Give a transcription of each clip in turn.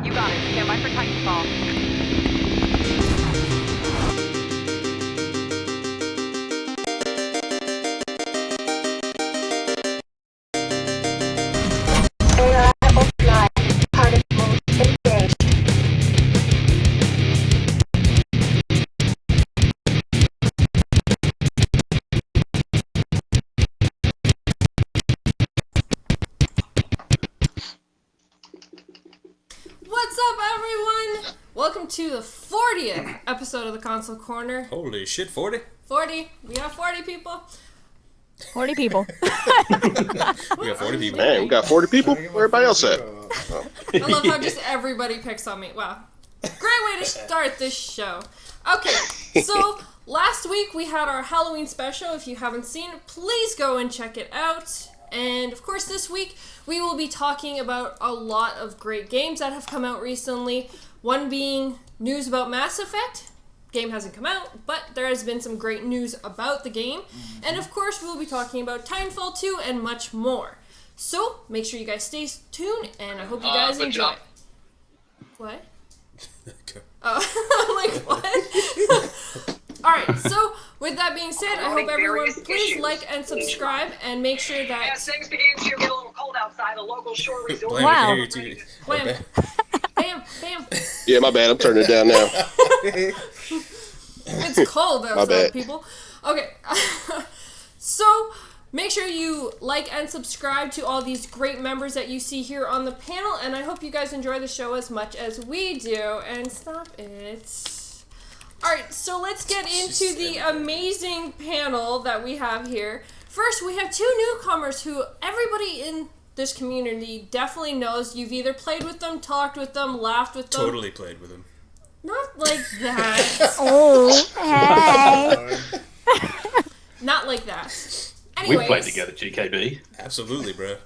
You got it. Stand by for Titanfall. What's up, everyone? Welcome to the 40th episode of the Console Corner. Holy shit, 40? 40. We got 40 people. 40 people. We got 40 people. Man, we got 40 people? Where everybody else at? I love how just everybody picks on me. Wow. Great way to start this show. Okay, so last week we had our Halloween special. If you haven't seen it, please go and check it out. And of course this week we will be talking about a lot of great games that have come out recently. One being news about Mass Effect. Game hasn't come out, but there has been some great news about the game. And of course we'll be talking about Titanfall 2 and much more. So make sure you guys stay tuned and I hope you guys enjoy it. What? Okay. I'm like, what? Alright, so with that being said, I hope everyone please like and subscribe and make sure that... As things begin to get a little cold outside, a local shore resort... Wow. Bam, bam, bam. Yeah, my bad. I'm turning it down now. It's cold outside, bad. people. Okay, so make sure you like and subscribe to all these great members that you see here on the panel, and I hope you guys enjoy the show as much as we do. And stop it. Alright, so let's get into the amazing panel that we have here. First, we have two newcomers who everybody in this community definitely knows. You've either played with them, talked with them, laughed with them. Totally played with him. Not like that. Oh, hey. Not like that. Anyways, We've played together, GKB. Absolutely, bro.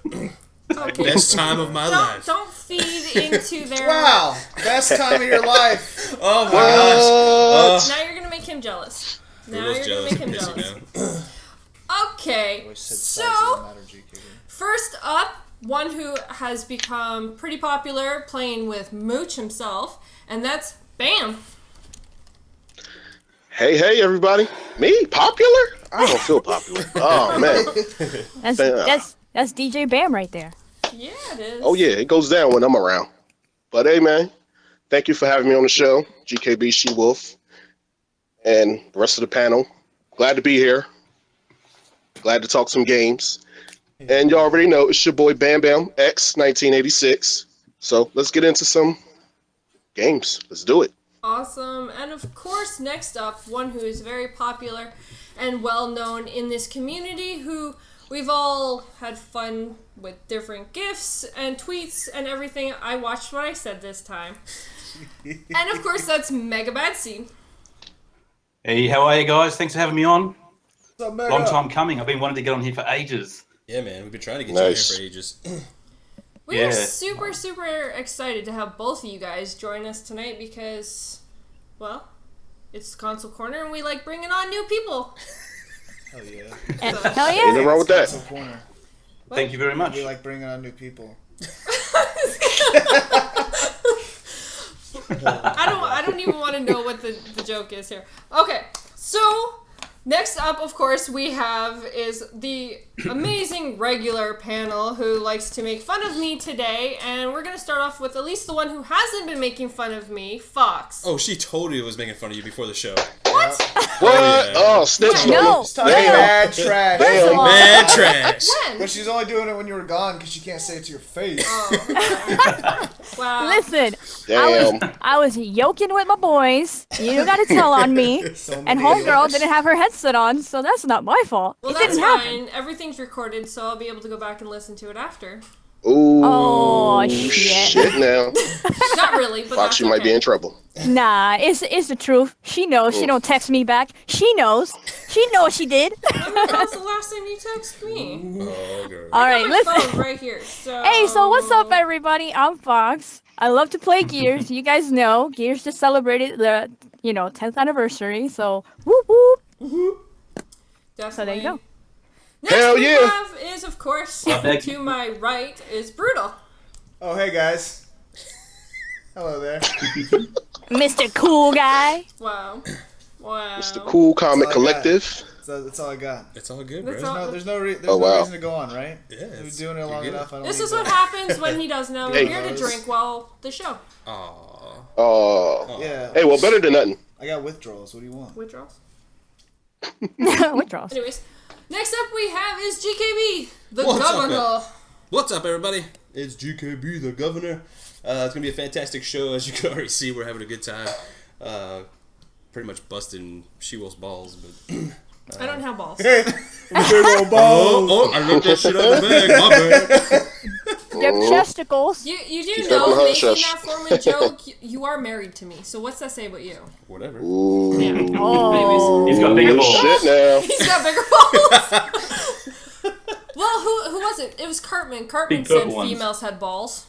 okay. Best time of my life. Don't feed into their... Wow, best time of your life. Oh my gosh. Now you're going to make him jealous. Now Brutal's you're going to make him jealous. jealous. Okay, so first up, one who has become pretty popular playing with Mooch himself, and that's Bam. Hey, everybody. Me? Popular? I don't feel popular. Oh, man. That's DJ Bam right there. Yeah, it is. Oh, yeah, it goes down when I'm around. But, hey, man, thank you for having me on the show, GKB, SheWulf, and the rest of the panel. Glad to be here. Glad to talk some games. And you already know it's your boy BamBam, X 1986. So let's get into some games. Let's do it. Awesome. And of course, next up, one who is very popular and well known in this community, who we've all had fun with different GIFs and tweets and everything. I watched what I said this time. And of course, that's Mega Badsy. Hey, how are you guys? Thanks for having me on. What's up, Mega? Long time coming. I've been wanting to get on here for ages. Yeah, man, we've been trying to get Nice. you here for ages. We are Yeah. super, super excited to have both of you guys join us tonight because, well, it's Console Corner and we like bringing on new people. Hell yeah. Hell Ain't yeah. nothing wrong with that. Console Corner. Thank you very much. We like bringing on new people. I don't even want to know what the joke is here. Okay, so next up, of course, we have is the amazing regular panel who likes to make fun of me today, and we're gonna start off with at least the one who hasn't been making fun of me, Fox. Oh, she totally was making fun of you before the show. What? What? yeah. Oh, snitch. No. It's talking Damn. bad trash. First of all, Mad trash. When? But she's only doing it when you were gone because she can't say it to your face. Oh. Wow. listen, Damn. I was yoking with my boys. You don't gotta tell on me. So And many homegirl yokes. didn't have her headset on, so that's not my fault. Well, It that's didn't happen. fine. Everything's recorded, so I'll be able to go back and listen to it after. Ooh. Oh, shit. Shit now. Not really, but Fox, that's you okay. might be in trouble. Nah, it's the truth. She knows. She don't text me back. She knows. She knows she did. When was the last time you texted me? Oh, girl. All I right, got my listen. phone right here. So... Hey, so what's up, everybody? I'm Fox. I love to play Gears. You guys know Gears just celebrated the 10th anniversary. So whoop whoop. Definitely. So there you go. Next Hell we yeah. have is, of course, thank to my right is Brutal. Oh, hey, guys. Hello there. Mr. Cool Guy. Wow. Wow. It's the Cool Comic That's all I got. Collective. So that's all I got. It's all good, That's bro. all- No, there's no Oh, wow. reason to go on, right? Yeah, We've it's- been doing it long you're good. enough. I don't This need is to- what happens when he doesn't know Hey. beer to drink while the show. Aw. Oh. Yeah. Hey, well, better than nothing. I got withdrawals. What do you want? Withdrawals. Withdrawals. Anyways, next up we have is GKB, the What's up, governor. What's up, everybody? It's GKB, the governor. It's gonna be a fantastic show, as you can already see. We're having a good time. Pretty much busting SheWulf's balls, but I don't have balls. Big old balls. oh, I wrote that shit on the bag. My bad. Your chesticles. You do Keep know, it on the making hush-hush. that former joke, you are married to me. So what's that say about you? Whatever. Ooh. Yeah. Oh. He's got bigger balls. Shit now. He's got bigger balls. Well, who was it? It was Cartman. Cartman Big said purple ones. females had balls.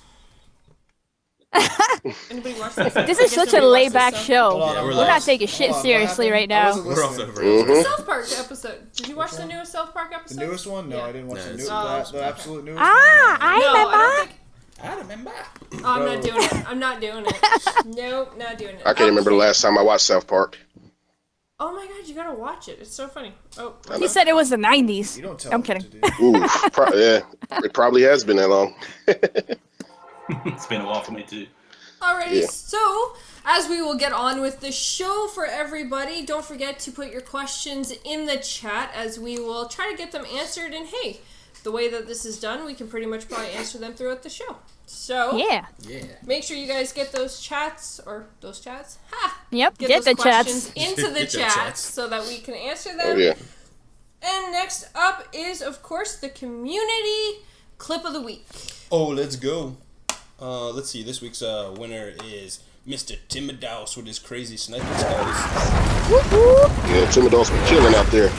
Anybody watch this? This is such a laid-back show. Hold on, Yeah, hold we're on. We're not taking shit Hold on, what seriously happened? right I now. wasn't We're off listening. the rails. Mhm. South Park episode. Did you watch the newest South Park episode? The newest one? No, Yeah. I didn't watch No, the it's- newest. The absolute newest. Ah, I No, remember. I don't think. I remember. Oh, I'm not Bro. doing it. I'm not doing it. Nope, not doing it. I can't remember the last time I watched South Park. Oh my god, you gotta watch it. It's so funny. Oh, He said it was the 90s. You don't tell I'm me kidding. what to do. Ooh. Yeah. It probably has been that long. It's been a while for me too. alrighty. Yeah. So, as we will get on with the show for everybody, don't forget to put your questions in the chat as we will try to get them answered. And hey, the way that this is done, we can pretty much probably answer them throughout the show. So, Yeah. Yeah. make sure you guys get those chats, or those chats. Ha! Yep. Get Get those the questions chats. into the Get them chats chats. so that we can answer them. Oh, yeah. And next up is, of course, the community clip of the week. Oh, let's go. Let's see. This week's winner is Mr. Timodaus with his crazy sniper skills. Whoop, whoop. Yeah, Timodaus be killing out there.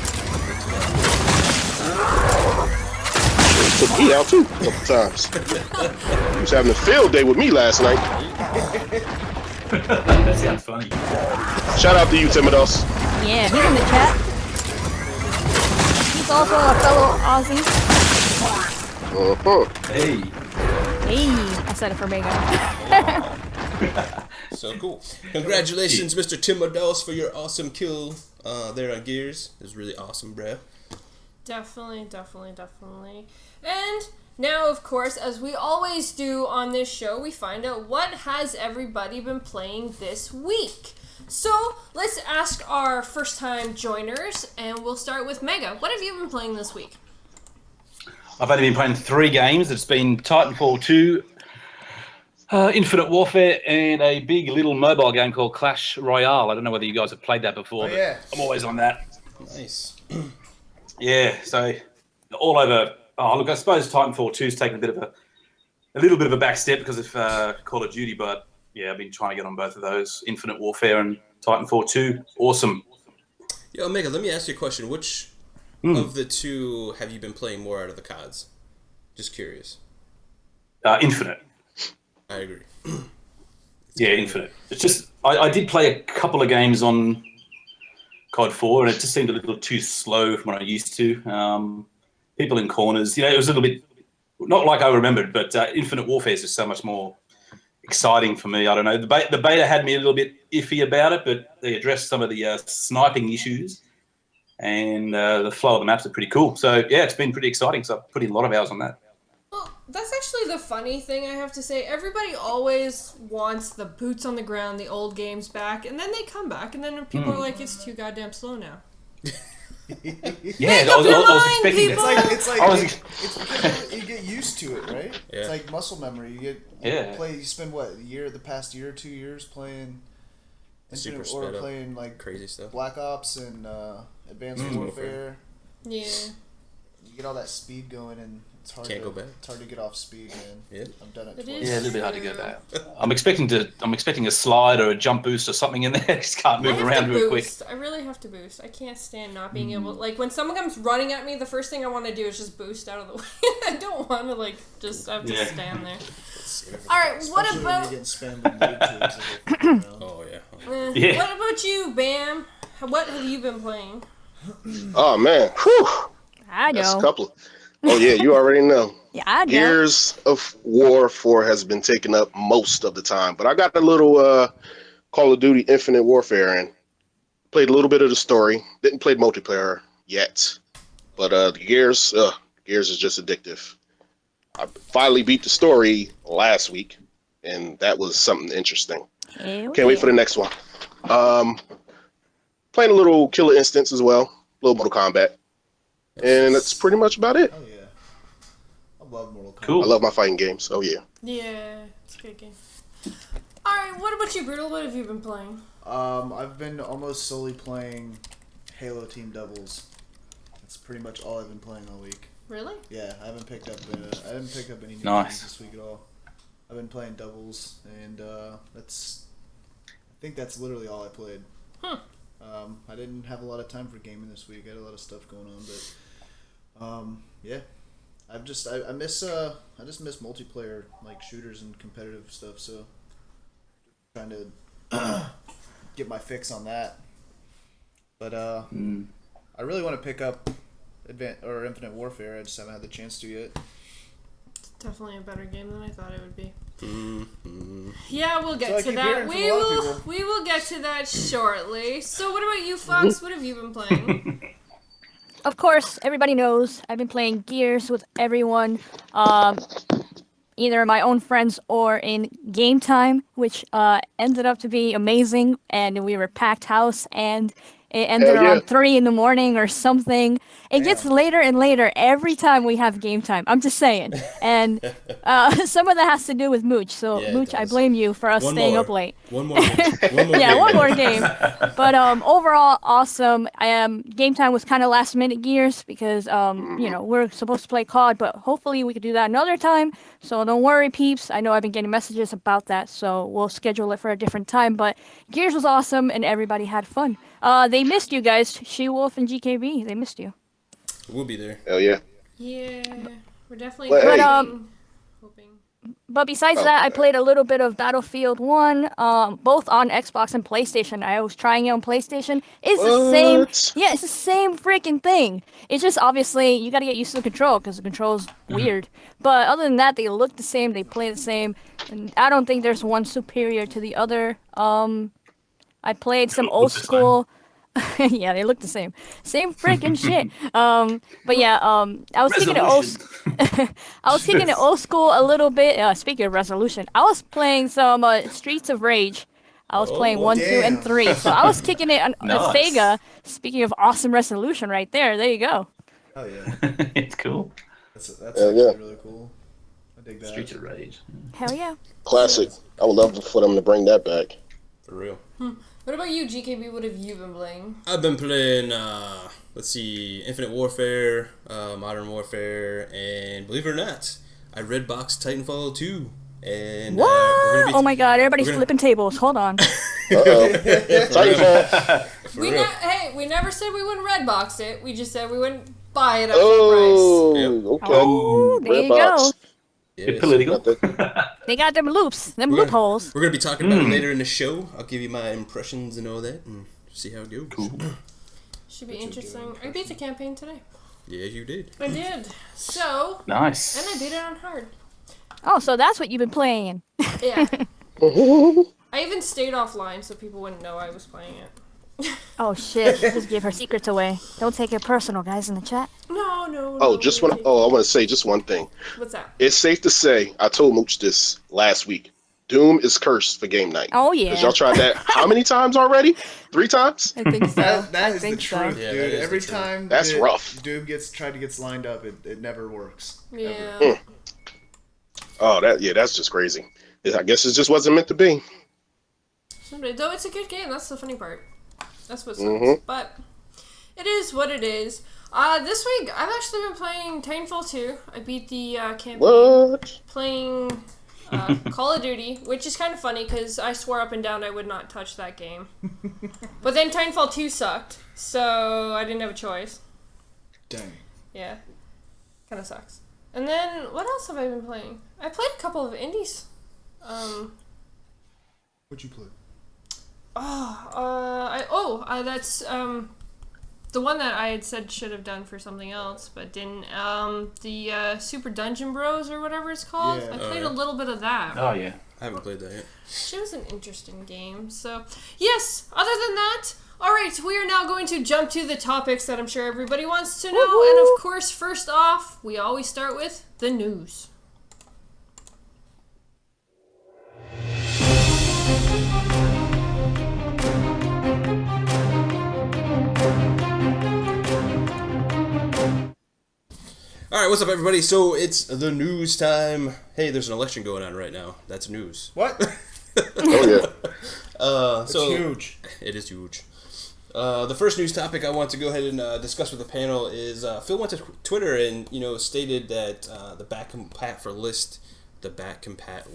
Took me out too a couple times. He was having a field day with me last night. That sounds funny. Shout out to you, Timodaus. Yeah, he's in the chat. He's also a fellow Aussie. Uh-huh. Hey. Hey, I said it for Mega. So cool. Congratulations, Mr. Timodaus, for your awesome kill there on Gears. It was really awesome, bruh. Definitely, definitely, definitely. And now, of course, as we always do on this show, we find out what has everybody been playing this week. So, let's ask our first-time joiners, and we'll start with Mega. What have you been playing this week? I've only been playing 3 games. It's been Titanfall 2, Infinite Warfare, and a big little mobile game called Clash Royale. I don't know whether you guys have played that before, Oh, yeah. but I'm always on that. Nice. Yeah, so all over. Oh, look, I suppose Titanfall 2's taken a little bit of a back step because of Call of Duty, but yeah, I've been trying to get on both of those, Infinite Warfare and Titanfall 2. Awesome. Yo, Mega, let me ask you a question. Which of the two have you been playing more out of the CODs? Just curious. Infinite. I agree. Yeah, Infinite. It's just I did play a couple of games on COD 4, and it just seemed a little too slow from what I used to. People in corners, it was a little bit not like I remembered, but Infinite Warfare is just so much more exciting for me. I don't know. The beta had me a little bit iffy about it, but they addressed some of the sniping issues, and the flow of the maps are pretty cool. So yeah, it's been pretty exciting. So I've put in a lot of hours on that. Well, that's actually the funny thing, I have to say. Everybody always wants the boots on the ground, the old games back, and then they come back, and then people are like, it's too goddamn slow now. Yeah, I was expecting people. that. It's like I was it's because you get used to it, right? Yeah. It's like muscle memory. You spend what the past year or 2 years playing Super Infinite, sped or up. playing like Crazy stuff. Black Ops and Advanced Warfare. Yeah. You get all that speed going, and it's hard. Can't to, go back. It's hard to get off speed, man. Yeah. I've done it It twice. is. Yeah, a little bit hard to go back. I'm expecting a slide or a jump boost or something in there. I just can't move I have around to real quick. boost. I really have to boost. I can't stand not being able. Like when someone comes running at me, the first thing I want to do is just boost out of the way. I don't want to just have to Yeah. stand there. All right, what Especially when about you're getting spammed with noob tubes as they're flying around. Oh, yeah. Yeah. what about you, Bam? What have you been playing? Oh, man. Whew. I That's a know. couple. Oh, yeah, you already know. Yeah, I know. Gears of War 4 has been taken up most of the time, but I got a little Call of Duty Infinite Warfare in. Played a little bit of the story. Didn't play multiplayer yet, but Gears is just addictive. I finally beat the story last week, and that was something interesting. Hell Can't wait for the next one. Playing a little Killer Instance as well, a little Mortal Kombat, and that's pretty much about it. Oh yeah, I love Mortal Kombat. Cool. I love my fighting games. Oh yeah. Yeah, it's a good game. Alright, what about you, Brutal? What have you been playing? I've been almost solely playing Halo Team Doubles. That's pretty much all I've been playing all week. Really? Yeah, I haven't picked up any new Nice. games this week at all. I've been playing doubles, and I think that's literally all I played. I didn't have a lot of time for gaming this week. I had a lot of stuff going on, but yeah, I just miss multiplayer, like shooters and competitive stuff. So trying to get my fix on that. But I really want to pick up Infinite Warfare. I just haven't had the chance to yet. It's definitely a better game than I thought it would be. Mm-hmm. Yeah, we'll So I get to keep that. hearing from a lot of people. We will get to that shortly. So what about you, Fox? What have you been playing? Of course, everybody knows I've been playing Gears with everyone, either my own friends or in game time, which ended up to be amazing. And we were packed house, and it ended Hell yeah. around 3 in the morning or something. It gets Damn. later and later every time we have game time. I'm just saying. And some of that has to do with Mooch. So, Yeah, it Mooch, I does. blame you for us One staying more. up late. One more game. Yeah, one more game. But overall, awesome. Game time was kind of last minute Gears because we're supposed to play COD, but hopefully we could do that another time. So don't worry, peeps. I know I've been getting messages about that, so we'll schedule it for a different time. But Gears was awesome, and everybody had fun. They missed you guys, SheWulf and GKB. They missed you. We'll be there. Hell yeah. Yeah, we're definitely But, hey. hoping. But besides that, I played a little bit of Battlefield 1, both on Xbox and PlayStation. I was trying it on PlayStation. It's the same. What? Yeah, it's the same freaking thing. It's just obviously you got to get used to the control because the control's weird. But other than that, they look the same. They play the same. And I don't think there's one superior to the other. I played some old school. Yeah, they look the same. Same freaking shit. But yeah, I was kicking it old school a little bit. Speaking of resolution, I was playing some Streets of Rage. I was playing 1, 2, and damn. 3. So I was kicking it on Nice. Sega. Speaking of awesome resolution right there. There you go. Oh yeah, It's cool. that's Hell actually yeah. really cool. I dig that. Streets of Rage. Hell yeah. Classic. I would love for them to bring that back. For real. What about you, GKB? What have you been playing? I've been playing, Infinite Warfare, Modern Warfare, and believe it or not, I red boxed Titanfall 2. And What? we're gonna be Oh my god, everybody's we're gonna- flipping tables. Hold on. Uh-oh. Titanfall. For real. We never said we wouldn't red box it. We just said we wouldn't buy it at full Oh, okay. Oh, there you Redbox. go. Yeah, Bit so political. Got that. They got them loops, them We're gonna- loopholes. we're going to be talking about it later in the show. I'll give you my impressions and all that and see how it goes. Cool. price. Should be interesting. I beat the campaign today. Yeah, you did. I did. So, Nice. and I beat it on hard. Oh, so that's what you've been playing. Yeah. I even stayed offline so people wouldn't know I was playing it. Oh shit, she just give her secrets away. Don't take it personal, guys in the chat. No. Oh, just one. Oh, I want to say just one thing. What's that? It's safe to say, I told Mooch this last week. Doom is cursed for game night. Oh yeah. Because y'all tried that how many times already? 3 times? I think so. That I is the think so. truth, Yeah, that dude. is the Every truth. time That's rough. Doom gets lined up, it never works. Yeah. Oh, that's just crazy. I guess it just wasn't meant to be. Though it's a good game, that's the funny part. That's what sucks. Mhm. But it is what it is. This week I've actually been playing Titanfall 2. I beat the campaign What? playing Call of Duty, which is kind of funny because I swore up and down I would not touch that game. But then Titanfall 2 sucked, so I didn't have a choice. Dang. Yeah. Kind of sucks. And then, what else have I been playing? I played a couple of indies. What'd you play? That's the one that I had said should have done for something else, but didn't. The Super Dungeon Bros or whatever it's called. Yeah. I played a little bit of that. Oh yeah. I haven't played that yet. It was an interesting game. So, yes. Other than that, all right. We are now going to jump to the topics that I'm sure everybody wants to know. Woo-hoo. And of course, first off, we always start with the news. All right, what's up, everybody? So it's the news time. Hey, there's an election going on right now. That's news. What? Oh yeah. It's So huge. it is huge. The first news topic I want to go ahead and discuss with the panel is Phil went to Twitter and stated that the back compat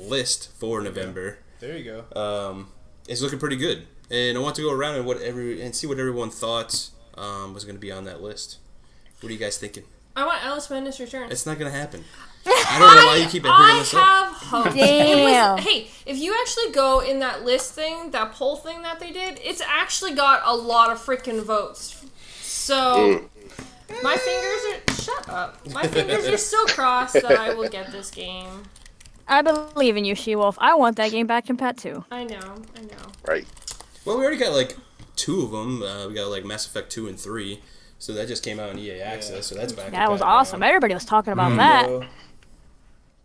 list for November There you go. is looking pretty good, and I want to go around and see what everyone thought was going to be on that list. What are you guys thinking? I want Alice Madness Return. It's not going to happen. I don't know why you keep bringing this up. I have hope. Damn. Hey, if you actually go in that list thing, that poll thing that they did, it's actually got a lot of freaking votes. So, my fingers are... Shut up. My fingers are still crossed that I will get this game. I believe in you, SheWulf. I want that game back in Pat too. I know. Right. Well, we already got like 2 of them. We got like Mass Effect 2 and 3. So that just came out in EA Access, so that's back. That was now. awesome. Everybody was talking about that.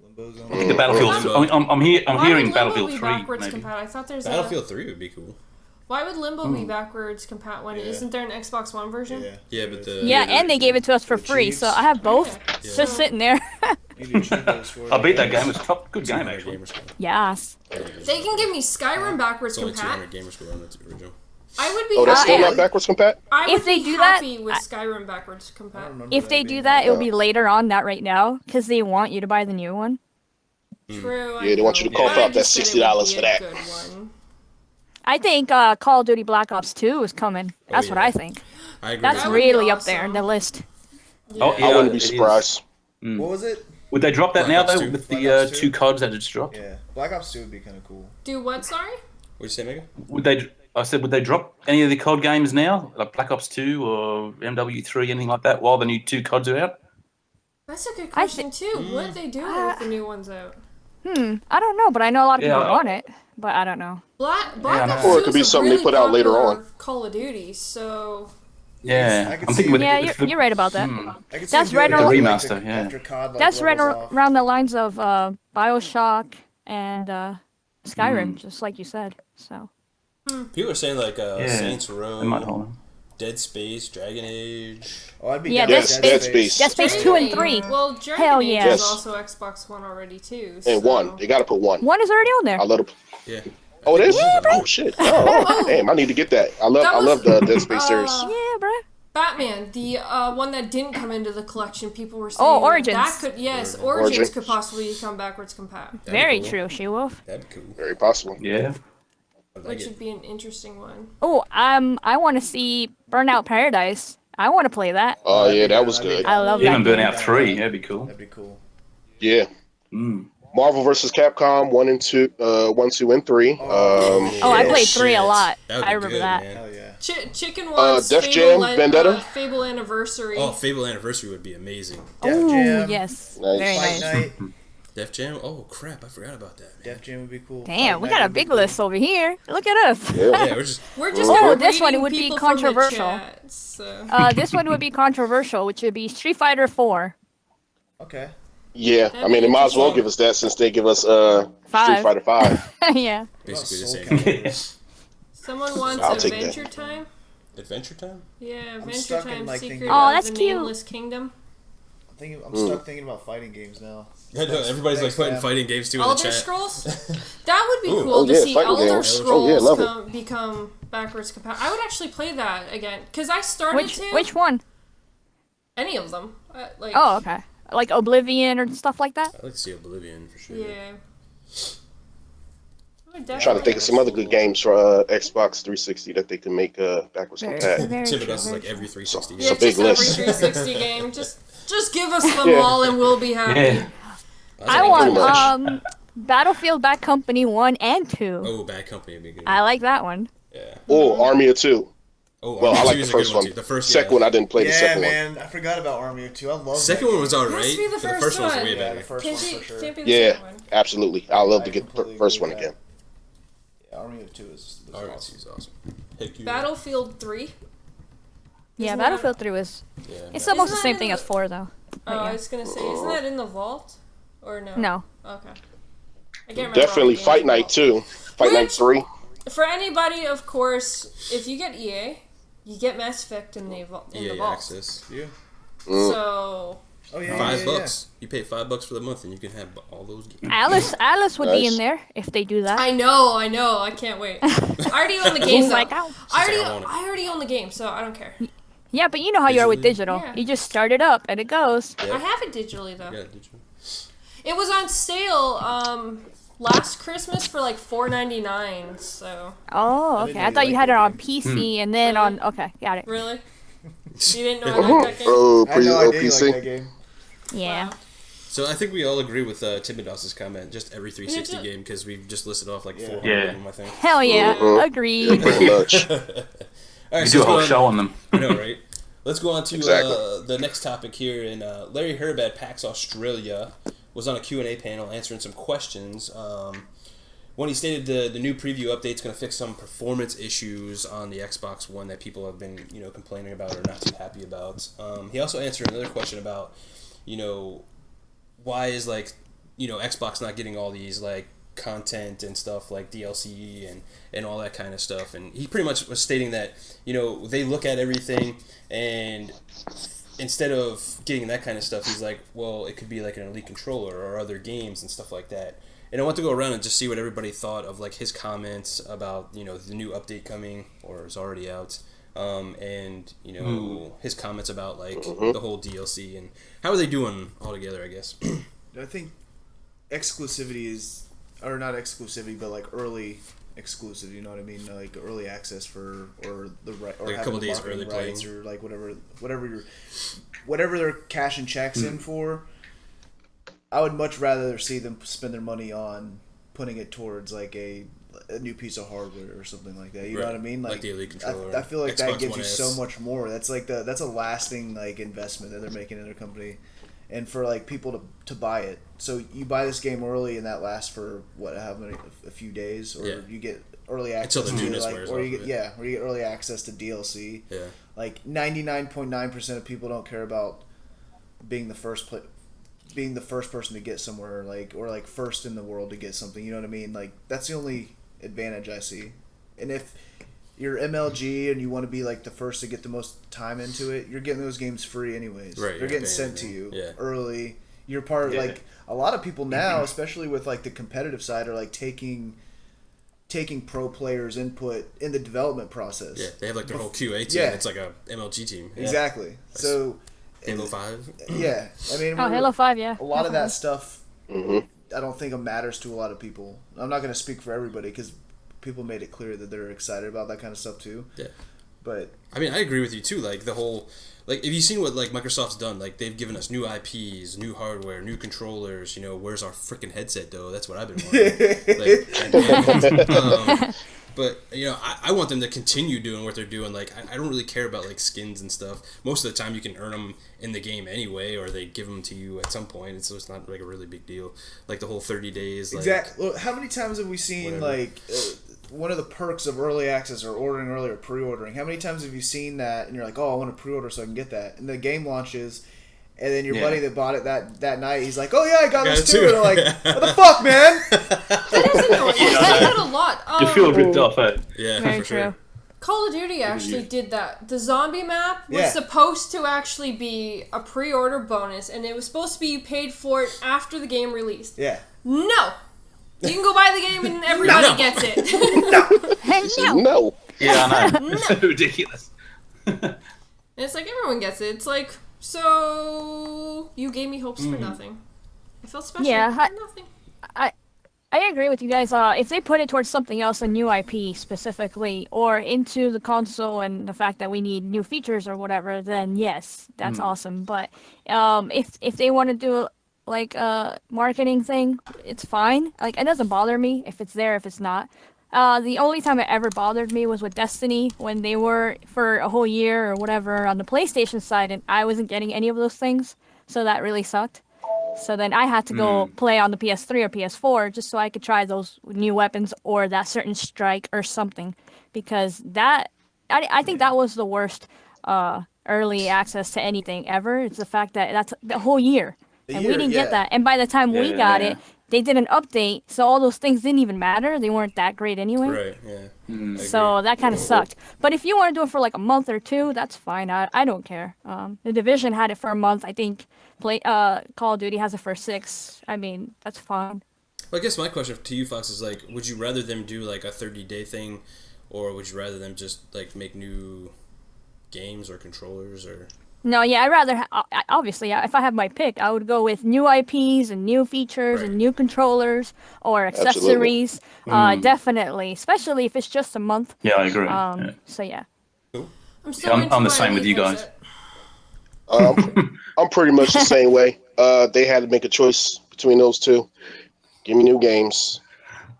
Limbo's on I think the Battlefield. I'm hearing Why would Battlefield Limbo be 3 backwards maybe. compat? I thought there's Battlefield 3 would be cool. Why would Limbo be backwards compat when isn't there an Xbox One version? Yeah, but the Yeah, and they gave it to us for free, so I have both Okay. just sitting there. I beat that game. It's a good game actually. Gamer score. Yes. They can give me Skyrim backwards It's only 200 compat. gamer score on the original. I would be Oh, that's still happy. not backwards compat? I would If they be do that, happy with Skyrim backwards compat. If they do that, it'll be later on, not right now, because they want you to buy the new one. True. I Yeah, they want you to know. cough I out that just said it would $60 be for a that. good one. I think Call of Duty Black Ops 2 is coming. That's what yeah. I think. I agree. That's That would be really up there in awesome. the list. Oh, yeah, I wouldn't be it is. surprised. What was it? Would they drop that Black now Ops though 2. with Black the Ops 2? 2 CODs that it's dropped? Yeah. Black Ops 2 would be kind of cool. Do what, sorry? What'd you say, Megan? Would they? I said, would they drop any of the COD games now, like Black Ops 2 or MW3, anything like that, while the new 2 CODs are out? That's a good question, too. What did they do with the new ones out? I don't know, but I know a lot of people Yeah. want it. But I don't know. Black I know. Ops Or 2 it could be is a something they really put out later popular on. Call of Duty, so... Yeah, I could I'm see thinking with, Yeah, with the, you're right about that. I could see That's them right doing around- it, The like, remaster, yeah. After COD, like, That's right levels off. around the lines of Bioshock and Skyrim, just like you said. So People are saying like Saints they might Row, hold them. Dead Space, Dragon Age. Oh, I'd be Yeah, down Dead with Dead Space. Dead Space 2 and 3. Well, Dragon Hell Age yeah. is Yes. also Xbox One already, too. And so- 1. They gotta put 1. 1 is already on there. I love it. Yeah. Oh, it is? Yeah, Oh, shit. Oh, damn. I need to get that. I That was- love the Dead Space series. Yeah, bruh. Batman, the one that didn't come into the collection, people were saying Oh, that Origins. That could, yes, Origin. Origins could possibly come backwards compat, That'd be Very cool. true, SheWulf. That'd be cool. Very possible. Yeah. I like which it. would be an interesting one. Oh, I want to see Burnout Paradise. I want to play that. Oh, yeah, that was good. I love Even that. Burnout 3, that'd be cool. That'd be cool. Yeah. Mm. Marvel vs. Capcom 1 and 2, 1, 2, and 3. Oh, I played 3 a shit. lot. That would I be remember good, that. man. Hell yeah. Chicken wants Def Fable Jam, An- Vendetta? Fable Anniversary. Oh, Fable Anniversary would be amazing. Def Oh, Jam. yes. Nice. Very Fight nice. Night. Def Jam? Oh, crap. I forgot about that, man. Def Jam would be cool. Damn, Fight we Night got a would be big cool. list over here. Look at us. Yeah. Yeah, we're just... We're just Oh, reading this one would be people from the controversial. chat, so. This one would be controversial, which would be Street Fighter 4. Okay. Yeah. I mean, they might as well give us that since they give us Street 5. Fighter 5. Yeah. basically the Soul same. Calibur. Someone wants I'll take Adventure Time? Adventure Time? Yeah, Adventure stuck in, Time like, Secret thinking- Oh, of that's the cute. Nameless Kingdom. I'm stuck thinking about fighting games now. I know, everybody's like Thanks, playing man. fighting games too in the Elder chat. Scrolls? That would be Ooh. cool Oh, to yeah, see fighting Elder games. Scrolls Oh, yeah, love it. become backwards compatible. I would actually play that again, because I started to. Which one? Any of them. Like, Oh, okay. Like Oblivion or stuff like that? I'd like to see Oblivion for sure. yeah. I'm trying to think of some other good games for Xbox 360 that they can make backwards Very, compat. very Tim true, is very like true. every 360 Yeah, a big just every list. 360 game. Just give us them Yeah. all and we'll be happy. Yeah. I want Pretty much. Battlefield Bad Company 1 and 2. Oh, Bad Company would be good. I like that one. Yeah. Oh, Army of 2. Oh, Well, I Army like 2 the is a good first one. too. The first, Second one, I didn't play the Yeah, second one. man, I forgot about Army of Two. I love Second that one was game. alright. Has to be the but the first first one's one. way Yeah, better. the first Can't one be, for sure. can't be the Yeah, second one. absolutely. I love to I get the completely first agree one with again. Yeah, Army of Two is Army awesome. 2 is awesome. Heck yeah. Battlefield 3. Yeah, Isn't Battlefield 3 was. Yeah, It's man. almost the that same in thing the- as 4, though. But I yeah. was gonna say, isn't that in the vault? Or no? No. Okay. I can't remember. Definitely all the Fight games in the Night vault. 2. Fight Night Which- 3. For anybody, of course, if you get EA, you get Mass Effect in the vault. EA vault. access. Yeah. So Oh yeah. $5. You pay $5 for the month, and you can have all those games. Alice would be Nice. in there if they do that. I know. I can't wait. I already own the game. Oh So my God. I already own the game, so I don't care. Yeah, but you know how you are with Digitally? digital. Yeah. You just start it up and it goes. Yep. I have it digitally though. Yeah, did you? It was on sale last Christmas for like $4.99. So Oh, didn't okay. know I you thought you liked had it that on game. PC and then Really? on. Okay, got it. really, you didn't know I liked that game? Oh, I had no idea you PC. liked that game. Yeah. Wow. So I think we all agree with Timidos's comment. Just every 360 Yeah. game because we've just listed off like Yeah. 400 Yeah. of them, I think. Hell yeah. Mhm. Agreed. Pretty much. All right, We so do a let's whole go on- show on them. I know, right? Let's go on to Exactly. the next topic here. And Larry Herb at PAX Australia was on a Q&A panel answering some questions. When he stated the new preview update's going to fix some performance issues on the Xbox One that people have been complaining about or not too happy about. He also answered another question about why is Xbox not getting all these content and stuff like DLC and all that kind of stuff. And he pretty much was stating that they look at everything, and instead of getting that kind of stuff, he's like, well, it could be like an Elite controller or other games and stuff like that. And I want to go around and just see what everybody thought of his comments about the new update coming or is already out, and his comments about the whole DLC and how are they doing all together, I guess. I think exclusivity is, or not exclusivity, but early exclusive. You know what I mean? Like early access or the right, or Like a having couple the days marketing early rights, playing. or whatever they're cashing checks in for. I would much rather see them spend their money on putting it towards a new piece of hardware or something like that. You know Right. what I mean? Like the Elite controller, I feel like Xbox that gives One you S. so much more. That's that's a lasting investment that they're making in their company, and for people to buy it. So you buy this game early, and that lasts for a few days, or Yeah. you get early Until access the to newness wears or off you of get it. or you get early access to DLC. Yeah. 99.9% of people don't care about being the first person to get somewhere, or first in the world to get something. You know what I mean? That's the only advantage I see. And if you're MLG and you want to be the first to get the most time into it, you're getting those games free anyways. Right, They're getting yeah, sent to yeah. you Yeah. early. You're part of Yeah. a lot of people now, especially with the competitive side, are taking pro players' input in the development process. Yeah, they have their whole QA team. Yeah. It's like a MLG team. Yeah. Exactly. So Halo 5. yeah, I mean, Oh, Halo 5, yeah. a lot of that definitely. stuff, Mhm. I don't think it matters to a lot of people. I'm not going to speak for everybody because people made it clear that they're excited about that kind of stuff too. Yeah. But I mean, I agree with you too. The whole, if you've seen what Microsoft's done, they've given us new IPs, new hardware, new controllers. Where's our freaking headset though? That's what I've been wanting. But I want them to continue doing what they're doing. I don't really care about skins and stuff. Most of the time, you can earn them in the game anyway, or they give them to you at some point. So it's not a really big deal. The whole 30 days. exactly. Look, how many times have we seen Whatever. one of the perks of early access or ordering early or pre-ordering? How many times have you seen that and you're like, oh, I want to pre-order so I can get that, and the game launches. And then your Yeah. buddy that bought it that night, he's like, "Oh yeah, I got Got this it too." too. And I'm like, "What the fuck, man?" That is annoying. I had a lot. You feel ripped off, Yeah, Very for true. sure. Call of Duty actually did that. The zombie map was Yeah. supposed to actually be a pre-order bonus, and it was supposed to be you paid for it after the game released. Yeah. No! You can go buy the game and everybody No. gets it. Hey, no. No. Yeah, I know. It's so ridiculous. And it's everyone gets it. It's so you gave me hopes for nothing. I felt special Yeah, for nothing. I agree with you guys. If they put it towards something else, a new IP specifically, or into the console and the fact that we need new features or whatever, then yes, that's awesome. But if they want to do a marketing thing, it's fine. It doesn't bother me if it's there, if it's not. The only time it ever bothered me was with Destiny when they were for a whole year or whatever on the PlayStation side, and I wasn't getting any of those things, so that really sucked. So then I had to go play on the PS3 or PS4 just so I could try those new weapons or that certain strike or something, because I think that was the worst early access to anything ever. It's the fact that that's the whole year, and we didn't get that. And by the time we got it, they did an update, so all those things didn't even matter. They weren't that great anyway. Right, yeah. So that kind of sucked. But if you want to do it for like a month or two, that's fine. I don't care. The Division had it for a month. I think Call of Duty has it for 6. I mean, that's fine. Well, I guess my question to you, Fox, is like, would you rather them do like a 30-day thing, or would you rather them just like make new games or controllers or? No, yeah, I'd rather obviously, if I have my pick, I would go with new IPs and new features and new controllers or accessories. Definitely, especially if it's just a month. Yeah, I agree. So yeah. I'm the same with you guys. I'm pretty much the same way. They had to make a choice between those two. Give me new games,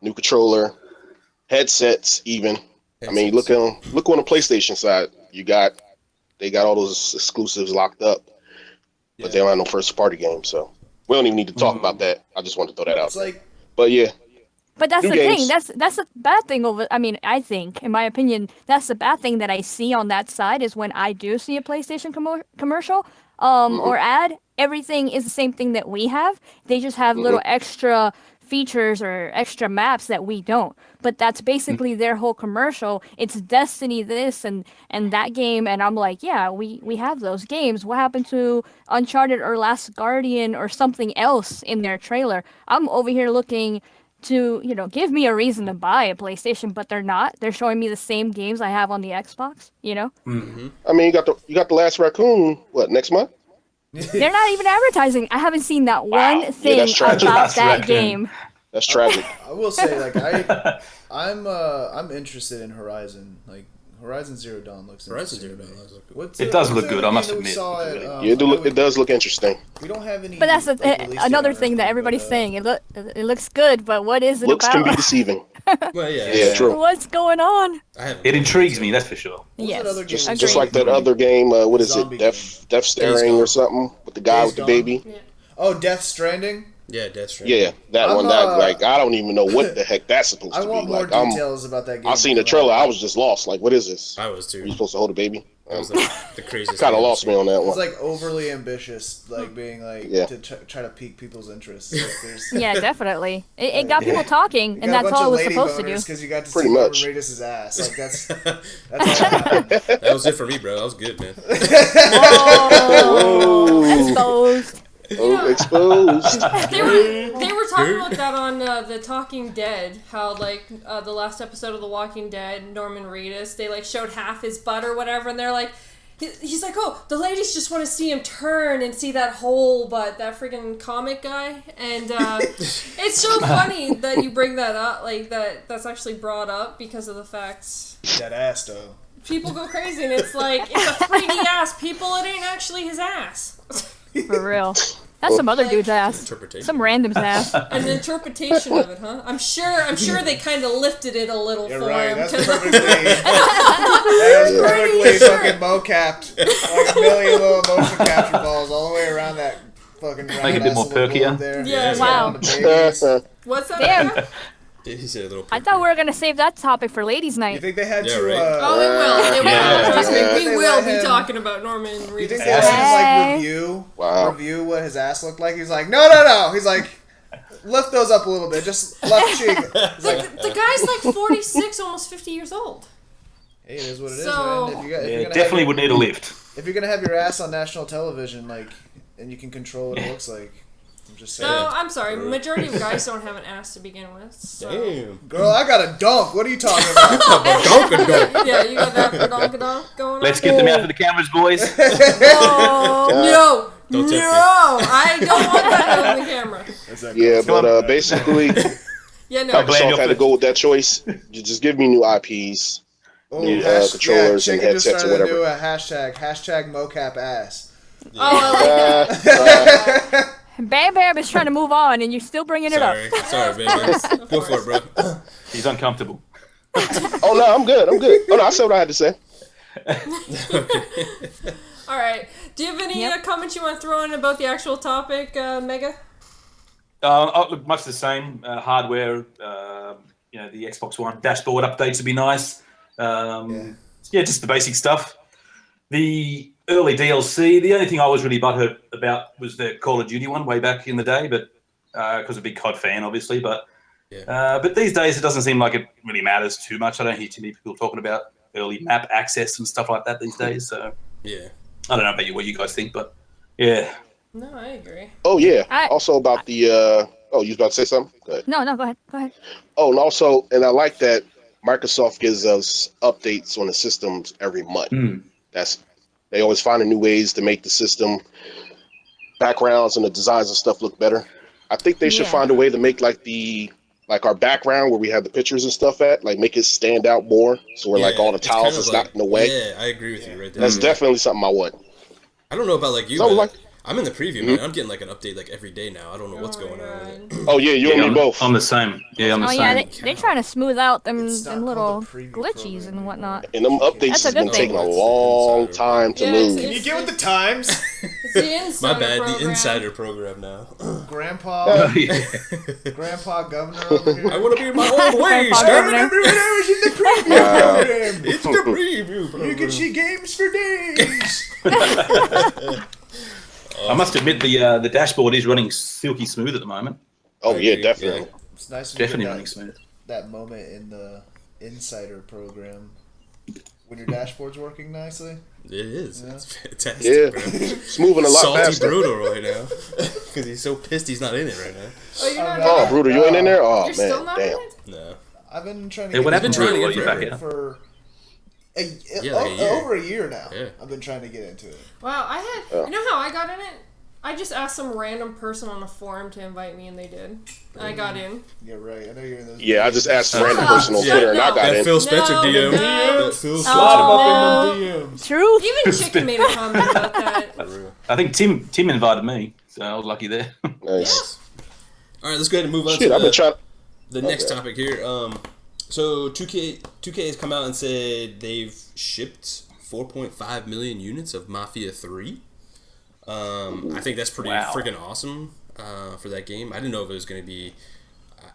new controller, headsets even. I mean, look on the PlayStation side. They got all those exclusives locked up, but they don't have no first party games, so we don't even need to talk about that. I just wanted to throw that out. But yeah. But that's new the games. thing. That's a bad thing I think, in my opinion, that's the bad thing that I see on that side is when I do see a PlayStation commercial or ad, everything is the same thing that we have. They just have little extra features or extra maps that we don't. But that's basically their whole commercial. It's Destiny this and that game, and I'm like, yeah, we have those games. What happened to Uncharted or Last Guardian or something else in their trailer? I'm over here looking to, give me a reason to buy a PlayStation, but they're not. They're showing me the same games I have on the Xbox, I mean, you got the Last Raccoon, next month? They're not even advertising. I haven't seen that one thing about that game. That's tragic. I will say, I'm interested in Horizon. Like, Horizon Zero Dawn looks interesting. Horizon Zero Dawn looks good. It does look good, I must admit. It does look interesting. We don't have any. But that's another thing that everybody's saying. It looks good, but what is it Looks about? can be deceiving. Well, Yeah, true. What's going on? It intrigues me, that's for sure. Yes. Just like that other game, what is it? Death Staring or something with the guy with the baby. Oh, Death Stranding. Yeah, Death Stranding. Yeah, that one. I don't even know what the heck that's supposed to be. I want more details about that game. I seen the trailer. I was just lost. Like, what is this? I was too. Are you supposed to hold a baby? That was the craziest. Kind of lost me on that one. It's like overly ambitious, like being like to try to pique people's interest. Like, yeah, definitely. It got people talking, and that's all it was supposed to do. Because you got to Pretty see much. Raidus' ass. Like that's all that That was it for me, bro. That was good, man. Oh, exposed. Exposed. They were talking about that on the Talking Dead. How the last episode of The Walking Dead, Norman Reedus, they showed half his butt or whatever, and they're like, he's like, oh, the ladies just want to see him turn and see that whole butt, that freaking comic guy, and it's so funny that you bring that up, that's actually brought up because of the fact that ass though. People go crazy, and it's like it's a 3D ass. People, it ain't actually his ass. For real. That's some other dude's ass. Some random's ass. An interpretation of it, huh? I'm sure they kind of lifted it a little for him. That's perfectly. That is perfectly fucking mo-capped. Like a million little motion capture balls all the way around that fucking round. Make it a bit more perkier. There. Yeah. Wow. What's that? Damn. He said a little. I thought we were gonna save that topic for ladies' night. You think they had to? Right. Oh, it will. Trust me, we will be him, talking about Norman Reedus. You think they let him review what his ass looked like? He's like, no. He's like, lift those up a little bit, just left cheek. The guy's like 46, almost 50 years old. Hey, it is what it is, So- man. If you're gonna Definitely would need a lift. If you're gonna have your ass on national television, and you can control what it looks like, I'm just saying. No, I'm sorry. Majority of guys don't have an ass to begin with. So. Damn. Girl, I got a dunk. What are you talking about? Yeah, you got that badonkadonk going on. Let's get them out for the cameras, boys. No, Don't tempt me. I don't want that on the camera. Yeah, but basically, Yeah, no. Microsoft had to go with that choice. You just give me new IPs, new controllers and Chicken just headsets or started to do whatever. a hashtag mocap ass. Oh, I like that. BamBam is trying to move on, and you're still bringing it up. Sorry, baby. Go for it, bro. He's uncomfortable. Oh no, I'm good. I'm good. Oh no, I said what I had to say. All right. Do you have any comments you want to throw in about the actual topic, Mega? Look, much the same. Hardware, the Xbox One dashboard updates would be nice. Just the basic stuff. The early DLC, the only thing I was really butthurt about was the Call of Duty one way back in the day, but because I'm a big COD fan, obviously. But these days, it doesn't seem like it really matters too much. I don't hear too many people talking about early map access and stuff like that these days. So I don't know about what you guys think, but yeah. No, I agree. Oh yeah. Also about the you was about to say something? Go ahead. No, go ahead. Go ahead. Oh, and also, and I like that Microsoft gives us updates on the systems every month. They always finding new ways to make the system backgrounds and the designs and stuff look better. I think they should find a way to make like our background where we have the pictures and stuff at, like make it stand out more. So we're like all the tiles is not in the way. Yeah, I agree with you right there. That's definitely something I want. I don't know about like you, So, but like- I'm in the preview, man. I'm getting like an update like every day now. I don't know what's going on with it. Oh yeah, you and me both. I'm the same. Yeah, I'm the Oh same. yeah, they're trying to smooth out them It's not little called the preview glitches program and whatnot. And them updates That's a has been good taking a thing. long time to Yeah, move. Can you get with the times? It's the insider My bad, program. the insider program now. Grandpa Governor over here. I want to be in my old ways, Grandpa damn Governor. it. I was in the preview program. It's the preview program. You can see games for days. I must admit the dashboard is running silky smooth at the moment. Oh yeah, definitely. It's nice to Definitely get running smooth. that moment in the insider program when your dashboard's working nicely. It is. Yeah. It's fantastic, Yeah, bro. it's moving a lot Salty faster. Brutal right now. Because he's so pissed he's not in it right now. Oh, you're not Oh, in it? Brutal, you ain't in there? Oh You're still man, not damn. in it? No. I've been trying to Hey, get what happened to it? Brutal? You're Are you back here? for Yeah, like a year. over a year now. Yeah. I've been trying to get into it. Wow, I had. You know how I got in it? I just asked some random person on a forum to invite me, and they did. I got in. Yeah, right. I know you're in those. Yeah, I just asked a random Oh, person on yeah, Twitter and I no. got That in. Phil Spencer No, DM. no. That Phil Oh, Spencer. Slide 'em up in them DMs. Truth. Even Chicken made a comment about that. I think Tim invited me, so I was lucky there. Nice. All right, let's go ahead and move on Shit, to I've been trying. the next Okay. topic here. So 2K has come out and said they've shipped 4.5 million units of Mafia 3. I think that's pretty freaking awesome for that game. I didn't know if it was going to be.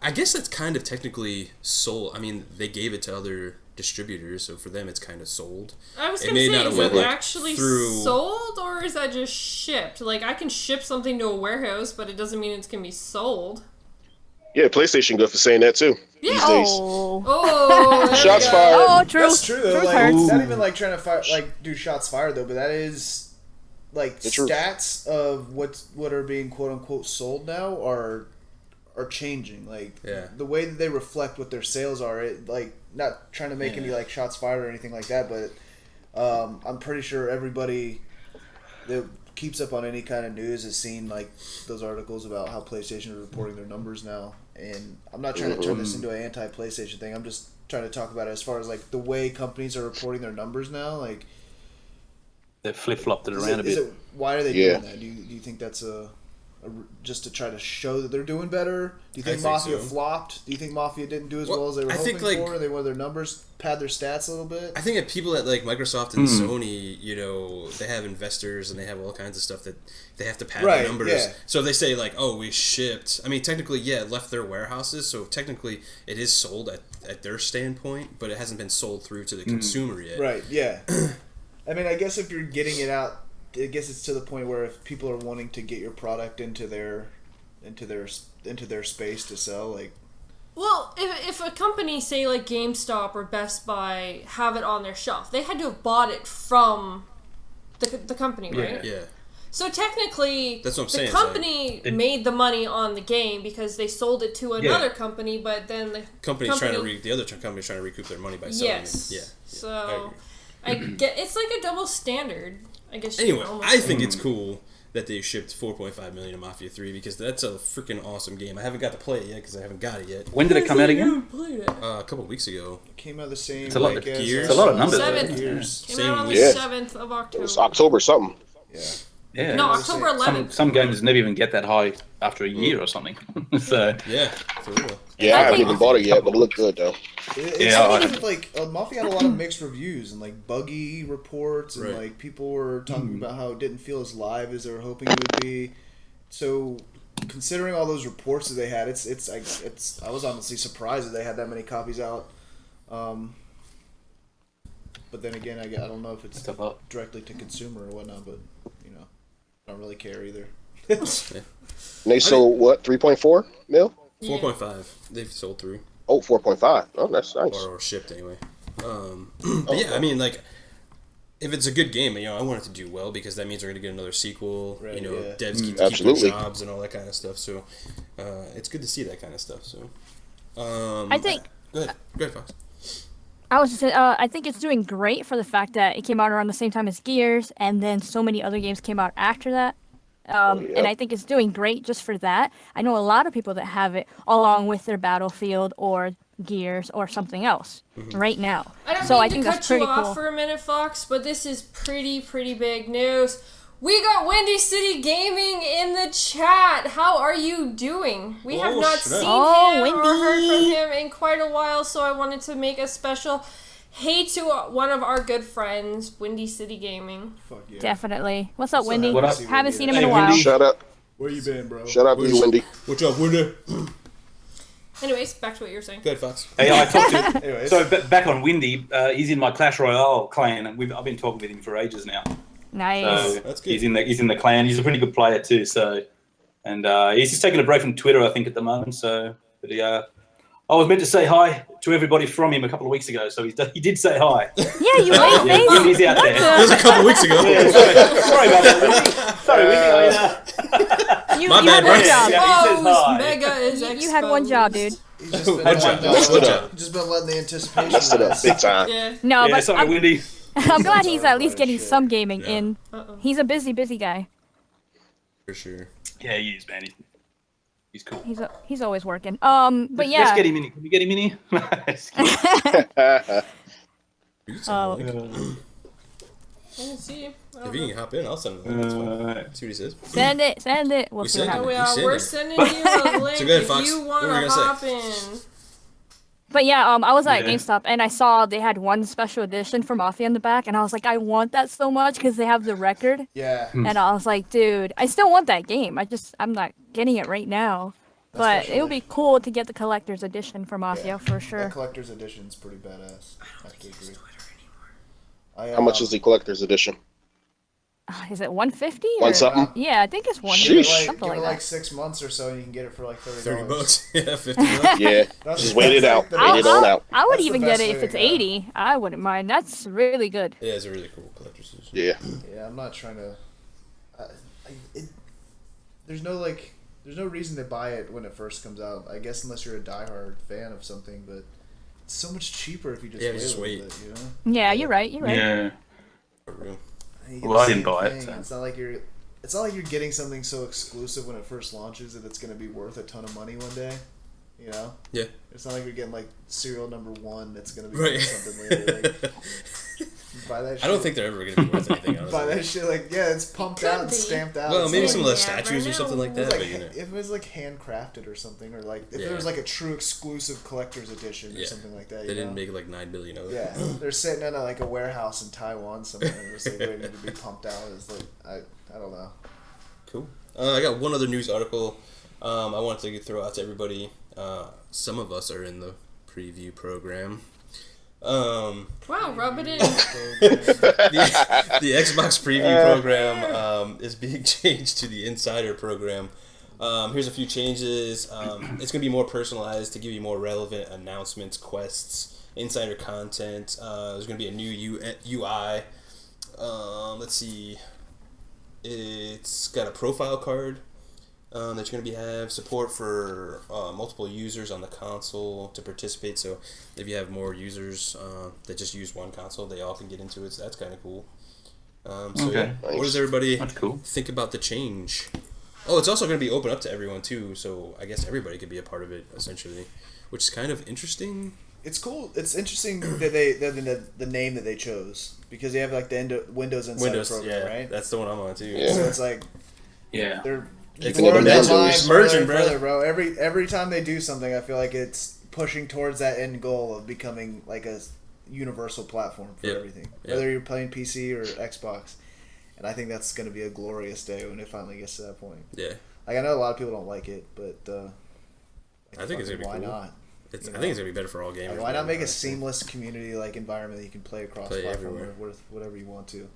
I guess that's kind of technically sold. I mean, they gave it to other distributors, so for them it's kind of sold. I was It gonna may say, not have is went, it like, actually through- sold or is that just shipped? Like, I can ship something to a warehouse, but it doesn't mean it's gonna be sold. Yeah, PlayStation good for saying that too. Yeah. These days. Oh. Oh, there we Shots go. fired. Oh, true. That's true though. Truth Like, hurts. it's not even like trying to fire, like do shots fired though, but that is like The truth. stats of what are being quote unquote sold now are changing. Like Yeah. the way that they reflect what their sales are. It like not trying to make any like shots fired or anything like that, but I'm pretty sure everybody that keeps up on any kind of news has seen like those articles about how PlayStation is reporting their numbers now. And I'm not trying to turn this into an anti-PlayStation thing. I'm just trying to talk about it as far as like the way companies are reporting their numbers now. Like, They've flip-flopped it is around it, a is bit. it why are they Yeah. doing that? Do you think that's just to try to show that they're doing better? Do you think think Mafia so. flopped? Do you think Mafia didn't do as Well, well as they were I hoping think, like- for? They wanted their numbers pad their stats a little bit. I think that people at like Microsoft and Sony, you know, they have investors and they have all kinds of stuff that they have to pad Right, the numbers. yeah. So if they say like, "Oh, we shipped," I mean, technically, yeah, it left their warehouses, so technically it is sold at their standpoint, but it hasn't been sold through to the consumer yet. Right, yeah. I mean, I guess if you're getting it out, I guess it's to the point where if people are wanting to get your product into their space to sell, like, Well, if a company, say like GameStop or Best Buy, have it on their shelf, they had to have bought it from the company, right? Yeah. So technically, That's what I'm the saying, company made the money on the game because they sold it to another company, but then the Company's company, trying to the other company's trying to recoup their money by selling yes, it. Yeah. So I I get it's like a double standard, I guess. You Anyway, can almost I say. think it's cool that they shipped 4.5 million to Mafia 3 because that's a freaking awesome game. I haven't got to play it yet because I haven't got it yet. When did it come out again? Played it. A couple of weeks ago. it came out the same. It's a lot week of as, gears. It's a lot of numbers. 7th. Years. Came Same out on the week. Yeah. 7th of October. It was October something. Yeah. Yeah. No, October 11th. Some games never even get that high after a year or something. So Yeah, for real. Yeah, I haven't think- even bought it yet, but it looked good though. I think like Mafia had a lot of mixed reviews and like buggy reports, and like people were talking about how it didn't feel as live as they were hoping it would be. So, considering all those reports that they had, it's I was honestly surprised that they had that many copies out. But then again, I don't know if it's directly to consumer or whatnot, but I don't really care either. They sold what, 3.4 mil? 4.5. They've sold through. Oh, 4.5. Oh, that's nice. Or shipped anyway. But yeah, I mean, like, if it's a good game, I want it to do well because that means we're gonna get another sequel. Right, devs keep their jobs and all that kind of stuff. So it's good to see that kind of stuff. So I think. Go ahead, Fox. I was just saying, I think it's doing great for the fact that it came out around the same time as Gears, and then so many other games came out after that. And I think it's doing great just for that. I know a lot of people that have it along with their Battlefield or Gears or something else right now. I think that's pretty cool. I don't mean to cut you off for a minute, Fox, but this is pretty big news. We got Windy City Gaming in the chat. How are you doing? We have not seen him or heard from him in quite a while, so I wanted to make a special hey to one of our good friends, Windy City Gaming. Fuck yeah. Definitely. What's up, Windy? What up? Haven't seen him in a while. Windy. Shut up. Where you been, bro? Shut up, you Wendy. What's up, Windy? Anyways, back to what you were saying. Good, Fox. Hey, I talked to. So back on Windy, he's in my Clash Royale clan, and I've been talking with him for ages now. Nice. So That's good. He's in the clan. He's a pretty good player too. So, and he's just taking a break from Twitter, I think, at the moment. So, but I was meant to say hi to everybody from him a couple of weeks ago. So he did say hi. Yeah, you late, Yeah, Windy's out there. That was a couple weeks ago. Yeah, sorry about that, Windy. Sorry, Windy. You My had bad, one bro. job. Yeah, he says hi. Mega is You had one job, dude. He's just been, Messed been letting the anticipation. Messed it up big time. Yeah. No, Yeah, but sorry, Windy. I'm glad he's at least getting Shit. some gaming in. Uh-oh. He's a busy guy. For sure. Yeah, he is, man. He's cool. He's always working. But yeah. Let's get him in. Can we get him in here? I can see you. If you can hop in, I'll send him. That's fine. See what he says. Send it. We'll see what send it. happens. We're sending you a link So go ahead, if Fox. you What were want you to gonna hop say? in. But yeah, I was at Yeah. GameStop and I saw they had one special edition for Mafia in the back, and I was like, I want that so much because they have the record. Yeah. And I was like, dude, I still want that game. I'm not getting it right now. But special it would be cool to get the collector's edition for Mafia for That sure. collector's edition's pretty badass. I have to agree. How much is the collector's edition? Is it 150? One something? Yeah, I think it's 150. Give it Sheesh. Something like like that. 6 months or so, and you can get it for like $30. $30. Yeah, $50. Yeah. That's- Just wait it that's out. like the Wait it on out. I would That's the even best get it way if to it's go. 80. I wouldn't mind. That's really good. Yeah, it's a really cool collector's edition. Yeah. Yeah, I'm not trying to. There's no reason to buy it when it first comes out. I guess unless you're a diehard fan of something, but it's so much cheaper if you just Yeah, wait just a little wait. bit, you know? Yeah, you're right. Yeah. For real. You get Well, the I didn't same buy it, thing. so. It's not like you're getting something so exclusive when it first launches that it's going to be worth a ton of money one day. You know? Yeah. It's not like you're getting like serial number 1 that's going to be Right. worth something later. Like, buy that shit. I don't think they're ever going to be worth anything, honestly. Buy that shit like, yeah, it's pumped could out and be. stamped out. Well, It's maybe like- some of the never statues or something like It that, was but like, you know. if it was like handcrafted or something, or like if Yeah. there was like a true exclusive collector's edition or Yeah. something like that. They you didn't know? make like 9 billion of it. Yeah, they're sitting in like a warehouse in Taiwan somewhere, and just like waiting to be pumped out. It's like I don't know. Cool. I got one other news article I wanted to throw out to everybody. Some of us are in the preview program. Wow, rub it in. The Xbox preview program is being changed to the Insider program. Here's a few changes. It's going to be more personalized to give you more relevant announcements, quests, insider content. There's going to be a new UI. Let's see. It's got a profile card that you're going to have support for multiple users on the console to participate. So if you have more users that just use one console, they all can get into it. So that's kind of cool. So Okay. yeah, what does everybody That's cool. think about the change? Oh, it's also going to be open up to everyone too. So I guess everybody could be a part of it essentially, which is kind of interesting. It's cool. It's interesting that the name that they chose, because they have like the Windows Insider program, yeah, right? that's the one I'm on too. Yeah. So it's like Yeah. they're It's blurring that merging. line It's further merging, and bro. further, bro. Every time they do something, I feel like it's pushing towards that end goal of becoming like a universal platform for everything, whether you're playing PC or Xbox. And I think that's going to be a glorious day when it finally gets to that point. Yeah. Like, I know a lot of people don't like it, but I think it's going to be cool. Why not? I think it's going to be better for all gamers. Like, why not make a seamless community like environment that you can play across platform everywhere. with whatever you want to?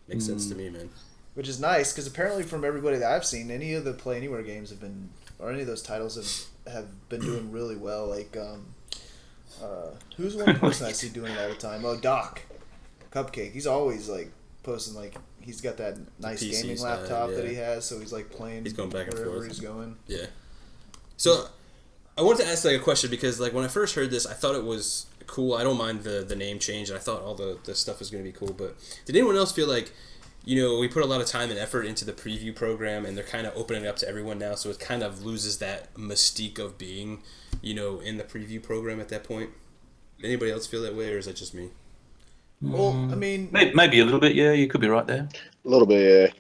Makes sense to me, man. Which is nice, because apparently from everybody that I've seen, any of the Play Anywhere games have been, or any of those titles have been doing really well. Like, who's one person I see doing it all the time? Oh, Doc. Cupcake. He's always, like, posting, like, he's got that nice PC gaming style, laptop that he has, so he's, like, playing he's going back and wherever forth. he's going. Yeah. So, I wanted to ask, like, a question, because, like, when I first heard this, I thought it was cool. I don't mind the name change, and I thought all the stuff was going to be cool, but did anyone else feel like, you know, we put a lot of time and effort into the preview program, and they're kind of opening it up to everyone now, so it kind of loses that mystique of being, you know, in the preview program at that point? Did anybody else feel that way, or is that just me? Well, I mean... Maybe a little bit, yeah, you could be right there. A little bit,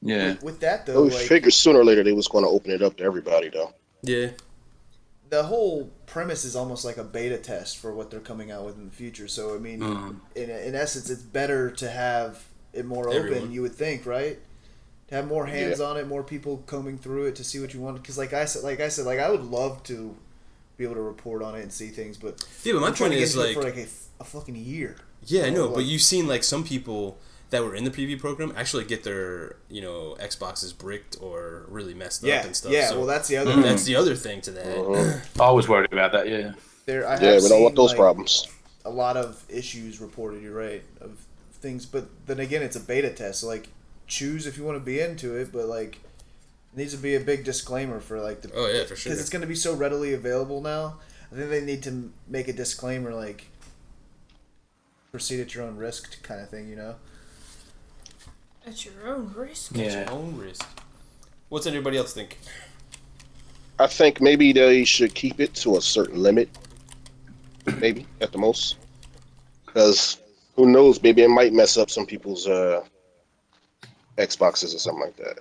yeah. Yeah. With that, though, We like, figured sooner or later they was going to open it up to everybody, though. Yeah. the whole premise is almost like a beta test for what they're coming out with in the future. So, I mean, in essence, it's better to have it more open, you would think, right? To have more hands on it, more people combing through it to see what you want. Because, like I said, I would love to be able to report on it and see things, but yeah, but my point is, like, for like a fucking year. Yeah, I know, but you've seen, like, some people that were in the preview program actually get their, you know, Xboxes bricked or really messed up and stuff. Yeah, so well, that's the other. That's the other thing to that. I was worried about that. Yeah. We don't want those problems. A lot of issues reported. You're right, of things, but then again, it's a beta test. So, like, choose if you want to be into it, but like, it needs to be a big disclaimer for like the. Oh yeah, for sure. Because it's going to be so readily available now. I think they need to make a disclaimer, like, proceed at your own risk kind of thing, you know. At your own risk. Yeah. At your own risk. What's anybody else think? I think maybe they should keep it to a certain limit. Maybe, at the most. Because, who knows, maybe it might mess up some people's Xboxes or something like that.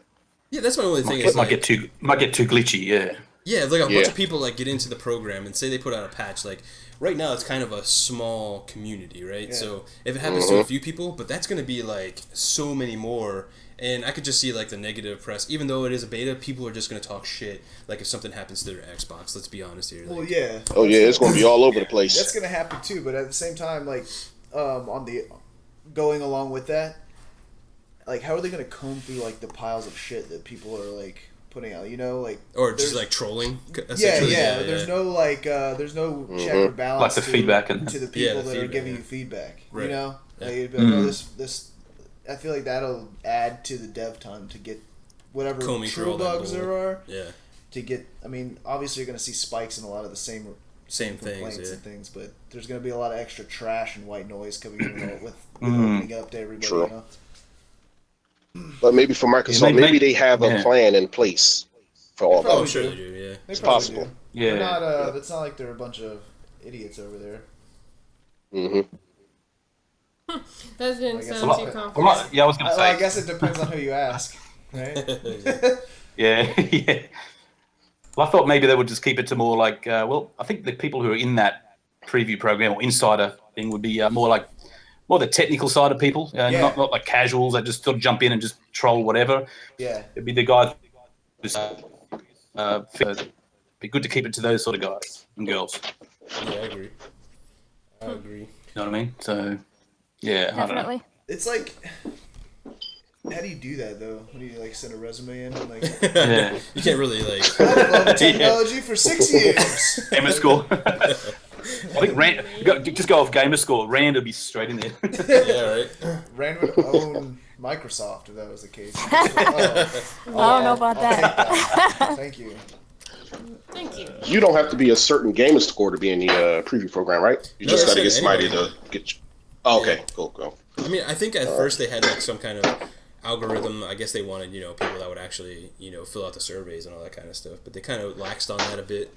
Yeah, that's my only thing. Might get too glitchy, yeah. Yeah, like a bunch of people like get into the program and say they put out a patch. Like right now, it's kind of a small community, right? Yeah. So if it happens to a few people, but that's going to be like so many more. And I could just see like the negative press. Even though it is a beta, people are just going to talk shit. Like if something happens to their Xbox, let's be honest here. Like, Well, yeah. Oh yeah, it's going to be all over the place. That's going to happen too, but at the same time, like, on the going along with that, like, how are they going to comb through like the piles of shit that people are like putting out? You know, like, or just like trolling. Yeah. There's no like, there's no check or balance. Like the feedback and to the people that are giving you feedback. Right. You know, like, it'd be like, oh, this. I feel like that'll add to the dev time to get whatever true bugs there are. Yeah. To get, I mean, obviously you're going to see spikes in a lot of the same complaints and things, but there's going to be a lot of extra trash and white noise coming in with opening up to everybody. True. You know? But maybe for Microsoft, maybe they have a plan in place for all that. I'm sure they do. Yeah, It's possible. Yeah, they're not. It's not like they're a bunch of idiots over there. That didn't sound too confident. I was going to say. I guess it depends on who you ask, right? Yeah. Well, I thought maybe they would just keep it to more like. I think the people who are in that preview program or insider thing would be more the technical side of people, not like casuals that just sort of jump in and just troll whatever. Yeah. It'd be the guy who's be good to keep it to those sort of guys and girls. Yeah, I agree. You know what I mean? So, yeah, Definitely. I don't know. It's like, how do you do that though? When you like send a resume in and like, you can't really like. I've loved technology for 6 years. Gamer score. I think just go off gamer score. Rand will be straight in there. Yeah, right. Rand would own Microsoft if that was the case. I don't know about that. Thank you. Thank you. You don't have to be a certain gamer score to be in the preview program, right? You just got to get somebody to get you. Oh, okay, cool. I mean, I think at first they had like some kind of algorithm. I guess they wanted, people that would actually, fill out the surveys and all that kind of stuff. But they kind of laxed on that a bit.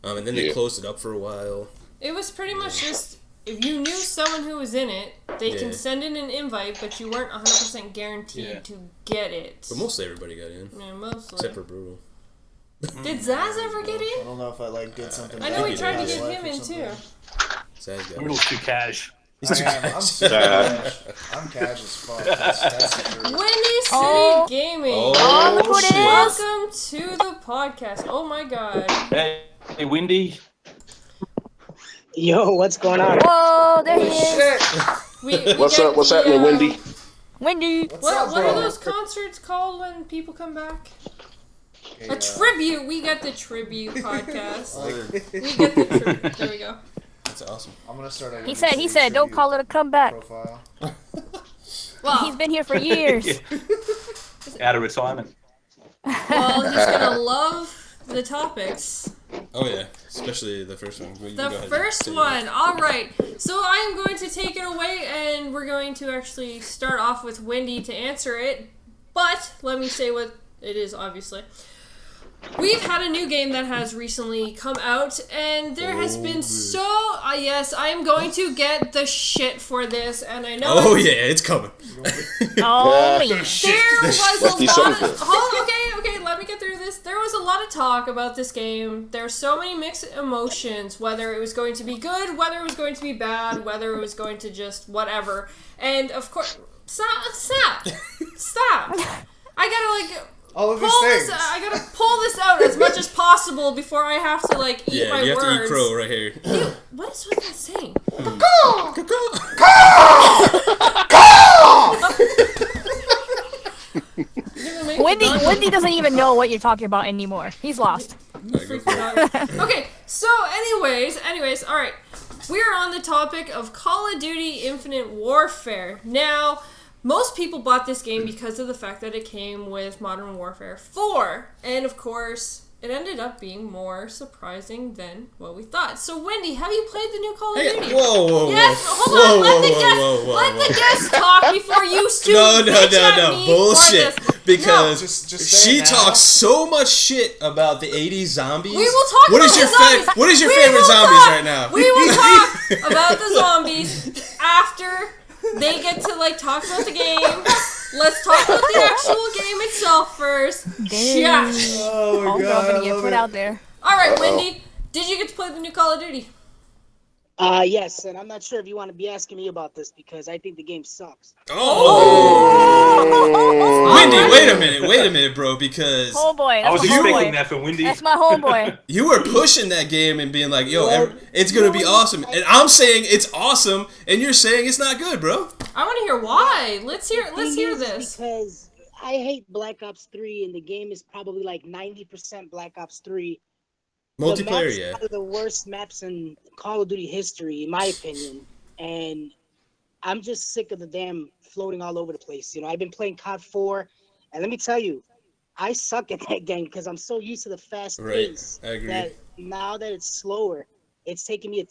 And then they closed it up for a while. It was pretty much just, if you knew someone who was in it, they can send in an invite, but you weren't 100% guaranteed to get it. But mostly everybody got in. Yeah, mostly. Except for Brutal. Did Zaz ever get I in? don't know if I did something. I know we bad tried to in get my life him or in something. too. Sad guy. I'm a little too cash. He's too I'm cash. super cash. I'm cash as fuck. That's the truth. Windy City Oh. Gaming. Oh, look who it shit. is. Welcome to the podcast. Oh my god. Hey, Windy. Yo, what's going on? Whoa, there he is. We What's get up? What's the, happening, Wendy? Wendy. What are those concerts called when people come back? Okay, A tribute. We get the tribute podcast. Like, We get the tribute. There we go. That's awesome. I'm gonna start a He said, don't call it a comeback. profile. Well, He's been here for years. Out of retirement. well, he's gonna love the topics. Oh yeah, especially the first one. You can The go ahead and first take it. one. All right. So I am going to take it away, and we're going to actually start off with Wendy to answer it. But let me say what it is. Obviously, we've had a new game that has recently come out, and there has been so. Yes, I am going to get the shit for this, and I know. Oh yeah, it's coming. Holy There shit. was a Lucky lot something. of, okay, let me get through this. There was a lot of talk about this game. There were so many mixed emotions, whether it was going to be good, whether it was going to be bad, whether it was going to just whatever. And of course, stop. I gotta All of these pull things. this. I gotta pull this out as much as possible before I have to eat Yeah, my you have words. to eat crow right here. Ew, what is that saying? Wendy doesn't even know what you're talking about anymore. He's lost. Alright, go for it. Okay, so anyways, alright. We're on the topic of Call of Duty Infinite Warfare. Now, most people bought this game because of the fact that it came with Modern Warfare 4. And of course, it ended up being more surprising than what we thought. So Wendy, have you played the new Call of Hey, Duty? whoa. Yes, hold on, let the guest talk before you bitch at me for bullshit. this. Because Just say she it now. talks so much shit about the 80s zombies. We will talk What about is your the zombies. What is your We favorite will zombies talk- right now? We will talk about the zombies after they get to talk about the game. Let's talk about the actual game itself first. Damn. Shush. Oh my Homegirl god, gonna I get love put it. out there. All right, Wendy, did you get to play the new Call of Duty? Yes, and I'm not sure if you want to be asking me about this because I think the game sucks. Oh. Wendy, wait a minute, bro, because Homeboy, I was that's my expecting homeboy. that from Windy. That's my homeboy. you were pushing that game and being like, yo, it's going to be awesome. And I'm saying it's awesome, and you're saying it's not good, bro. I want to hear why. Let's hear this. Because I hate Black Ops 3, and the game is probably like 90% Black Ops 3. The Multiplayer, maps yeah. are the worst maps in Call of Duty history, in my opinion. And I'm just sick of the damn floating all over the place. You know, I've been playing COD 4, and let me tell you, I suck at that game because I'm so used to the fast Right, pace I agree. that now that it's slower, it's taking me a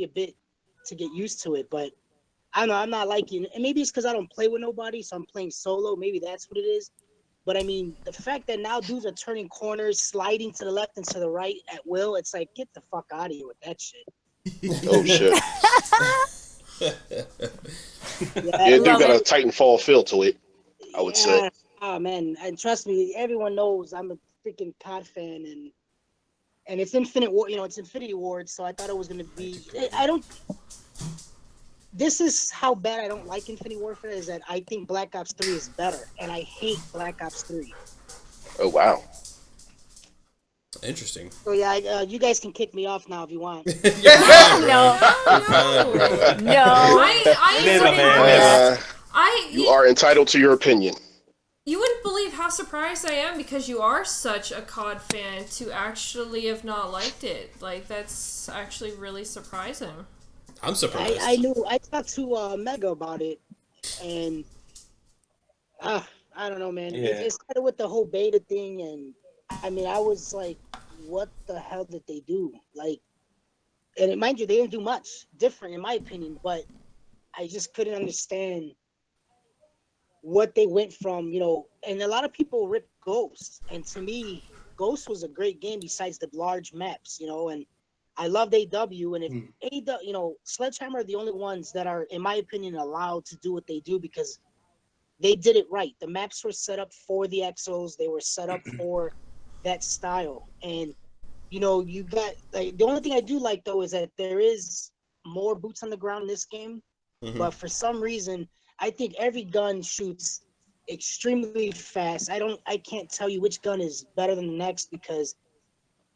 bit to get used to it. But I don't know, I'm not liking it. And maybe it's because I don't play with nobody, so I'm playing solo. Maybe that's what it is. But I mean, the fact that now dudes are turning corners, sliding to the left and to the right at will, it's like, get the fuck out of here with that shit. Oh shit. Yeah, Yeah, dude love got a it. Titanfall feel to it, I would say. Oh man, and trust me, everyone knows I'm a freaking COD fan, and it's Infinite War. You know, it's Infinity Ward, so I thought it was gonna be. I don't. This is how bad I don't like Infinity Warfare is that I think Black Ops 3 is better, and I hate Black Ops 3. Oh wow. Interesting. So yeah, you guys can kick me off now if you want. You're fine, bro. No. You're fine, bro. No. You are entitled to your opinion. You wouldn't believe how surprised I am because you are such a COD fan to actually have not liked it. Like, that's actually really surprising. I'm surprised. I knew. I talked to Mega about it, and I don't know, man. Yeah. It's kind of with the whole beta thing, and I mean, I was like, what the hell did they do? Like, and mind you, they didn't do much different, in my opinion, but I just couldn't understand what they went from, you know. And a lot of people ripped Ghost, and to me, Ghost was a great game besides the large maps, you know, and I loved AW, and if AW, you know, Sledgehammer are the only ones that are, in my opinion, allowed to do what they do because they did it right. The maps were set up for the exos. They were set up for that style. And you got like the only thing I do like though is that there is more boots on the ground in this game, but for some reason I think every gun shoots extremely fast. I can't tell you which gun is better than the next because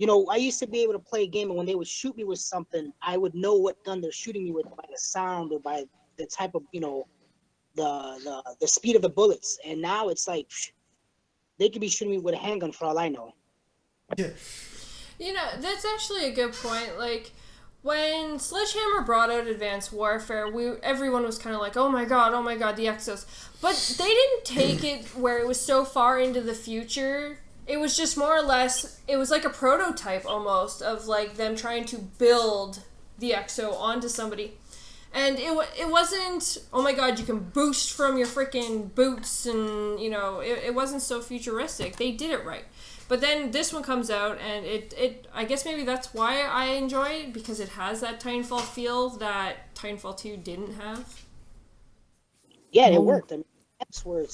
I used to be able to play a game and when they would shoot me with something, I would know what gun they're shooting me with by the sound or by the type of the speed of the bullets. And now it's like they could be shooting me with a handgun for all I know. Yeah. That's actually a good point. Like, when Sledgehammer brought out Advanced Warfare, everyone was kind of like, oh my god, the Exos. But they didn't take it where it was so far into the future. It was just more or less, it was like a prototype almost of like them trying to build the Exo onto somebody. And it wasn't, oh my god, you can boost from your freaking boots and, it wasn't so futuristic. They did it right. But then this one comes out, and it I guess maybe that's why I enjoy it, because it has that Titanfall feel that Titanfall 2 didn't have. Yeah, it worked. I mean, maps were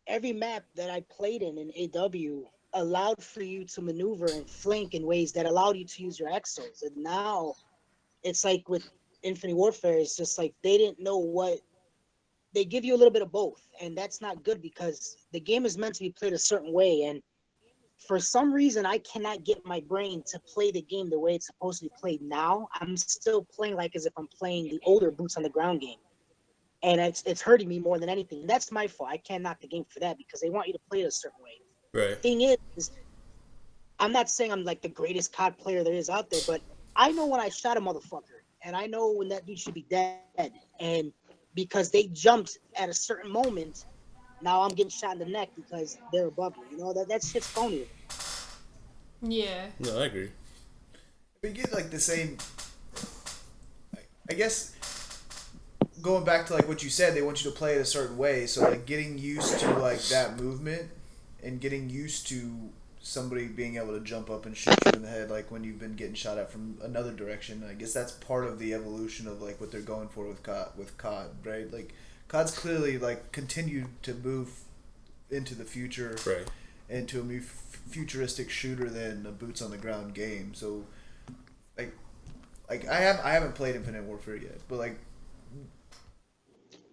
every map that I played in AW allowed for you to maneuver and flank in ways that allowed you to use your exos. And now it's like with Infinite Warfare, it's just like they didn't know what. They give you a little bit of both, and that's not good because the game is meant to be played a certain way. And for some reason, I cannot get my brain to play the game the way it's supposed to be played now. I'm still playing like as if I'm playing the older boots on the ground game. And it's hurting me more than anything. That's my fault. I can't knock the game for that because they want you to play it a certain way. Right. The thing is, I'm not saying I'm like the greatest COD player there is out there, but I know when I shot a motherfucker, and I know when that dude should be dead. And because they jumped at a certain moment, now I'm getting shot in the neck because they're above me. That shit's phony. Yeah. No, I agree. We get like the same. I guess going back to like what you said, they want you to play it a certain way. So like getting used to like that movement and getting used to somebody being able to jump up and shoot you in the head, like when you've been getting shot at from another direction. I guess that's part of the evolution of like what they're going for with COD, right? Like COD's clearly like continued to move into the future, right, into a more futuristic shooter than a boots on the ground game. So like I haven't played Infinite Warfare yet, but like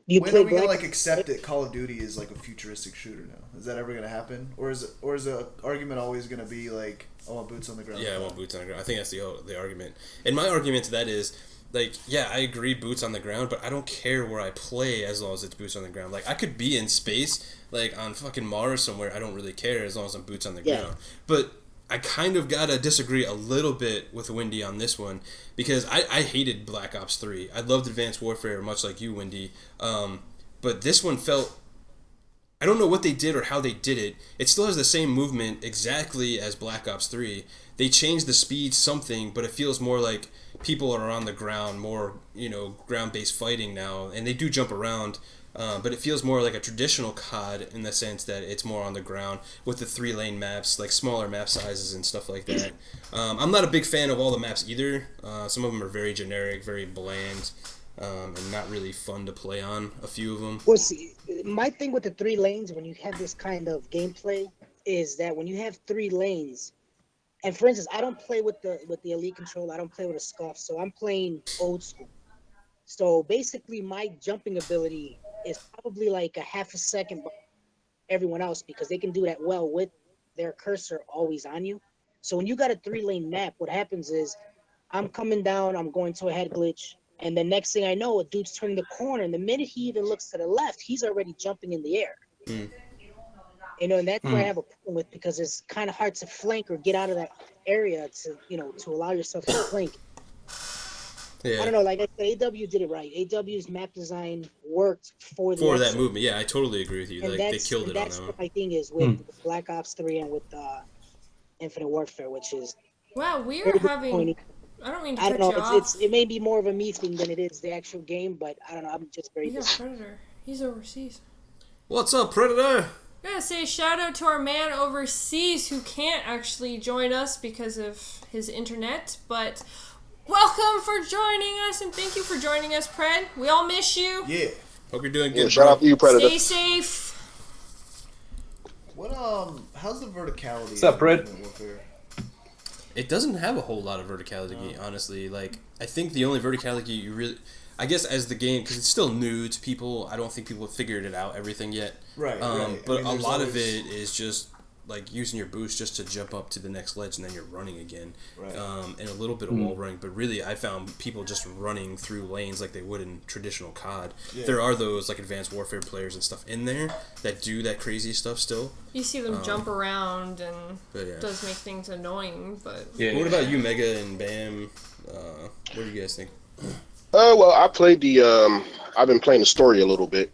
when are we gonna like accept that Call of Duty is like a futuristic shooter now? Is that ever gonna happen, or is the argument always gonna be like, I want boots on the ground? Yeah, I want boots on the ground. I think that's the argument. And my argument to that is, like, yeah, I agree, boots on the ground, but I don't care where I play as long as it's boots on the ground. Like, I could be in space, like on fucking Mars somewhere. I don't really care as long as I'm boots on the ground. But I kind of gotta disagree a little bit with Wendy on this one, because I hated Black Ops 3. I loved Advanced Warfare, much like you, Wendy. But this one felt, I don't know what they did or how they did it. It still has the same movement exactly as Black Ops 3. They changed the speed something, but it feels more like people are on the ground, more, ground-based fighting now. And they do jump around, but it feels more like a traditional COD in the sense that it's more on the ground with the 3-lane maps, like smaller map sizes and stuff like that. I'm not a big fan of all the maps either. Some of them are very generic, very bland, and not really fun to play on, a few of them. Well, see, my thing with the 3 lanes, when you have this kind of gameplay, is that when you have 3 lanes, and for instance, I don't play with the Elite controller, I don't play with a scuff, so I'm playing old school. So basically, my jumping ability is probably like a half a second behind everyone else because they can do that well with their cursor always on you. So when you got a 3-lane map, what happens is I'm coming down, I'm going to a head glitch, and the next thing I know, a dude's turning the corner, and the minute he even looks to the left, he's already jumping in the air. And that's where I have a problem with, because it's kind of hard to flank or get out of that area to allow yourself to flank. Yeah. I don't know, like I said, AW did it right. AW's map design worked for that movement. Yeah, I totally agree with you. And like, they killed it on that one. That's what my thing is with Black Ops 3 and with Infinite Warfare, which is... Wow, we are having... I don't mean to cut you off. It may be more of a me thing than it is the actual game, but I don't know, I'm just very... We got Predator. He's overseas. What's up, Predator? I gotta say a shout out to our man overseas who can't actually join us because of his internet, but... Welcome for joining us, and thank you for joining us, Pred. We all miss you. Yeah. Hope you're doing good. Shout out to you, Predator. Stay safe. What how's the verticality? What's up, Brett? in Warfare? It doesn't have a whole lot of verticality, honestly. Like, I think the only verticality you really, I guess, as the game, because it's still new to people. I don't think people have figured it out everything yet. Right. But I mean, a lot of always... it is just like using your boost just to jump up to the next ledge, and then you're running again. Right. And a little bit of wall running, but really, I found people just running through lanes like they would in traditional COD. Yeah. There are those like Advanced Warfare players and stuff in there that do that crazy stuff still. You see them jump around, and But yeah. it does make things annoying, but... Yeah. What about you, Mega and Bam? What do you guys think? Well, I played the. I've been playing the story a little bit.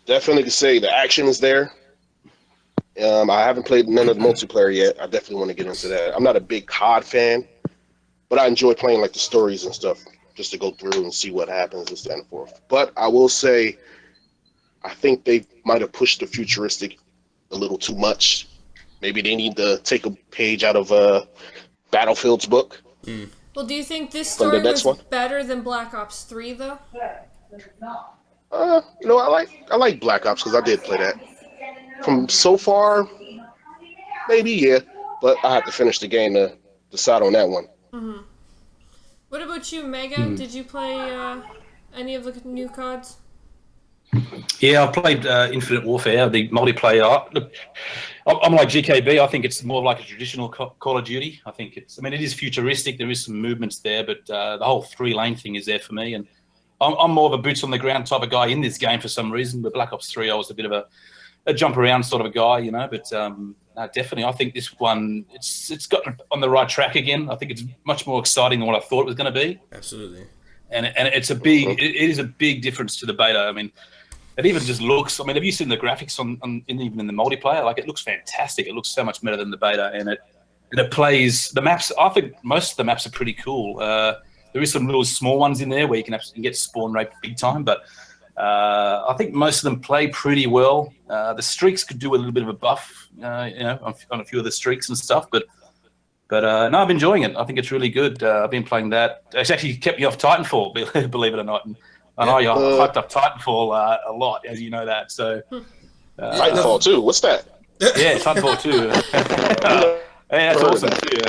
Definitely can say the action is there. I haven't played none of the multiplayer yet. I definitely want to get into that. I'm not a big COD fan, but I enjoy playing like the stories and stuff, just to go through and see what happens and so on and forth. But I will say, I think they might have pushed the futuristic a little too much. Maybe they need to take a page out of Battlefield's book. Well, do you think this From the story next was one? better than Black Ops 3, though? I like Black Ops because I did play that. From so far, maybe yeah, but I have to finish the game to decide on that one. Mm-hmm. What about you, Mega? Did you play any of the new CODs? Yeah, I've played Infinite Warfare, the multiplayer. Look, I'm like GKB. I think it's more like a traditional Call of Duty. I think it's. I mean, it is futuristic. There is some movements there, but the whole 3-lane thing is there for me. And I'm more of a boots on the ground type of guy in this game for some reason. But Black Ops 3, I was a bit of a jump around sort of a guy, you know. But definitely, I think this one it's got on the right track again. I think it's much more exciting than what I thought it was going to be. Absolutely. And it's a big. It is a big difference to the beta. I mean. It even just looks. I mean, have you seen the graphics even in the multiplayer? Like, it looks fantastic. It looks so much better than the beta, and it plays the maps. I think most of the maps are pretty cool. There is some little small ones in there where you can get spawn rate big time, but I think most of them play pretty well. The streaks could do a little bit of a buff, on a few of the streaks and stuff, but no, I'm enjoying it. I think it's really good. I've been playing that. It's actually kept me off Titanfall, believe it or not. I know you hyped up Titanfall a lot, as you know that. So Titanfall 2, what's that? Yeah, Titanfall 2. Yeah, that's awesome too.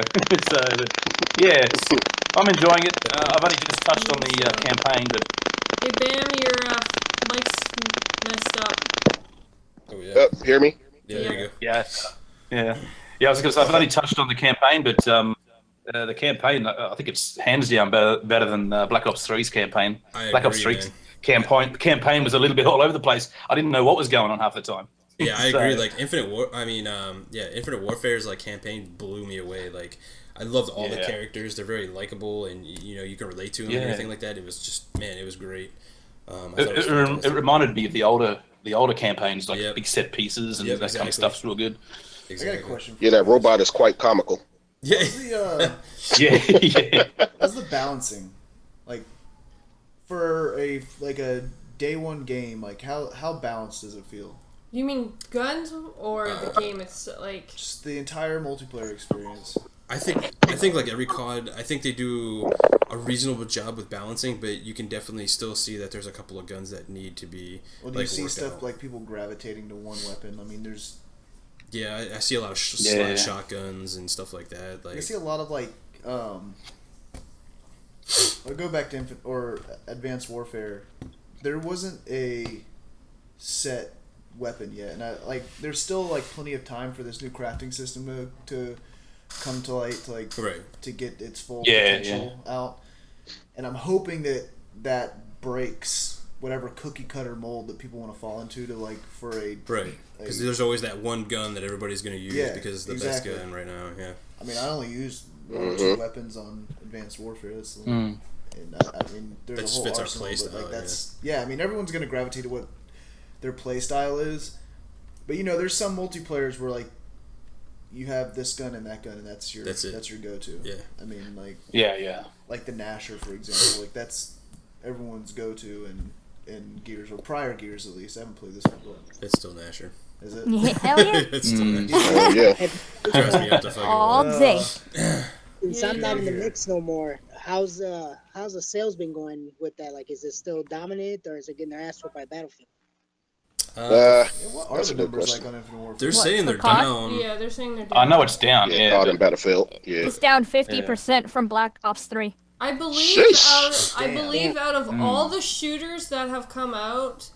I'm enjoying it. I've only just touched on the campaign, but Hey, Bam, your mic's messed up. Oh yeah. Hear me? Yeah, there you go. yeah. I was going to say I've only touched on the campaign, but the campaign, I think it's hands down better than Black Ops 3's campaign. Black Ops 3's campaign was a little bit all over the place. I didn't know what was going on half the time. Yeah, I agree. Like Infinite Warfare's like campaign blew me away. Like, I loved all the characters. They're very likable, and you can relate to them and everything like that. It was just, man, it was great. It reminded me of the older campagins, like big set pieces and that kind of stuff's real good. Exactly. I got a question. Yeah, that robot is quite comical. Yeah. How's the balancing? Like, for a day one game, like how balanced does it feel? You mean guns or the game? It's like Just the entire multiplayer experience. I think like every COD, I think they do a reasonable job with balancing, but you can definitely still see that there's a couple of guns that need to be. Well, do you see stuff like people gravitating to one weapon? I mean, there's. Yeah, I see a lot of slide shotguns and stuff like that. Like, I see a lot of I'll go back to Advanced Warfare. There wasn't a set weapon yet, and there's still plenty of time for this new crafting system to come to light, to get its full potential out. And I'm hoping that breaks whatever cookie cutter mold that people want to fall into for a because there's always that one gun that everybody's going to use because it's the best gun right now. Yeah. I mean, I only use 1 or 2 weapons on Advanced Warfare. That's and I mean, there's that a whole fits our arsenal, play but style. that's I mean, everyone's going to gravitate to what their play style is. But there's some multiplayers where you have this gun and that gun, and that's your go-to. Yeah. I mean, like the Nasher, for example, that's everyone's go-to in Gears, or prior Gears at least. I haven't played this one, but It's still Nasher. is it? Yeah, hell yeah. It's still Nasher. Oh, yeah. Drives me up to fucking All wall. day. Since I'm not in the mix no more, how's the sales been going with that? Like, is it still dominant, or is it getting their ass whooped by Battlefield? What are That's the a good numbers question. like on Infinite Warfare? They're saying for they're COD? down. Yeah, they're saying they're down. I know it's down. Yeah, Yeah, COD but- and Battlefield. Yeah. It's down 50% from Black Ops 3. I believe Sheesh. out of all the shooters that have come out,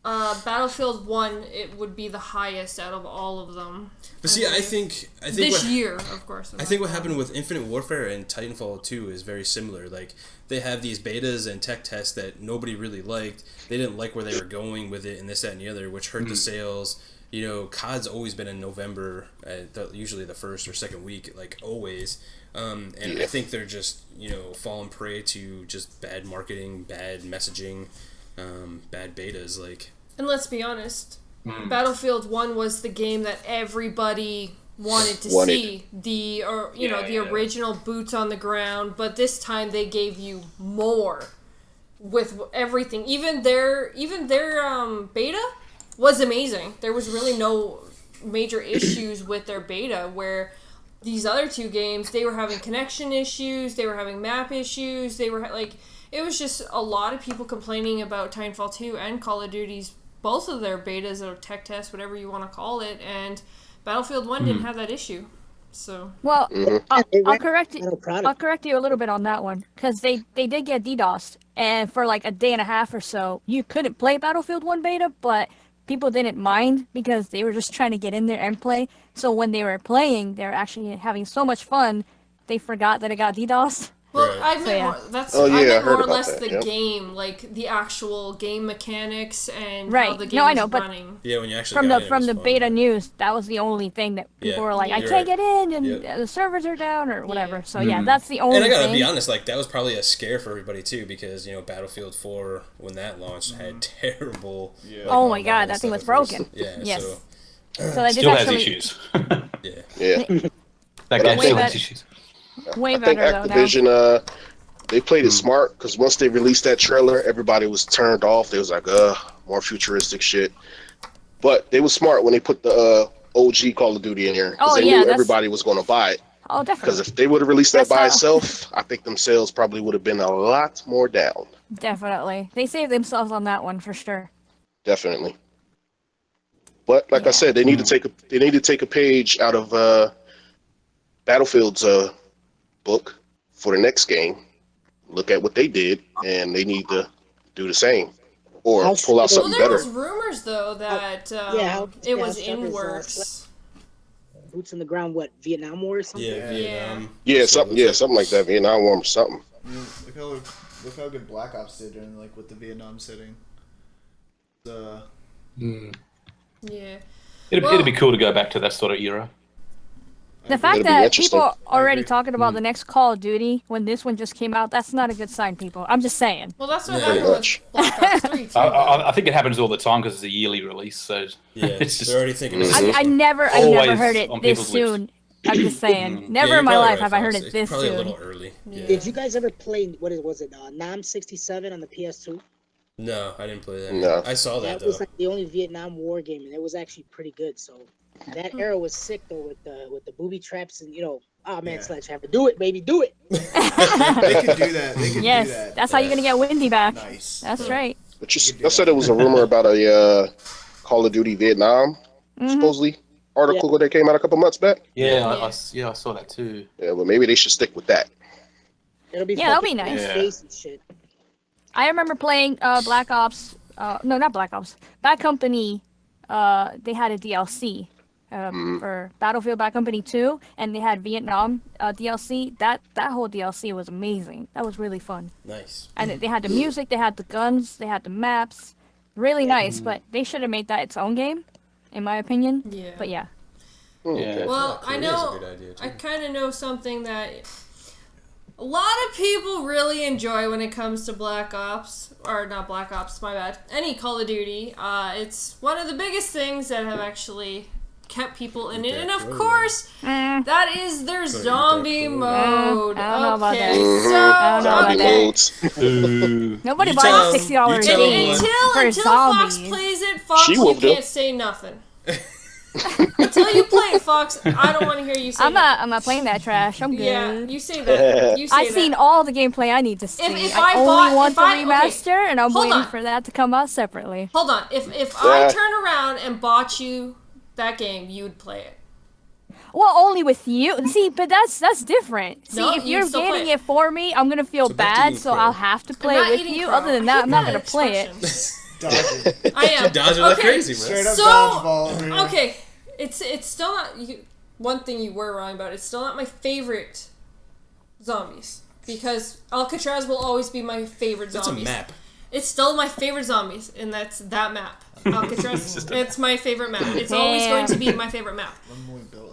Battlefield 1 it would be the highest out of all of them. But see, I think This what, year, of course. I think what happened with Infinite Warfare and Titanfall 2 is very similar. Like, they have these betas and tech tests that nobody really liked. They didn't like where they were going with it and this, that, and the other, which hurt the sales. You know, COD's always been in November, usually the first or second week, like always. And I think they're just, you know, falling prey to just bad marketing, bad messaging, bad betas. Like, And let's be honest, Battlefield 1 was the game that everybody wanted to see. The original boots on the ground, but this time they gave you more with everything. Even their beta was amazing. There was really no major issues with their beta, where these other two games, they were having connection issues, they were having map issues, they were like, it was just a lot of people complaining about Titanfall 2 and Call of Duty's, both of their betas or tech tests, whatever you want to call it, and Battlefield 1 didn't have that issue. So, Well, I'll correct you. Final product. I'll correct you a little bit on that one, because they did get DDoSed, and for like a day and a half or so, you couldn't play Battlefield 1 beta, but people didn't mind because they were just trying to get in there and play. So when they were playing, they were actually having so much fun, they forgot that it got DDoSed. well, Right. I meant So, yeah. more, that's Oh, yeah, I I meant heard more or about less that, the yeah. game, like the actual game mechanics and how Right. the game No, I is know, but running. yeah, when you actually From got the in, it from was the fun. beta news, that was the only thing that people Yeah. were like, I You're can't right. get in, and Yep. the servers are down or whatever. Yeah. So yeah, that's the only And I gotta thing. be honest, like, that was probably a scare for everybody too, because, you know, Battlefield 4, when that launched, had terrible. Yeah. like, Oh my online god, and that thing stuff was at broken. first. Yeah. Yes. So, So they did Still has actually issues. yeah. Yeah. That game Way still better. has issues. way I think better though now. Activision, they played it smart, because once they released that trailer, everybody was turned off. They was like, more futuristic shit. But they was smart when they put the OG Call of Duty in here, because Oh, they yeah, knew that's- everybody was going to buy it. Oh, Because definitely, if they would have released that That's by how- itself, I think them sales probably would have been a lot more down. definitely. They saved themselves on that one for sure. Definitely. But like I Yeah. said, they need to take a page out of Battlefield's book for the next game. Look at what they did, and they need to do the same, or How pull out should- Well, something there better. was rumors though that how- it yeah, was how in Trevor's, works. Boots on the ground, what, Vietnam War or something? Yeah, Vietnam. Yeah, So something. it Yeah, looks something like that. Vietnam War or something. I mean, look how good Black Ops did during like with the Vietnam setting. Yeah. It'd be cool to go back to that sort of era. The fact It'll be that interesting. people are already agree. talking about the next Call of Duty when this one just came out, that's not a good sign, people. I'm just saying. Well, that's what Yeah. happened Pretty with much. Black Ops 3 too. I think it happens all the time because it's a yearly release. So Yeah, it's just they're already thinking. Mhm. This is I fun. never Always heard it on this people's lips. soon. I'm just saying. Yeah, Never you're in my probably life right, have I heard Fox. it this Probably a soon. little early. Yeah. Did you guys ever play, was it, NAM 67 on the PS2? No, I didn't play that. No. I saw that That though. was like the only Vietnam War game, and it was actually pretty good. So that era was sick though, with the booby traps and oh man, Yeah. Sledgehammer, do it, baby, do it. They could do that. They could Yes, do that. that's how you're gonna get Windy back. Nice. That's right. But you said it was a rumor about a Call of Duty Vietnam, supposedly article that came out a couple months back. I saw that too. Yeah, well, maybe they should stick with that. It'll be Yeah, that'll fucking be nice. space and shit. I remember playing Black Ops. No, not Black Ops. Bad Company. They had a DLC for Battlefield Bad Company 2, and they had Vietnam DLC. That whole DLC was amazing. That was really fun. Nice. And they had the music, they had the guns, they had the maps. Really nice, but they should have made that its own game, in my opinion. Yeah. But yeah. Yeah. Well, I Korea's a know. good idea, too. I kind of know something that a lot of people really enjoy when it comes to Black Ops, or not Black Ops, my bad. Any Call of Duty. It's one of the biggest things that have actually kept people in it, and of course, that is their zombie mode. I don't know about Okay, that. so I don't know about Zombie that. loads. Nobody You buys tell a $60 you tell game them for until Fox zombies. plays it, Fox, you SheWulf do. can't say nothing. Until you play it, Fox, I don't want to hear you say I'm that. not playing that trash. I'm good. Yeah, you say that. You say I've that. seen all the gameplay I need to see. If I I only bought- want if the I- okay, remaster, and I'm hold waiting on. for that to come out separately. Hold on. If Yeah. I turn around and bought you that game, you would play it. Well, only with you. See, but that's different. See, No, if you you're still play getting it. it for me, I'm gonna feel So back to bad, you, so Crow. I'll have to play I'm it not with eating you. crow. Other than I that, hate I'm not that gonna play it. expression. Dodging. I am. Dodging like Okay. crazy, man. Straight up So- dodgeball over here. Okay, it's still not one thing you were wrong about. It's still not my favorite zombies because Alcatraz will always be my favorite That's a zombies. map. It's still my favorite zombies, and that's that map. Alcatraz. It's my favorite map. It's always going to be my favorite map.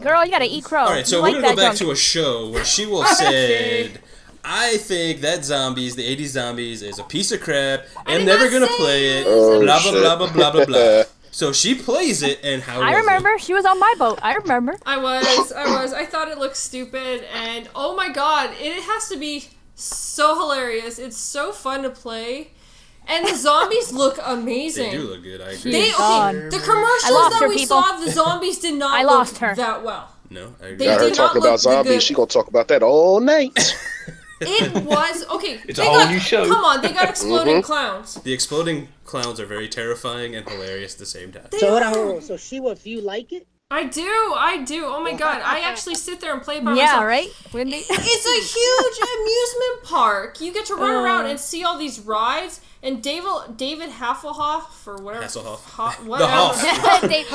Girl, you gotta eat crow. All right, so you we're like gonna go that back junk. to a show where SheWulf said, "I think that zombies, the '80s zombies, is a piece of crap. I'm did never not gonna say play it. Oh, blah shit. blah blah blah blah blah blah." So she plays it, and how? I was remember. It? She was on my boat. I remember. I was. I thought it looked stupid, and oh my god, it has to be so hilarious. It's so fun to play, and the zombies look amazing. They do look good. I agree. They, She's gone. okay, the commercials lost that her, we people. saw of the zombies did not I look lost her. that well. No, I agree. They Got her did not talking look about zombies. good. She gonna talk about that all night. It was okay. It's they a whole got, new show. Come on, they got exploding clowns. The exploding clowns are very terrifying and hilarious at the same time. They So hold are. on, hold on. So SheWulf, you like it? I do. Oh my god, I actually sit there and play by Yeah, myself. right, Wendy. It's a huge amusement park. You get to run around and see all these rides. And David Hasselhoff or whatever. Hasselhoff. Whatever. Hoff. They- the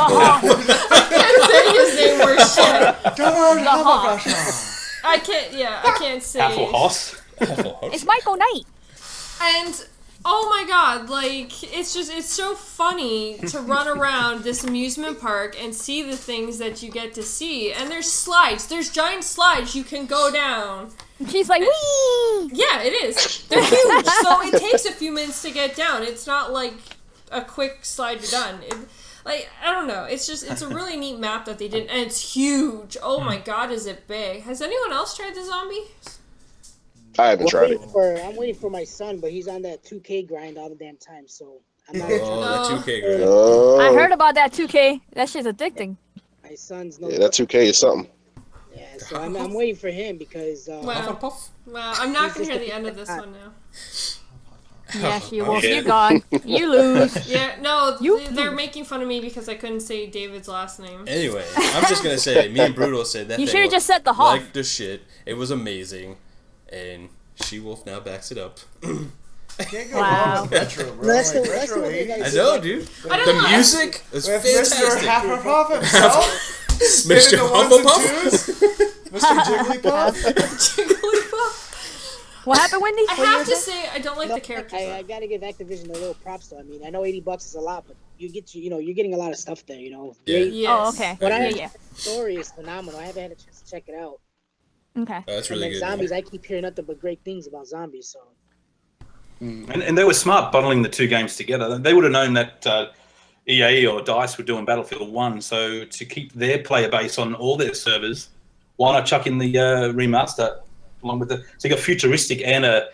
Hoff. I can't say his name worth shit. The Hoff. I can't say. Hasselhoff. It's Michael Knight. And oh my god, like it's so funny to run around this amusement park and see the things that you get to see. And there's giant slides you can go down. She's like, wee. Yeah, it is. They're huge, so it takes a few minutes to get down. It's not like a quick slide you're done. I don't know. It's a really neat map that they did, and it's huge. Oh my god, is it big? Has anyone else tried the zombie? I haven't tried it. I'm waiting for my son, but he's on that 2K grind all the damn time, so I'm not. Oh, that 2K grind. Oh, I heard about that 2K. That shit's addicting. My son's no. yeah, that 2K is something. Yeah, so I'm waiting for him because. Well, I'm not gonna hear the end of this one now. Yeah, SheWulf, Yeah. you're gone. You lose. Yeah, no, You- they're making fun of me because I couldn't say David's last name. Anyway, I'm just gonna say, me and Brutal said that You thing should have was just said the Hoff. like the shit. It was amazing, and SheWulf now backs it up. Can't go Wow. wrong with retro, bro. That's Like, the- that's retro the thing 80s. I know, dude. I don't The know. music is With Mr. fantastic. Hufflepuff himself. Mr. Spinning the ones and Hufflepuff. twos. Mr. Jigglypuff. Jigglypuff. What happened, Wendy? I What you have were to saying? say, I don't like No, the characters. I gotta give Activision a little props though. I mean, I know $80 is a lot, but you're getting a lot of stuff there. Yeah. Great- Yes. Oh, okay. What I I agree. heard, the story is phenomenal. I haven't had a chance to check it out. Okay. Oh, that's And really then good. zombies, I keep hearing nothing but great things about zombies. So And they were smart bundling the two games together. They would have known that EA or DICE were doing Battlefield 1, so to keep their player base on all their servers, why not chuck in the remaster along with the... So you got futuristic and a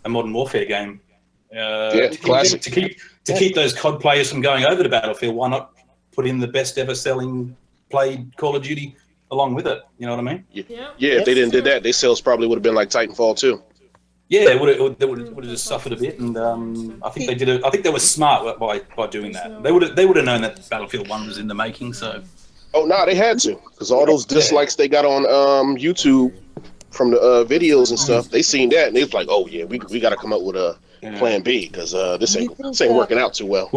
Modern Warfare game. Classic. To keep those COD players from going over to Battlefield, why not put in the best ever selling played Call of Duty along with it? You know what I mean? Yeah. Yeah, if they didn't did that, their sales probably would have been like Titanfall too. Yeah, they would have just suffered a bit, and I think they did. I think they were smart by doing that. They would have known that Battlefield 1 was in the making. So Oh no, they had to, because all those dislikes they got on YouTube from the videos and stuff, they seen that and they was like, oh yeah, we got to come up with a plan B because this ain't working out too well.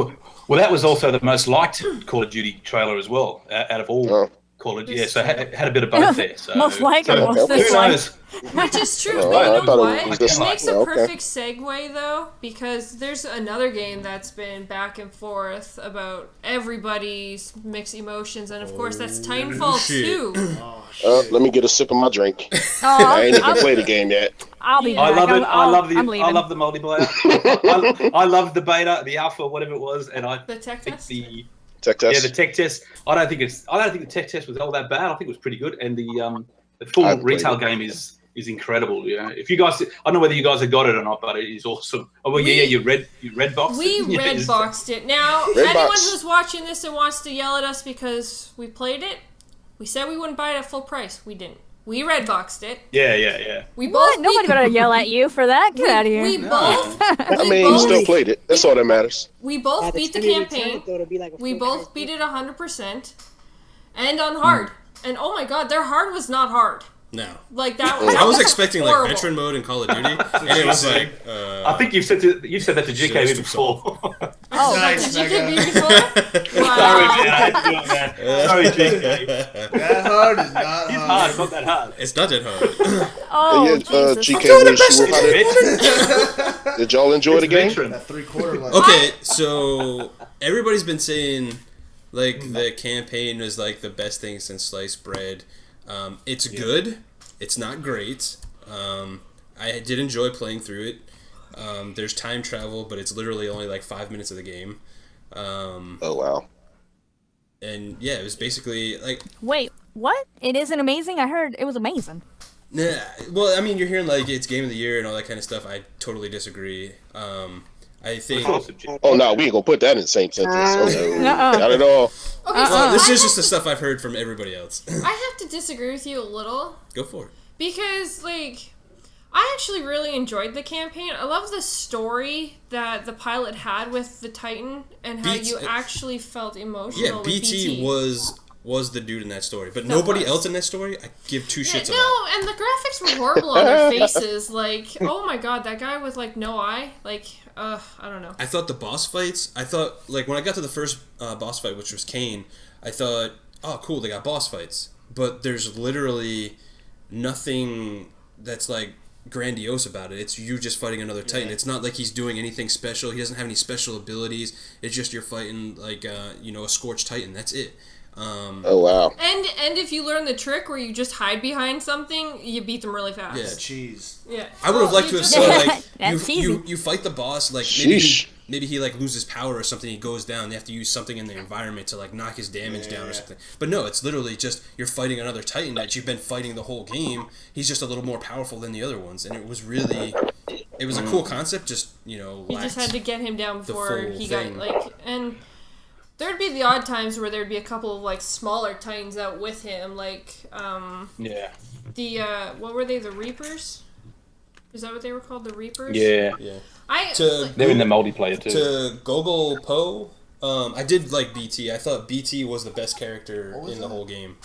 Well, that was also the most liked Call of Duty trailer as well, out of all Oh. Call of Duty. Yeah, so it had a bit of both there. So, Most liked or so most who disliked? knows? Which is true. Oh, But I you know thought it what? was It this makes hot. a Okay. perfect segue, though, because there's another game that's been back and forth about everybody's mixed emotions, and of course that's Titanfall shit. 2. Oh, shit. Let me get a sip of my drink. Oh, I ain't even I'll, played the game yet. I'll be I back. love it. I'm I leaving. love the multiplayer. I love the beta, the alpha, whatever it was, and I The tech think test? Tech Yeah, test. the tech test. I don't think the tech test was all that bad. I think it was pretty good, and the full I played retail it. game is is incredible. Yeah, if you guys, I don't know whether you guys have got it or not, but it is awesome. Oh well, you red boxed we it. red boxed it. Now, Red anyone box. who's watching this and wants to yell at us because we played it, we said we wouldn't buy it at full price. We didn't. We red boxed it. Yeah. We What? both Nobody better yell at you for that. Get out of here. We both. I we mean, you both- still played it. That's all that matters. We both By beat the time you return campaign. it, though, it'll be like a We full both price beat deal. it 100%, and on hard. And oh my god, their hard was not hard. No. Like that. I was expecting like horrible. veteran mode in Call of Duty, and it was like. I think you've said that to GKB Just before. Oh, Nice, Did you Mega. get before? Sorry, Wow. man. I had to do it, man. Sorry, GK. That hard is not It's hard. hard. It's not that hard. It's not that hard. Oh, Jesus. GK, did y'all enjoy the game? Veteran. That 3/4 line. Okay, so everybody's been saying like the campaign was like the best thing since sliced bread. It's good. It's not great. I did enjoy playing through it. There's time travel, but it's literally only like 5 minutes of the game. Oh wow. And yeah, it was basically like, Wait, what? It isn't amazing? I heard it was amazing. nah, well, I mean, you're hearing like it's game of the year and all that kind of stuff. I totally disagree. I think. Oh no, we ain't gonna put that in the same sentence. Oh, no. Uh-uh. Not at all. Okay, so Well, this I is just the stuff I've heard from everybody else. I have to disagree with you a little. Go for it. Because, like, I actually really enjoyed the campaign. I love the story that the pilot had with the Titan and how BT you actually felt emotional Yeah, with BT was the dude in that story, but That nobody was. else in that story I give two shits about. No, and the graphics were horrible on their faces. Like, oh my god, that guy with, like, no eye. Like, I don't know. I thought the boss fights, like, when I got to the first boss fight, which was Kane, I thought, oh, cool, they got boss fights. But there's literally nothing that's, like, grandiose about it. It's you just fighting another Titan. It's not like he's doing anything special. He doesn't have any special abilities. It's just you're fighting, like, a Scorched Titan. That's it. Oh wow. And if you learn the trick where you just hide behind something, you beat them really fast. Yeah. Cheese. Yeah. I would have liked to have saw, like, That's you fight the boss, like, Sheesh. maybe he like loses power or something, he goes down, they have to use something in the environment to like knock his damage down or something. But no, it's literally just you're fighting another Titan that you've been fighting the whole game. He's just a little more powerful than the other ones, and it was a cool concept, just, You just had to get him down before full he thing. got, like, and there'd be the odd times where there'd be a couple of, like, smaller Titans out with him, like, Yeah. the, what were they, the Reapers? Is that what they were called, the Reapers? Yeah. They're in the multiplayer too. To Gogol Poe, I did like BT. I thought BT was the best character in the whole game.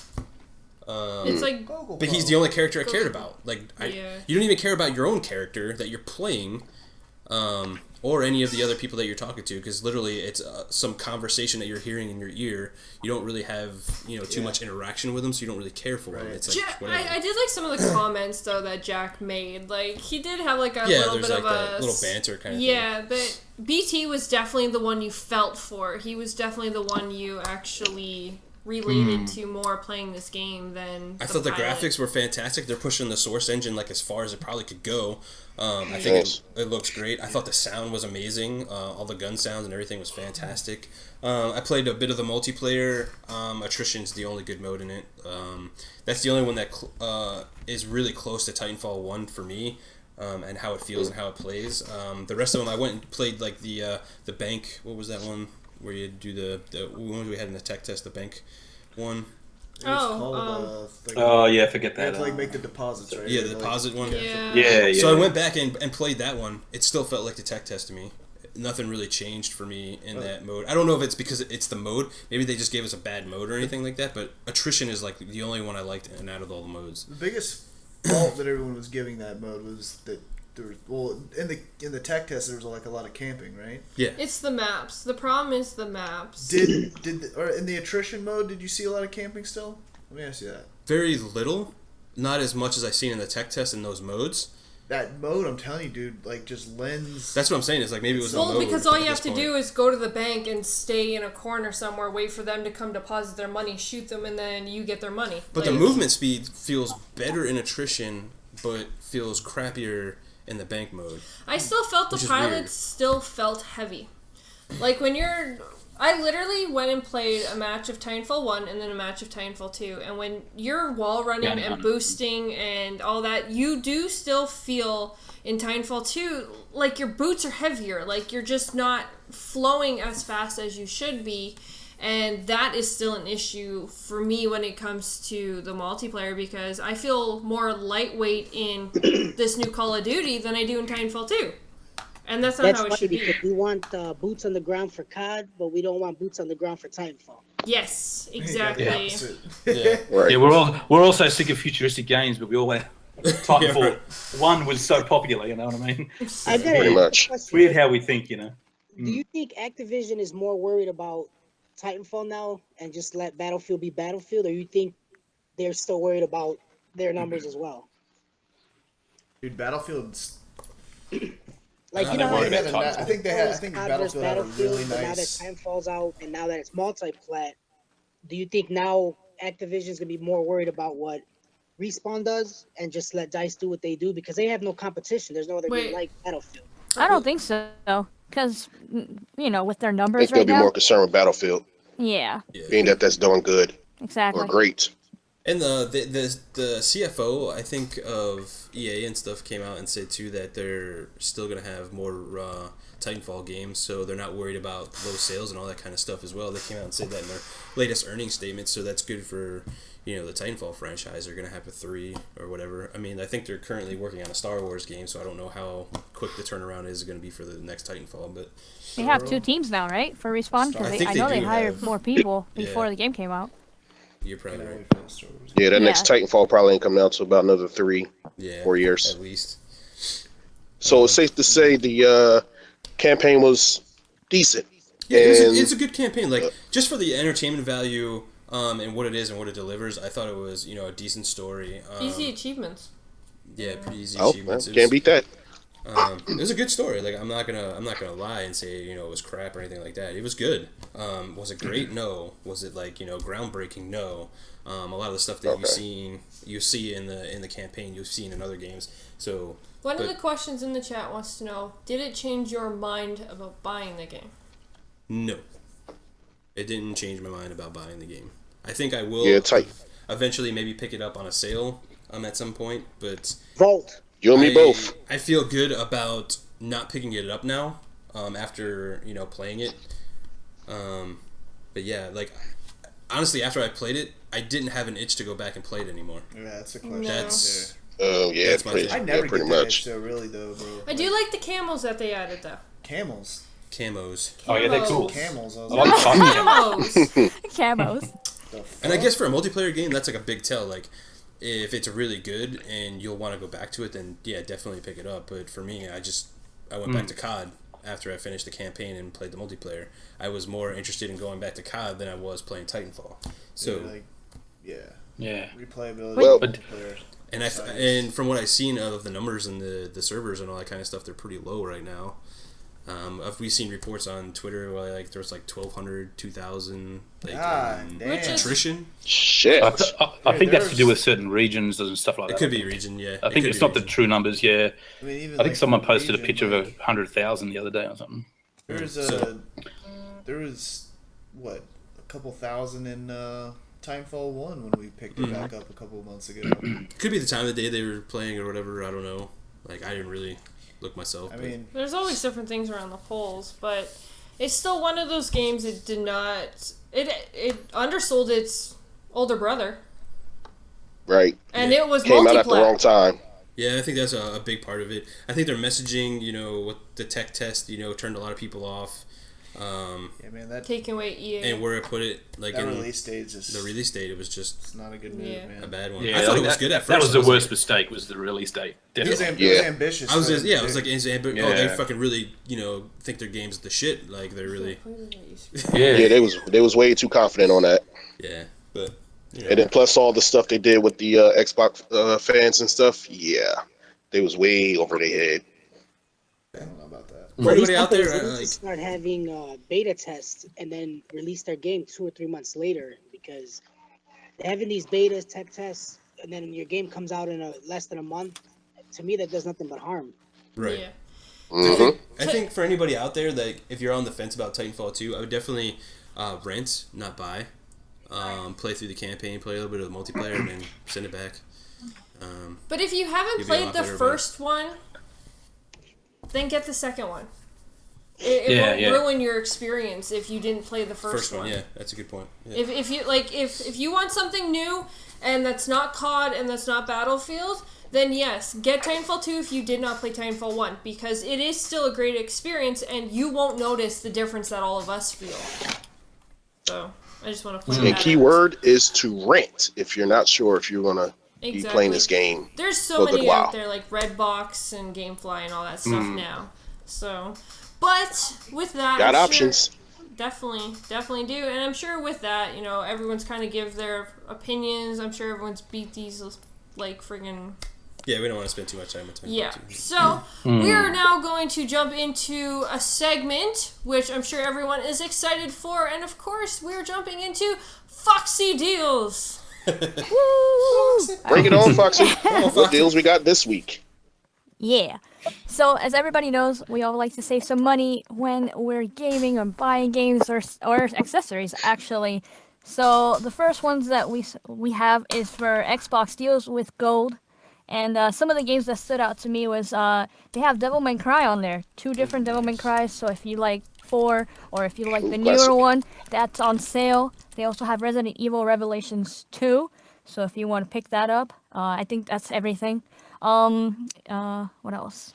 It's like, But he's the only character I cared about. Like, Yeah. you don't even care about your own character that you're playing, or any of the other people that you're talking to, because literally it's some conversation that you're hearing in your ear. You don't really have too much interaction with them, so you don't really care for them. It's like whatever. I did like some of the comments though that Jack made. Like, he did have like a little there's bit like of a that little banter kind of thing. Yeah, but BT was definitely the one you felt for. He was definitely the one you actually related to more playing this game than I thought the pilot. graphics were fantastic. They're pushing the Source engine like as far as it probably could go. I think it looks great. I thought the sound was amazing. All the gun sounds and everything was fantastic. I played a bit of the multiplayer. Attrition's the only good mode in it. That's the only one that is really close to Titanfall 1 for me, and how it feels and how it plays. The rest of them, I went and played like the bank. What was that one where you do the one we had in the tech test? The bank one. It was called, Oh yeah, forget they had that. to like make the deposits, right? Yeah, the deposit one. Yeah. So I went back and played that one. It still felt like the tech test to me. Nothing really changed for me in that mode. I don't know if it's because it's the mode. Maybe they just gave us a bad mode or anything like that. But Attrition is like the only one I liked and out of all the modes. The biggest fault that everyone was giving that mode was that there was, in the tech test there was like a lot of camping, right? Yeah. It's the maps. The problem is the maps. Or in the attrition mode, did you see a lot of camping still? Let me ask you that. Very little. Not as much as I've seen in the tech test in those modes. That mode, I'm telling you, dude, like just lends. That's what I'm saying. It's like maybe it was the mode. Well, because all at you have this to point. do is go to the bank and stay in a corner somewhere, wait for them to come deposit their money, shoot them, and then you get their money. But the movement speed feels better in Attrition, but feels crappier in the bank mode. I still felt the Which is pilots weird. still felt heavy. Like when you're I literally went and played a match of Titanfall 1 and then a match of Titanfall 2. And when you're wall running and boosting and all that, you do still feel in Titanfall 2 like your boots are heavier. Like you're just not flowing as fast as you should be. And that is still an issue for me when it comes to the multiplayer because I feel more lightweight in this new Call of Duty than I do in Titanfall 2. And that's not how it should be. Because we want boots on the ground for COD, but we don't want boots on the ground for Titanfall. Yes, exactly. Yeah. Right. Yeah, we're also sick of futuristic games, but we all went Titanfall 1 was so popular, you know what I mean? I got Pretty much. It's weird how we think, you know. Do you think Activision is more worried about Titanfall now and just let Battlefield be Battlefield, or you think they're still worried about their numbers as well? Dude, Battlefield's. Like I you know, don't how know. I think they had. I think COD versus Battlefield had a really but now that nice. Titanfall's out and now that it's multi-plat, do you think now Activision's gonna be more worried about what Respawn does and just let DICE do what they do because they have no competition? There's no other game like Battlefield. I don't think so, because with their I numbers think they'll right be now. more concerned with Battlefield, Yeah, being that that's doing good exactly. or great. And the CFO, I think, of EA and stuff came out and said too that they're still gonna have more Titanfall games, so they're not worried about low sales and all that kind of stuff as well. They came out and said that in their latest earnings statement, so that's good for the Titanfall franchise. They're gonna have a 3 or whatever. I mean, I think they're currently working on a Star Wars game, so I don't know how quick the turnaround is gonna be for the next Titanfall, but They have 2 teams now, right, for Respawn? Because I think I they know they do hired have- more people Yeah. before the game came out. you're probably right. Yeah, that next Titanfall probably ain't coming out till about another 3-4 years. At least. So it's safe to say the campaign was decent. Yeah, And it's a good campaign. Like just for the entertainment value and what it is and what it delivers, I thought it was a decent story. Easy achievements. Yeah, pretty easy oh, achievements. well, can't beat that. It was a good story. Like I'm not gonna lie and say it was crap or anything like that. It was good. Was it great? No. Was it groundbreaking? No. A lot of the stuff that you see in the campaign, you've seen in other games. So One of the questions in the chat wants to know: did it change your mind about buying the game? no, it didn't change my mind about buying the game. I think I will. Yeah, tight. Eventually, maybe pick it up on a sale at some point, but Vote. You and me both. I feel good about not picking it up now after playing it. But yeah, honestly, after I played it, I didn't have an itch to go back and play it anymore. Yeah, that's a question. That's Oh yeah, That's my pretty, thing. I never pretty get that much. itch, though, really, though, bro. I do like the camels that they added, though. Camels. camos. Oh yeah, they're cool. Camels. I was I like, like the Camos. Camos. the And I fuck? guess for a multiplayer game, that's a big tell. If it's really good and you'll want to go back to it, then yeah, definitely pick it up. But for me, I went back to COD after I finished the campaign and played the multiplayer. I was more interested in going back to COD than I was playing Titanfall. So Yeah. replayability. Well- multiplayer. and from what I've seen of the numbers and the servers and all that kind of stuff, they're pretty low right now. We've seen reports on Twitter where there's 1,200, 2,000 God damn. Which is- attrition. Shit. I think that's to do with certain regions and stuff like that. It could be region, yeah. I think it's not the true numbers, yeah. I mean, even I think someone the posted a region, picture of 100,000 the other day or something. There was what, a couple thousand in Titanfall 1 when we picked it back up a couple of months ago. Could be the time of the day they were playing or whatever. I don't know. I didn't really look myself. I but- mean, There's always different things around the polls, but it's still one of those games that did not... It undersold its older brother. Right. And it was Came out at the wrong multi-plat. time. Yeah, I think that's a big part of it. I think their messaging, with the tech test, turned a lot of people off. yeah, man, that Taking away EA. And where I put it, that in release date is just the release date, it was just it's not a good move, Yeah. a man. bad one. Yeah, I thought it was good at first. That was I the like- worst mistake, was the release date. It was, Definitely. it was Yeah. ambitious. I was for just, them yeah, to I was do. like, oh, Yeah. they fucking really, think their game's the shit. Like, they're really, Yeah, they was way too confident on that. yeah. But, And then plus all the stuff they did with the Xbox fans and stuff. Yeah, they was way over their head. I don't know about that. for anybody out there, They need to start having beta tests and then release their game 2 or 3 months later, because having these betas, tech tests, and then your game comes out in less than a month. To me, that does nothing but harm. right. Yeah. I think for anybody out there that if you're on the fence about Titanfall 2, I would definitely rent, not buy. Play through the campaign, play a little bit of the multiplayer, and then send it back. But if you haven't played the first one, then get the second one. It won't ruin your experience if you didn't play the first one. Yeah, that's a good point. Yeah. If you want something new and that's not COD and that's not Battlefield, then yes, get Titanfall 2 if you did not play Titanfall 1, because it is still a great experience and you won't notice the difference that all of us feel. So, I just want to point that out. And key word is to rent if you're not sure if you're going to be playing this game. There's so many out there, like Redbox and Gamefly and all that stuff now. So, but with that, got options. Definitely do. And I'm sure with that, you know, everyone's kind of give their opinions. I'm sure everyone's beat these like friggin'. Yeah, we don't want to spend too much time on Titanfall 2. Yeah. So, we are now going to jump into a segment, which I'm sure everyone is excited for. And of course, we're jumping into Foxy Deals. Bring it on, Foxy. What deals we got this week? Yeah. So, as everybody knows, we all like to save some money when we're gaming or buying games or accessories, actually. So, the first ones that we have is for Xbox deals with gold. And some of the games that stood out to me was they have Devil May Cry on there. 2 different Devil May Cries. So if you like 4 or if you like the newer one, that's on sale. They also have Resident Evil Revelations 2. So if you want to pick that up, I think that's everything. What else?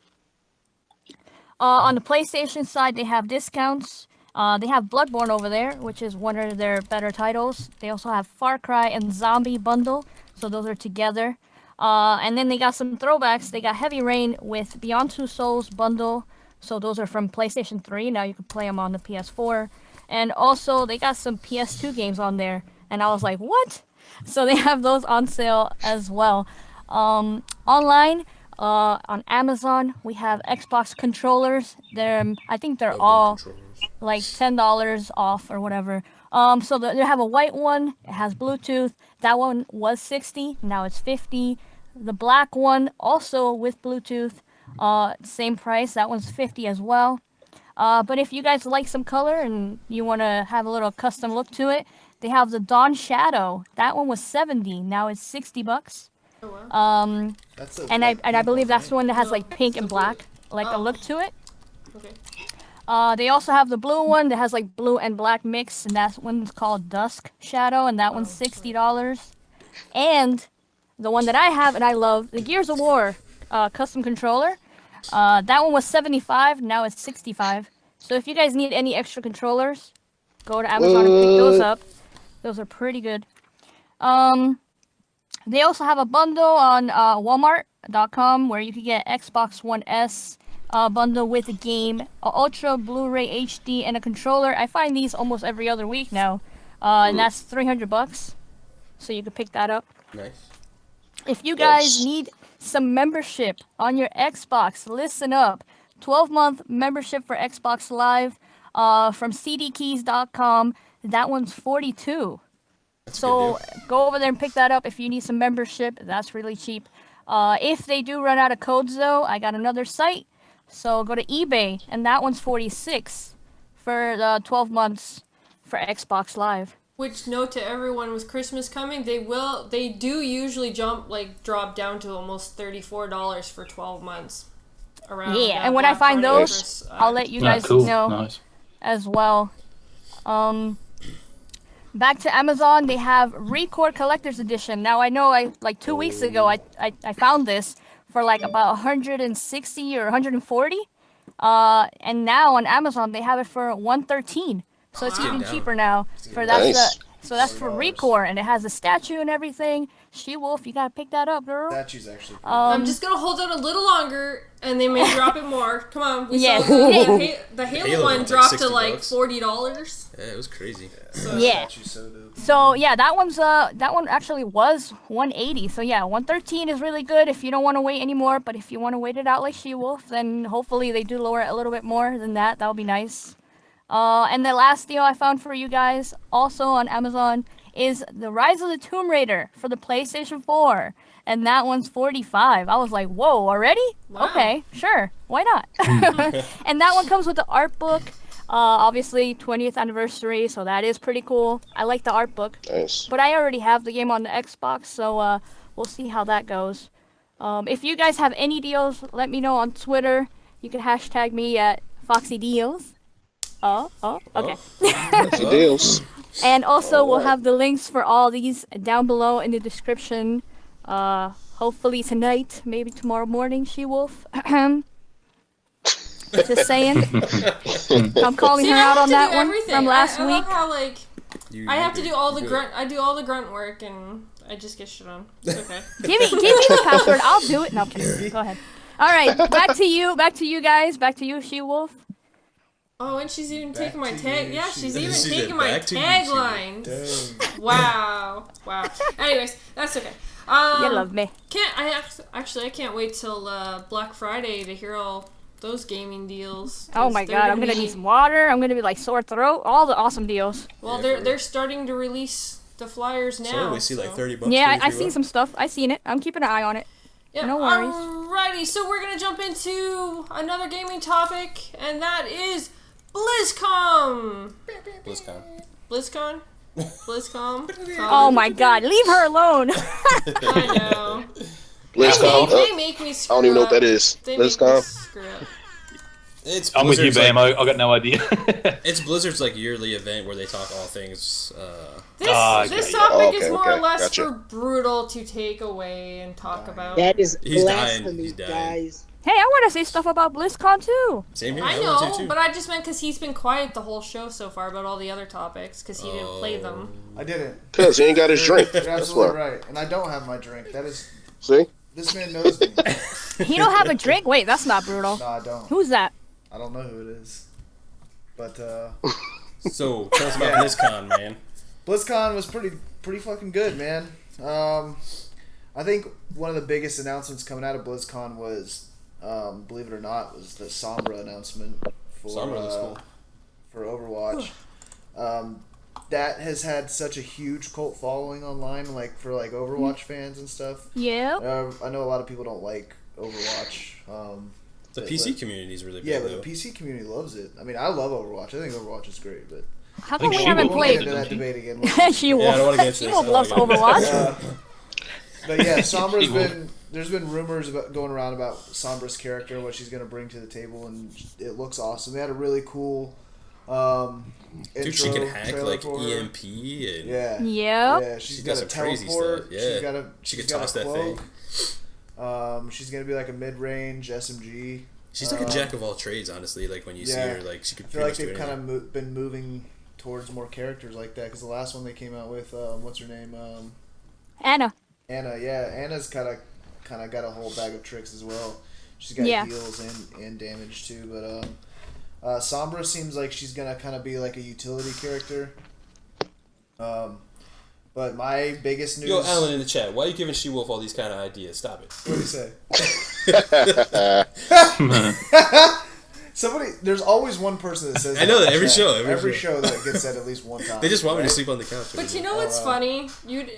On the PlayStation side, they have discounts. They have Bloodborne over there, which is one of their better titles. They also have Far Cry and Zombie Bundle. So those are together. And then they got some throwbacks. They got Heavy Rain with Beyond Two Souls bundle. So those are from PlayStation 3. Now you can play them on the PS4. And also they got some PS2 games on there. And I was like, what? So they have those on sale as well. Online, on Amazon, we have Xbox controllers. I think they're all like $10 off or whatever. So they have a white one. It has Bluetooth. That one was $60. Now it's $50. The black one, also with Bluetooth, same price. That one's $50 as well. But if you guys like some color and you want to have a little custom look to it, they have the Dawn Shadow. That one was $70. Now it's $60. Oh, wow. And I believe that's the one that has like pink and black, like a look to it. Okay. They also have the blue one that has like blue and black mix, and that one's called Dusk Shadow, and that one's $60. And the one that I have and I love, the Gears of War custom controller, that one was $75. Now it's $65. So if you guys need any extra controllers, go to Amazon and pick those up. Those are pretty good. They also have a bundle on Walmart.com where you can get Xbox One S bundle with a game, Ultra Blu-ray HD, and a controller. I find these almost every other week now, and that's $300. So you can pick that up. Nice. If you guys need some membership on your Xbox, listen up. 12-month membership for Xbox Live from cdkeys.com. That one's $42. So go over there and pick that up if you need some membership. That's really cheap. If they do run out of codes, though, I got another site. So go to eBay, and that one's $46 for the 12 months for Xbox Live. Which, note to everyone, with Christmas coming, they do usually drop down to almost $34 for 12 months. Around and when I find those, I'll let you guys know as well. Back to Amazon, they have Record Collector's Edition. Now, I know 2 weeks ago, I found this for like about 160 or 140. And now on Amazon, they have it for $113. So it's even cheaper now. So that's for Record, and it has a statue and everything. SheWulf, you gotta pick that up, girl. Statue's actually I'm just gonna hold it a little longer, and they may drop it more. Come on, we saw the Halo one dropped to like $40. Yeah, it was crazy. So that one actually was $180. So yeah, $113 is really good if you don't want to wait anymore. But if you want to wait it out like SheWulf, then hopefully they do lower it a little bit more than that. That would be nice. And the last deal I found for you guys, also on Amazon, is The Rise of the Tomb Raider for the PlayStation 4. And that one's $45. I was like, whoa, already? Wow. Okay, sure. Why not? And that one comes with the art book. Obviously, 20th anniversary, so that is pretty cool. I like the art book. Nice. But I already have the game on the Xbox, so we'll see how that goes. If you guys have any deals, let me know on Twitter. You can hashtag me at Foxy Deals. Okay. Foxy Deals. And also, we'll have the links for all these down below in the description. Hopefully tonight, maybe tomorrow morning, SheWulf. Just saying. I'm calling her out on that one from last week. I love how, like, I have to do all the good. grunt. I do all the grunt work, and I just get shit on. It's okay. Give me the password. I'll do it. No, I'm kidding. Go ahead. All right, back to you guys. Back to you, SheWulf. Oh, and she's even taking my to tag. you, Yeah, she- she's even She said, taking my "Back to you, tagline. Dang. Wow. Anyways, that's okay. You love me. I can't wait till Black Friday to hear all those gaming deals. Oh 'cause my they're god, I'm gonna need some water. I'm gonna be like sore throat. All the awesome deals. Well, Yeah, they're starting to release the flyers now. So we see like $30. Yeah, I 33 seen bucks. some stuff. I seen it. I'm keeping an eye on it. Yeah, No worries. Alrighty, so we're gonna jump into another gaming topic, and that is BlizzCon. BlizzCon. BlizzCon? BlizzCon? Oh my god, leave her alone. I know. BlizzCon. They make me screw I don't even know what up. that is. They make me BlizzCon. screw up. It's I'm with you, Blizzard's, Bam. I got no idea. It's Blizzard's like yearly event where they talk all things. This okay. topic Oh, is okay, more or okay, less gotcha. for Brutal to take away and talk about. That is He's dying, blasphemy, he's dying. guys. Hey, I want to say stuff about BlizzCon too. Same here. I want to know, but I just meant because he's been quiet the whole show so far about all the other topics because he didn't play them. I didn't. Cause he ain't got his drink. You're That's absolutely why. right. And I don't have my drink. That is. See? This man knows me. He don't have a drink? Wait, that's not brutal. No, I don't. Who's that? I don't know who it is. But So tell us about BlizzCon, man. BlizzCon was pretty fucking good, man. I think one of the biggest announcements coming out of BlizzCon was, believe it or not, was the Sombra announcement for Sombra was cool. for Overwatch. That has had such a huge cult following online, like for like Overwatch fans and stuff. Yeah. I know a lot of people don't like Overwatch. The but, PC like, community is really big. yeah, but though. the PC community loves it. I mean, I love Overwatch. I think Overwatch is great, but How think come we she haven't will we'll get played? into that debate again. SheWulf. Yeah, I don't wanna get into this. I SheWulf don't loves wanna get into Overwatch. But yeah, Sombra's She-Wolf. been. There's been rumors about going around about Sombra's character and what she's gonna bring to the table, and it looks awesome. They had a really cool. Dude, she intro can hack trailer like for her. EMP and Yeah. Yep. Yeah, She's she's got got a some crazy teleport. stuff, yeah. She's She could got toss a that cloak. She's gonna be like a mid-range SMG. she's like a jack of all trades, honestly. Like when you see yeah. her, like she could I feel like pretty they've much do kind anything. of been moving towards more characters like that because the last one they came out with, what's her name? Anna. Anna. Yeah, Anna's kind of got a whole bag of tricks as well. She's got Yeah. heals and damage too, but Sombra seems like she's gonna kind of be like a utility character. But my biggest news. Yo, Alan in the chat, why are you giving SheWulf all these kind of ideas? Stop it. What do you say? Somebody, there's always one person that says. I know that every in the show, chat. every show that gets said at least one time. They just want me to right? sleep on the couch. But you know what's funny?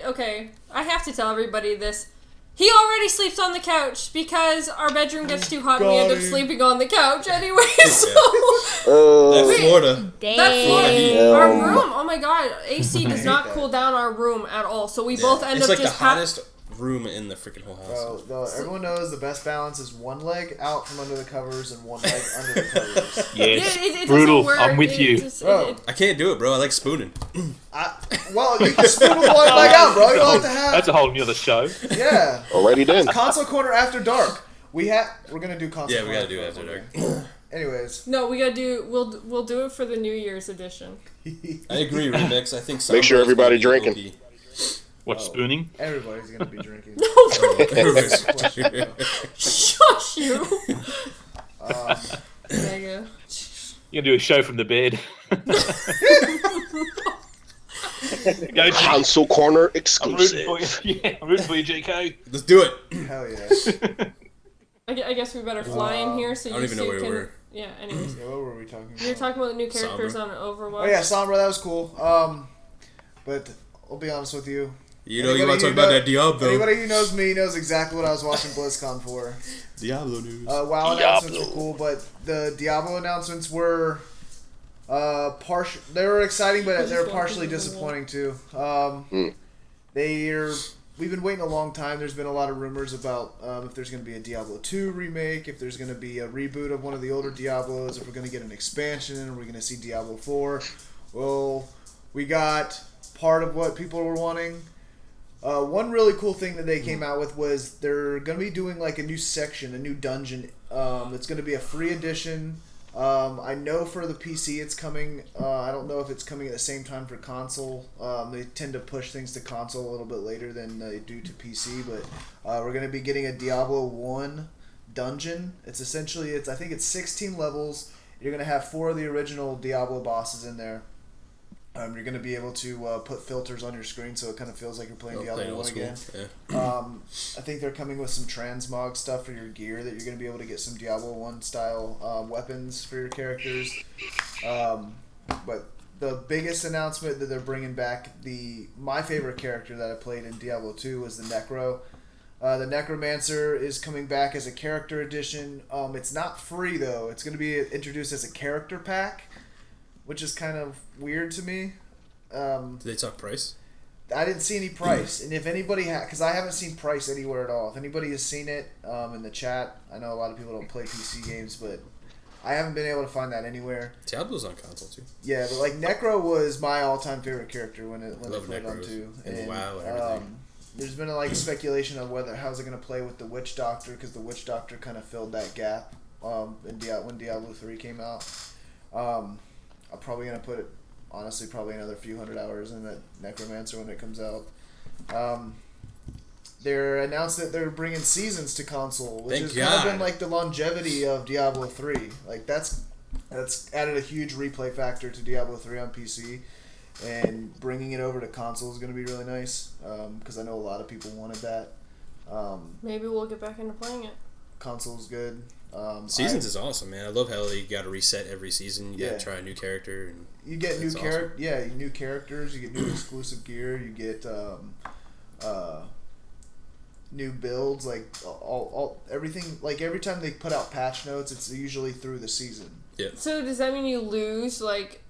Okay, I have to tell everybody this. He already sleeps on the couch because our bedroom gets too hot and we end up Got him. sleeping on the couch anyway. So That Florida. that floor, Dang. our room. Oh my god, AC does not that. cool down our room at all. So we both end It's up like the just hottest room in the freaking whole house. Bro, everyone knows the best balance is one leg out from under the covers and one leg under the covers. Yes. It doesn't Brutal. work. I'm with It you. just- Bro. I can't do it, bro. I like spooning. Well, you can spoon one leg out, bro. You don't have to have. That's a whole new other show. Yeah. Already done. Console Corner After Dark. We're gonna do console. Yeah, we Corner gotta do it after dark. Anyways, No, we gotta do. We'll do it for the New Year's edition. I agree, Remix. I think Make sure Sombra is everybody gonna be drinking. What, spooning? everybody's gonna be drinking. Shush you. There you go. You're gonna do a show from the bed. Go, G. Console Corner I'm rooting exclusive. for you. Yeah, I'm rooting for you, JK. Let's do it. Hell yeah. I guess we better fly in here so I don't you even know two where we can. were. Yeah. Anyways, Yeah, what were we talking about? we were talking about the new characters Sombra. on Overwatch. Oh yeah, Sombra, that was cool. But I'll be honest with you. You know, you want to talk about that Diablo. Anybody who knows me knows exactly what I was watching BlizzCon for. Diablo news. WoW announcements were cool, but the Diablo announcements were partial. They were exciting, but they were partially disappointing too. We've been waiting a long time. There's been a lot of rumors about if there's going to be a Diablo 2 remake, if there's going to be a reboot of one of the older Diablos, if we're going to get an expansion, are we going to see Diablo 4? Well, we got part of what people were wanting. One really cool thing that they came out with was they're going to be doing like a new section, a new dungeon. It's going to be a free edition. I know for the PC it's coming. I don't know if it's coming at the same time for console. They tend to push things to console a little bit later than they do to PC, but we're going to be getting a Diablo 1 dungeon. It's essentially, I think it's 16 levels. You're going to have 4 of the original Diablo bosses in there. You're going to be able to put filters on your screen so it kind of feels like you're playing Diablo 1 again. Yeah. I think they're coming with some transmog stuff for your gear that you're going to be able to get some Diablo 1 style weapons for your characters. But the biggest announcement that they're bringing back, my favorite character that I played in Diablo 2 was the Necro. The Necromancer is coming back as a character edition. It's not free though. It's going to be introduced as a character pack, which is kind of weird to me. Did they talk price? I didn't see any price, and if anybody because I haven't seen price anywhere at all. If anybody has seen it in the chat, I know a lot of people don't play PC games, but I haven't been able to find that anywhere. Diablo's on console too. Yeah, but like Necro was my all-time favorite character when they played Necros on 2. And WoW and everything. There's been like speculation of how's it going to play with the Witch Doctor, because the Witch Doctor kind of filled that gap when Diablo 3 came out. I'm probably going to put it, honestly, probably another few hundred hours in that Necromancer when it comes out. They're announced that they're bringing seasons to console, which has kind of been like the longevity of Diablo 3. Like that's added a huge replay factor to Diablo 3 on PC, and bringing it over to console is going to be really nice because I know a lot of people wanted that. Maybe we'll get back into playing it. Console's good. Seasons is awesome, man. I love how you got to reset every season. You got to try a new character, and you get new new characters. You get new exclusive gear. You get new builds. Like all everything. Like every time they put out patch notes, it's usually through the season. Yeah. So does that mean you lose like?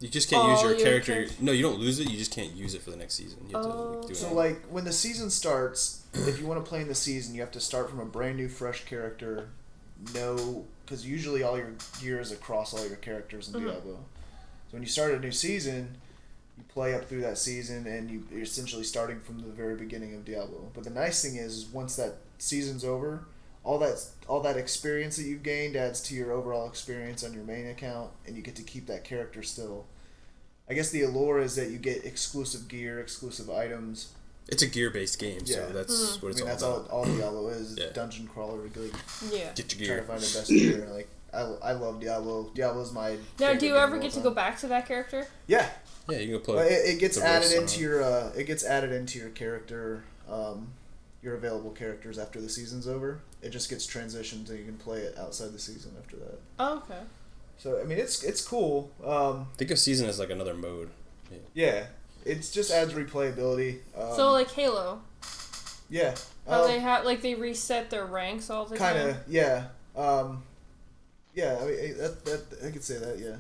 You just can't use your character. No, you don't lose it. You just can't use it for the next season. You have to do it. So like when the season starts, if you want to play in the season, you have to start from a brand new, fresh character. Because usually all your gear is across all your characters in Diablo. So when you start a new season, you play up through that season, and you're essentially starting from the very beginning of Diablo. But the nice thing is once that season's over, all that experience that you've gained adds to your overall experience on your main account, and you get to keep that character still. I guess the allure is that you get exclusive gear, exclusive items. It's a gear-based game, so that's what it's all about. That's all Diablo is. Dungeon crawler, really. Yeah. Get your gear. Try to find the best gear. Like I love Diablo. Diablo's my. Now, do you ever get to go back to that character? Yeah. Yeah, you can go play. Well, it gets added into your. It gets added into your character. Your available characters after the season's over. It just gets transitioned, so you can play it outside the season after that. Oh, okay. So I mean, it's cool. Think of season as like another mode. Yeah. It just adds replayability. So like Halo. Yeah. How they reset their ranks all the time. Kind of, yeah. Yeah, I mean that I could say that, yeah.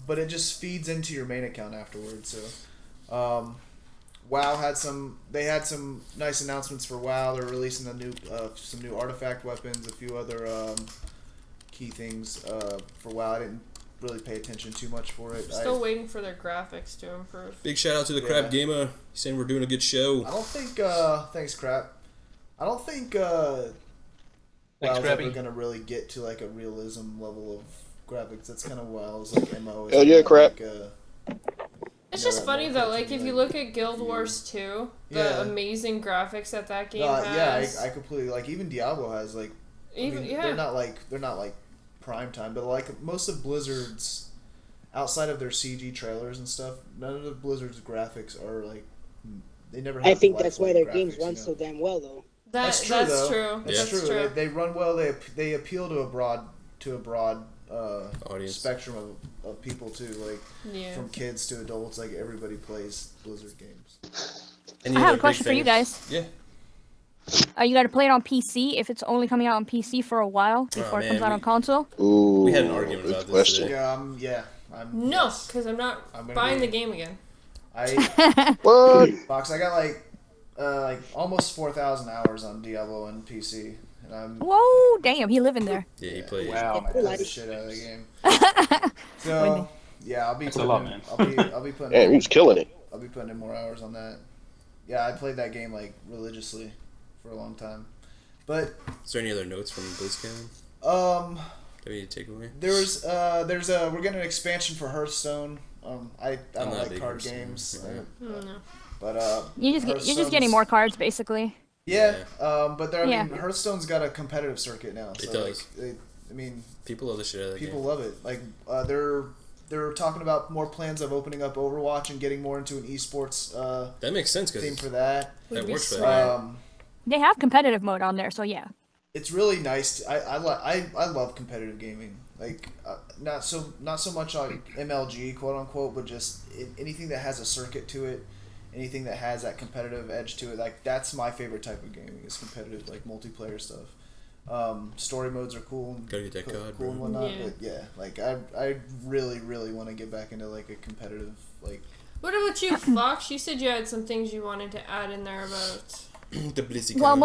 But it just feeds into your main account afterwards. So, WoW had some nice announcements for WoW. They're releasing some new artifact weapons, a few other key things for WoW. I didn't really pay attention too much for it. Still waiting for their graphics to improve. Big shout out to the Crab Gamer. He's saying we're doing a good show. I don't think thanks Crap. I don't think WoW's ever gonna really get to like a realism level of graphics. That's kind of WoW's like MO. Hell yeah, Crap. It's just funny though, like if you look at Guild Wars 2, the amazing graphics that game has. Yeah, I completely like. Even Diablo has like. They're not like prime time, but like most of Blizzard's, outside of their CG trailers and stuff, none of the Blizzard's graphics are like they never. I think that's why their games run so damn well, though. That's true. That's true. That's true. They run well. They appeal to a broad to a broad Audience. spectrum of people too, like Yeah. from kids to adults. Like everybody plays Blizzard games. Any I have other a question big for you things? guys. Yeah. You got to play it on PC if it's only coming out on PC for a while before it comes man, out on console. Ooh, We had an argument good about this question. today. I'm No, yes. because I'm not I'm gonna buying be- the game again. What? Fox, I got like almost 4,000 hours on Diablo and PC, and I'm Whoa, damn, he living there. Yeah, he played. Wow, man. playing the shit out of the game. So yeah, I'll be That's a putting lot, in, man. I'll be putting Damn, he was killing it. I'll be putting in more hours on that. Yeah, I played that game like religiously for a long time. But Is there any other notes from BlizzCon that we need to take away? there's we're getting an expansion for Hearthstone. I don't not a like big card Hearthstone, games. yeah. But You're just getting more cards, basically. Yeah, but I Yeah. mean, Hearthstone's got a competitive circuit now. So It does. Like, I mean, People love the shit out of that people game. love it. Like they're talking about more plans of opening up Overwatch and getting more into an esports That makes sense theme because for that. Would that be works smart. better. They have competitive mode on there, so yeah. It's really nice. I love competitive gaming. Like not so much on MLG quote unquote, but just anything that has a circuit to it, anything that has that competitive edge to it. Like that's my favorite type of gaming is competitive, like multiplayer stuff. Story modes are cool. And Gotta get that COD, cool bro. and whatnot. Yeah. But yeah, like I really want to get back into like a competitive like. What about you, Fox? You said you had some things you wanted to add in there about. The BlizzCon. Well,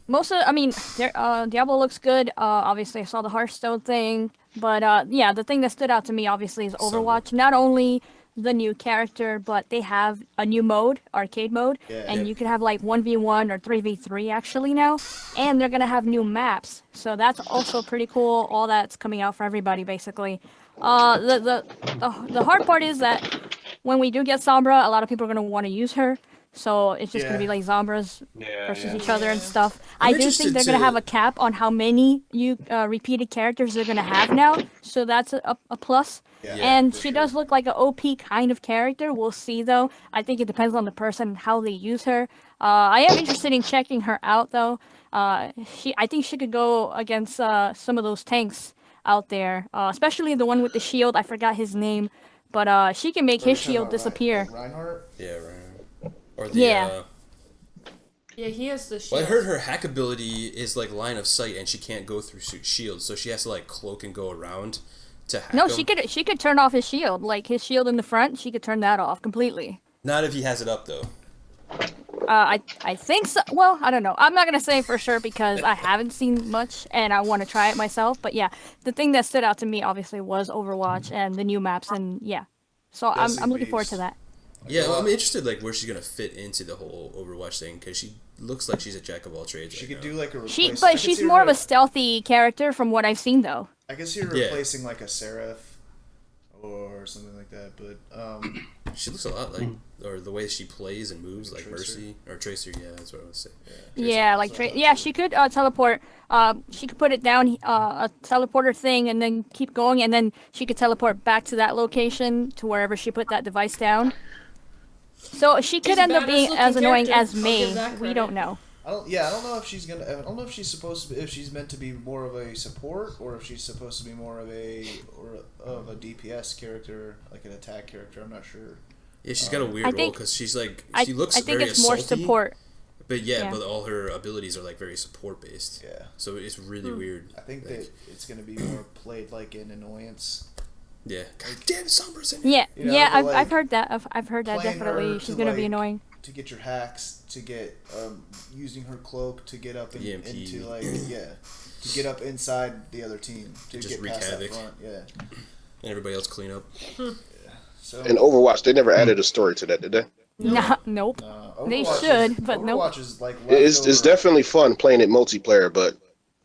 most of, I mean, Diablo looks good. Obviously, I saw the Hearthstone thing, but yeah, the thing that stood out to me obviously is Overwatch. Not only the new character, but they have a new mode, arcade mode, Yeah. and Yeah. you can have like 1v1 or 3v3 actually now, and they're gonna have new maps, so that's also pretty cool. All that's coming out for everybody basically. The hard part is that when we do get Sombra, a lot of people are gonna want to use her. So it's just gonna be Yeah. like Zombras Yeah, versus yeah. each other and Yeah. stuff. I'm I do interested think they're gonna to- have a cap on how many repeated characters they're gonna have now. So that's a plus. Yeah, And for she sure. does look like an OP kind of character. We'll see though. I think it depends on the person and how they use her. I am interested in checking her out though. I think she could go against some of those tanks out there, especially the one with the shield. I forgot his name, but she can make Are you his talking shield about disappear. Reinhardt? Yeah, right. Or the, Yeah. Yeah, he has the Well, I shield. heard her hack ability is like line of sight, and she can't go through shields, so she has to like cloak and go around to hack No, him. she could turn off his shield, like his shield in the front. She could turn that off completely. Not if he has it up though. I think so. Well, I don't know. I'm not gonna say for sure because I haven't seen much and I want to try it myself. But yeah, the thing that stood out to me obviously was Overwatch and the new maps and yeah. So I'm looking forward to that. Yeah, well, I'm interested like where she's gonna fit into the whole Overwatch thing because she looks like she's a jack of all trades. She right could now. do like a She, replace. I but could she's see more her- of a stealthy character from what I've seen though. I can see her Yeah. replacing like a Seraph or something like that, but She looks a lot like, or the way she plays and moves like Tracer. Mercy or Tracer. Yeah, that's what I was saying. Yeah, like yeah, she could teleport. She could put it down a teleporter thing and then keep going, and then she could teleport back to that location to wherever she put that device down. So she could She's a end up badass being looking as annoying character. as I'll May. give that We credit. don't know. I don't know if she's gonna. I don't know if she's supposed to. If she's meant to be more of a support, or if she's supposed to be more of a DPS character, like an attack character. I'm not sure. Yeah, she's got a weird I role think- because she's like I she looks think very it's more assaulty, support. But yeah, Yeah. but all her abilities are like very support based. Yeah, So it's really weird. I think Like, that it's gonna be more played like an annoyance. yeah. God damn, Sombra's in it. Yeah, You know, yeah, but, I've like, heard that. I've heard that playing definitely. her She's to, gonna be like, annoying. To get your hacks, to get using her cloak to get up EMP. into like to get up inside the other team to just get wreak past that havoc. front. Yeah. And everybody else clean up. So In Overwatch, they never added a story to that, did they? Nah, nope. They Overwatch should, is, but nope. Overwatch is like It's leftover- definitely fun playing it multiplayer, but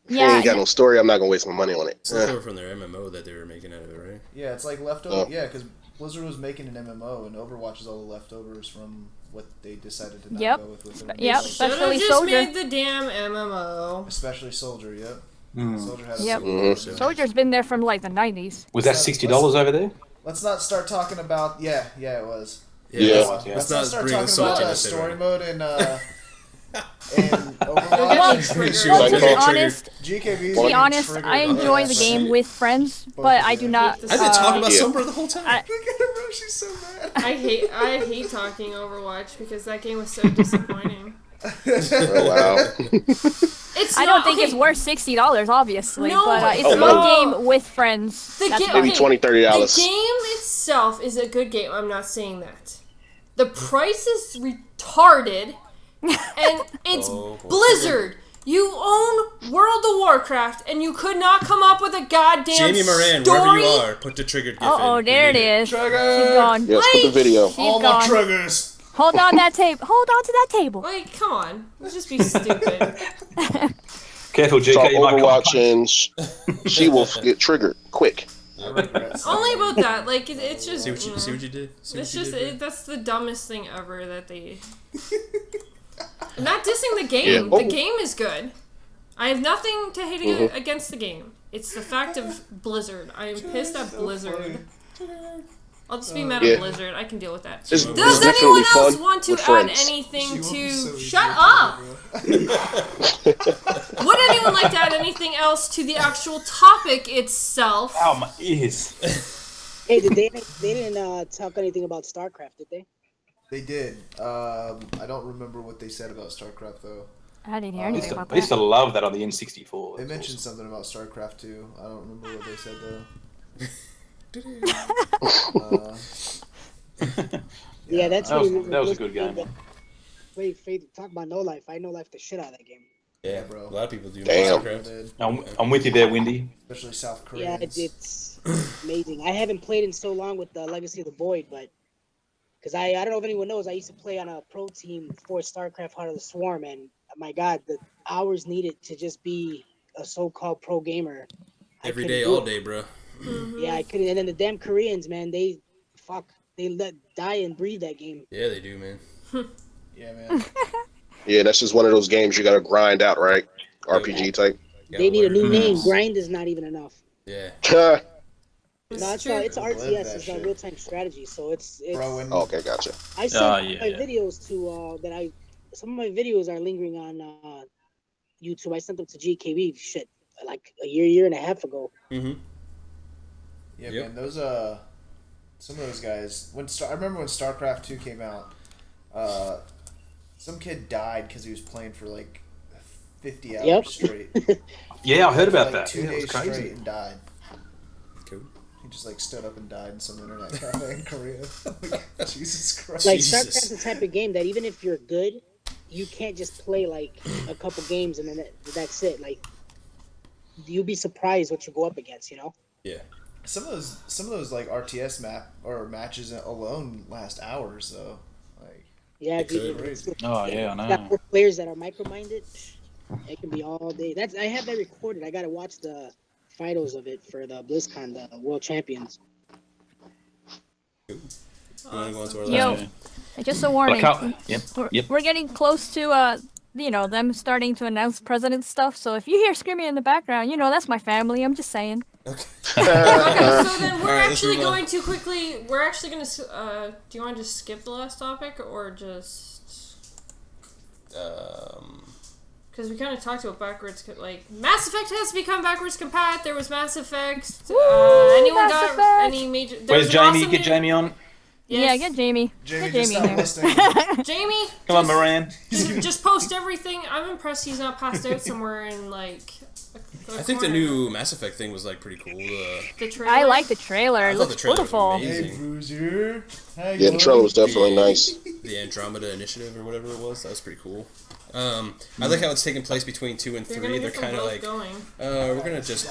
if Yeah, they ain't got no story, I'm not gonna waste my money on it. It's left over from their MMO that they were making out of it, right? Yeah, it's like leftover. Oh. Yeah, because Blizzard was making an MMO, and Overwatch is all the leftovers from what they decided to not Yep. go with their Yep. MMO. Should've Especially just Soldier. made the damn MMO. Especially Soldier. Yep. Mm. Soldier had a Yep. solo Mhm. version. Soldier's been there from like the 90s. Was that $60 over there? Let's not start talking about. Yeah, it was. Yeah. Yeah. Let's Let's not not start bring talking salt about to this story right mode And You'll Overwatch. get me triggered. Well, to be Triggered. honest, GKB. to be honest, I enjoy the game with friends, but I do not. I've been talking about Yeah. Sombra the whole time. I- Look at her, bro. She's so mad. I hate talking Overwatch because that game was so disappointing. Oh, wow. It's I not, don't think okay, it's worth $60, obviously, No, but but it's Oh, a no. good game with friends. The That's game- about Maybe it. $20, $30. The game itself is a good game. I'm not saying that. The price is retarded, and it's Oh, boy. Blizzard. You own World of Warcraft, and you could not come up with a goddamn Jamie Moran, story. wherever you are, put the triggered gif in. Uh-oh, We there it need is. Trigger. She's gone. Yes, put the video. She's All my gone. triggers. Hold on that table. Hold on to that table. Like, come on. Let's just be stupid. Careful, Saw JK. You might come Overwatch and She-Wolf get triggered quick. I regret so Only about that. Like, it's just. See what you, see what you did? See what It's you just did, bro? that's the dumbest thing ever that they. I'm not dissing the game. Yeah. The game is good. I have nothing to hate against the game. It's the fact of Blizzard. I am pissed at Blizzard. I'll just be mad Yeah. at Blizzard. I can deal with that. It's Does definitely anyone else fun want to with add friends. anything She to? was so easy Shut to up! trigger, bro. Would anyone like to add anything else to the actual topic itself? Ow, my ears. Hey, they didn't talk anything about StarCraft, did they? They did. I don't remember what they said about StarCraft though. I didn't hear I anything used, to, about I used to that. love that on the N64. They That's mentioned awesome. something about StarCraft too. I don't remember what they said though. Yeah, that's That was- really- that was a good game. Wait, talk about No Life. I No Life the shit out of that game. Yeah, bro. A lot of people do. Damn. Minecraft. I'm with you there, Windy. Especially South Yeah, Koreans. it's amazing. I haven't played in so long with the Legacy of the Void, but because I don't know if anyone knows, I used to play on a pro team for StarCraft Heart of the Swarm, and my God, the hours needed to just be a so-called pro gamer. I Every couldn't day, do all it. day, bro. Yeah, I couldn't. And then the damn Koreans, man, they let die and breathe that game. Yeah, they do, man. Yeah, man. Yeah, that's just one of those games you gotta grind out, right? RPG type. They need a new learn. name. Grind is not even enough. Yeah. No, it's true. not. It's I love RTS. that It's shit. a real-time strategy. So it's. Bro, when Okay, gotcha. I sent yeah, my yeah. videos to some of my videos are lingering on YouTube. I sent them to GKB shit like a year and a half ago. Mm-hmm. yeah, Yep. man, those some of those guys. I remember when StarCraft 2 came out. Some kid died because he was playing for like 50 hours Yep. straight. Yeah, I heard about like that. 2 Yeah, it was days crazy. straight and died. Cool. He just like stood up and died in some internet cafe in Korea. Like, Jesus Christ. Like Jesus. StarCraft's the type of game that even if you're good, you can't just play like a couple games and then that's it. Like you'll be surprised what you go up against. You know. Yeah. Some of those like RTS matches alone last hours though. Like Yeah, It dude, could. it's- Oh, yeah, I you got know. 4 players that are micro-minded. It can be all day. I have that recorded. I gotta watch the finals of it for the BlizzCon, the World Champions. You want to go on to our Yo. last one? Just a warning. Yep. We're, Yep. we're getting close to them starting to announce president stuff. So if you hear screaming in the background, that's my family. I'm just saying. Okay, so then we're Alright, let's actually move on. going to quickly. We're actually going to. Do you want to just skip the last topic or just? Because we kind of talked about backwards, like Mass Effect has to become backwards compat. There was Mass Effect. Anyone Mass got Effect. any major? there Where's was an Jamie? awesome Get new- Jamie on. Yeah, Yes. get Jamie. Jamie, Get just Jamie in stop there. listening. Jamie. Come on, Moran. Just post everything. I'm impressed he's not passed out somewhere in like. I think the new Mass Effect thing was like pretty cool. The trailer. I like the trailer. I It thought looks the trailer was beautiful. amazing. Hey, Bruiser. How you Yeah, the doing? trailer was definitely nice. The Andromeda Initiative or whatever it was. That was pretty cool. I like how it's taking place between 2 and They're 3. gonna They're get them kind of both like, going. we're gonna just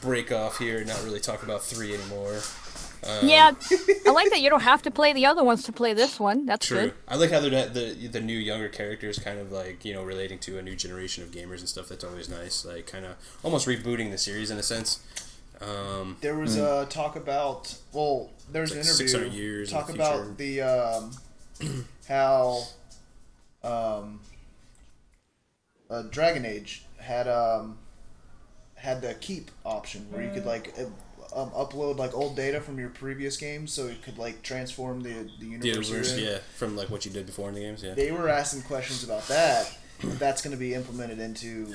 break off here and not really talk about 3 anymore. Yeah, I like that you don't have to play the other ones to play this one. That's True. good. I like how they're the new younger characters kind of like, relating to a new generation of gamers and stuff. That's always nice. Like kind of almost rebooting the series in a sense. There was talk about there's It's an like interview 600 years in talk the about the how Dragon Age had the keep option where you could like upload like old data from your previous games so it could like transform the The universe. universe, you're in. yeah, from like what you did before in the games, yeah. They were asking questions about that, that's going to be implemented into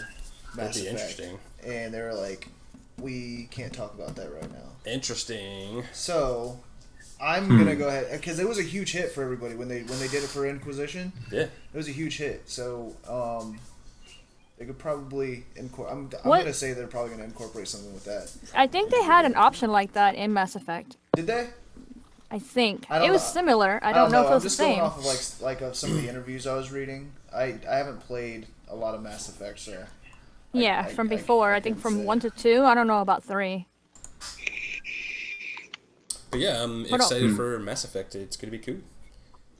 Mass That'd be Effect. interesting. And they're like, we can't talk about that right now. Interesting. So, I'm going to go ahead, because it was a huge hit for everybody when they did it for Inquisition. Yeah. It was a huge hit. So, they could probably I'm going to say they're probably going to incorporate something with that. I think they had an option like that in Mass Effect. Did they? I think I don't it was know. similar. I don't know if it I'm was the just going same. off of like of some of the interviews I was reading. I haven't played a lot of Mass Effect, so Yeah, from before. I think from 1 to 2. I don't know about 3. But yeah, I'm excited for Mass Effect. It's gonna be cool.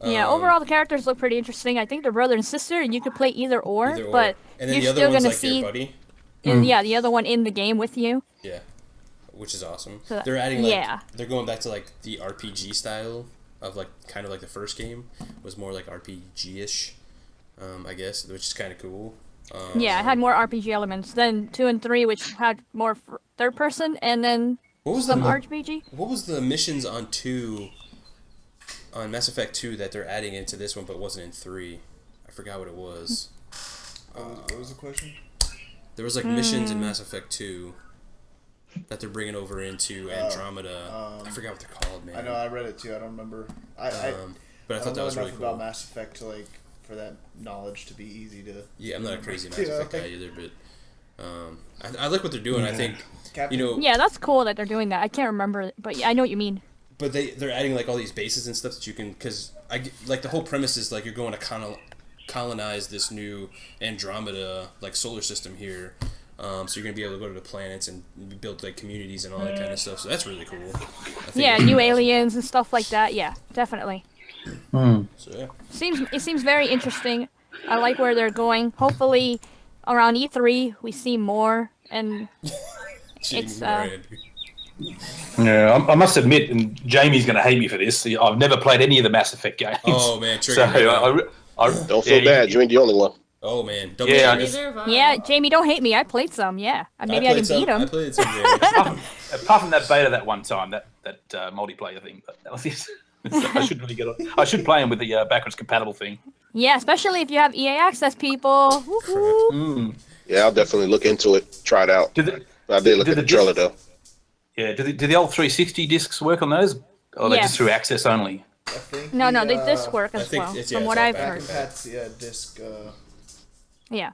Yeah, overall the characters look pretty interesting. I think they're brother and sister, and you could play either or. But and then you're the still other one's gonna like see, your buddy. yeah, the other one in the game with you. Yeah, which is awesome. So They're adding like yeah. they're going back to like the RPG style of like kind of like the first game was more like RPG-ish, I guess, which is kind of cool. Yeah, it had more RPG elements than 2 and 3, which had more third person, and then some RPG. What was the missions on Mass Effect 2 that they're adding into this one but wasn't in 3? I forgot what it was. what was the question? There was like missions in Mass Effect 2 that they're bringing over into Andromeda. I forgot what they're called, man. I know, I read it too. I don't remember. But I thought that was really enough cool. about Mass Effect to like for that knowledge to be easy to. Yeah, I'm not a crazy Mass Effect guy either, but I like what they're doing. I think Captain. you know. Yeah, that's cool that they're doing that. I can't remember, but yeah, I know what you mean. But they're adding like all these bases and stuff that you can, because like the whole premise is like you're going to colonize this new Andromeda like solar system here. So you're gonna be able to go to the planets and build like communities and all that kind of stuff. So that's really cool. I think Yeah, new aliens and stuff like that. Yeah, definitely. So yeah. It seems very interesting. I like where they're going. Hopefully, around E3 we see more, and it's Yeah, I must admit, and Jamie's going to hate me for this. I've never played any of the Mass Effect games. Oh man, so trigger. Don't feel bad. You ain't the only one. Oh man, yeah, Jamie, don't hate me. I played some. Yeah, maybe I didn't beat him. I played some. Jamie. Apart from that beta that one time, that multiplayer thing, but that was it. I should really get on. I should play him with the backwards compatible thing. Yeah, especially if you have EA access, people. Woo-hoo. Yeah, I'll definitely look into it. Try it out. I did look at the trailer though. Yeah, do the old 360 discs work on those? Or are they just through access only? I think No, they disc work as well, from what I've heard. Disc. Yeah.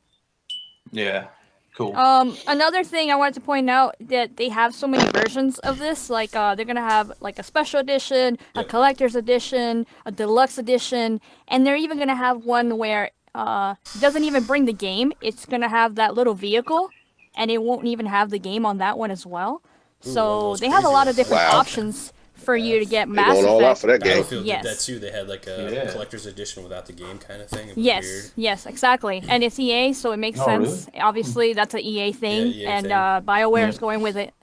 Yeah, cool. Another thing I wanted to point out that they have so many versions of this. Like, they're gonna have like a special edition, a collector's edition, a deluxe edition, and they're even gonna have one where it doesn't even bring the game. It's gonna have that little vehicle, and it won't even have the game on that one as well. So they have a lot of different options for you to get Mass Effect. All out for that game. Battlefield did that too. They had like a collector's edition without the game kind of thing. It was weird. Yes, exactly. And it's EA, so it makes sense. Really? Obviously, that's an EA thing, EA and thing. BioWare is going with it.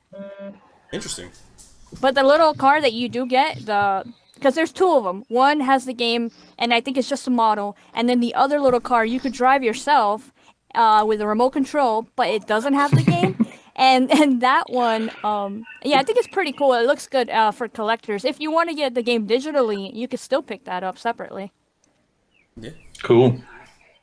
Interesting. But the little car that you do get, because there's 2 of them. One has the game, and I think it's just a model. And then the other little car you could drive yourself with a remote control, but it doesn't have the game. And that one, I think it's pretty cool. It looks good for collectors. If you want to get the game digitally, you could still pick that up separately. Yeah. Cool.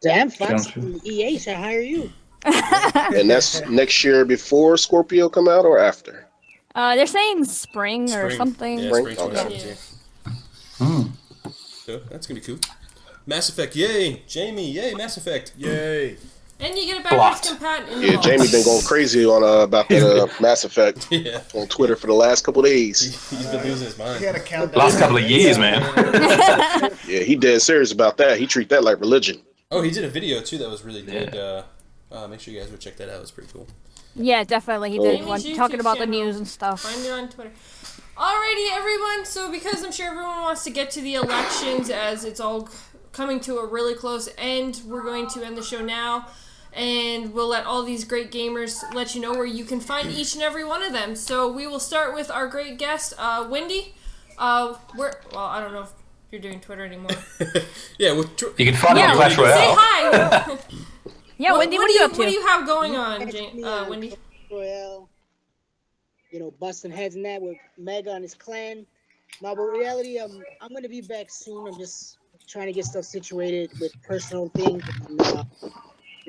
Damn, Fox, EA should hire you. And that's next year before Scorpio come out or after? They're saying spring or something. Yeah, Spring? spring 2017. So that's gonna be cool. Mass Effect, yay! Jamie, yay! Mass Effect, Yay! And you get a backwards compat in the Yeah, box. Jamie been going crazy on about the Mass Effect Yeah. on Twitter for the last couple of days. He's been losing his mind. He had a countdown. Last couple of years, man. Yeah, he dead serious about that. He treat that like religion. Oh, he did a video too that was really good. Make sure you guys would check that out. It was pretty cool. Yeah, definitely. He did Jamie's one YouTube talking about the channel. news and stuff. Find it on Twitter. Alrighty, everyone. So because I'm sure everyone wants to get to the elections as it's all coming to a really close end, we're going to end the show now. And we'll let all these great gamers let you know where you can find each and every one of them. So we will start with our great guest, Wendy. I don't know if you're doing Twitter anymore. Yeah, You can find it on Clash Say Royale. hi. Yeah, Wendy, what are you up to? What do you have going on, Wendy? Royale, busting heads in that with Mega and his clan. No, but reality, I'm gonna be back soon. I'm just trying to get stuff situated with personal things. And,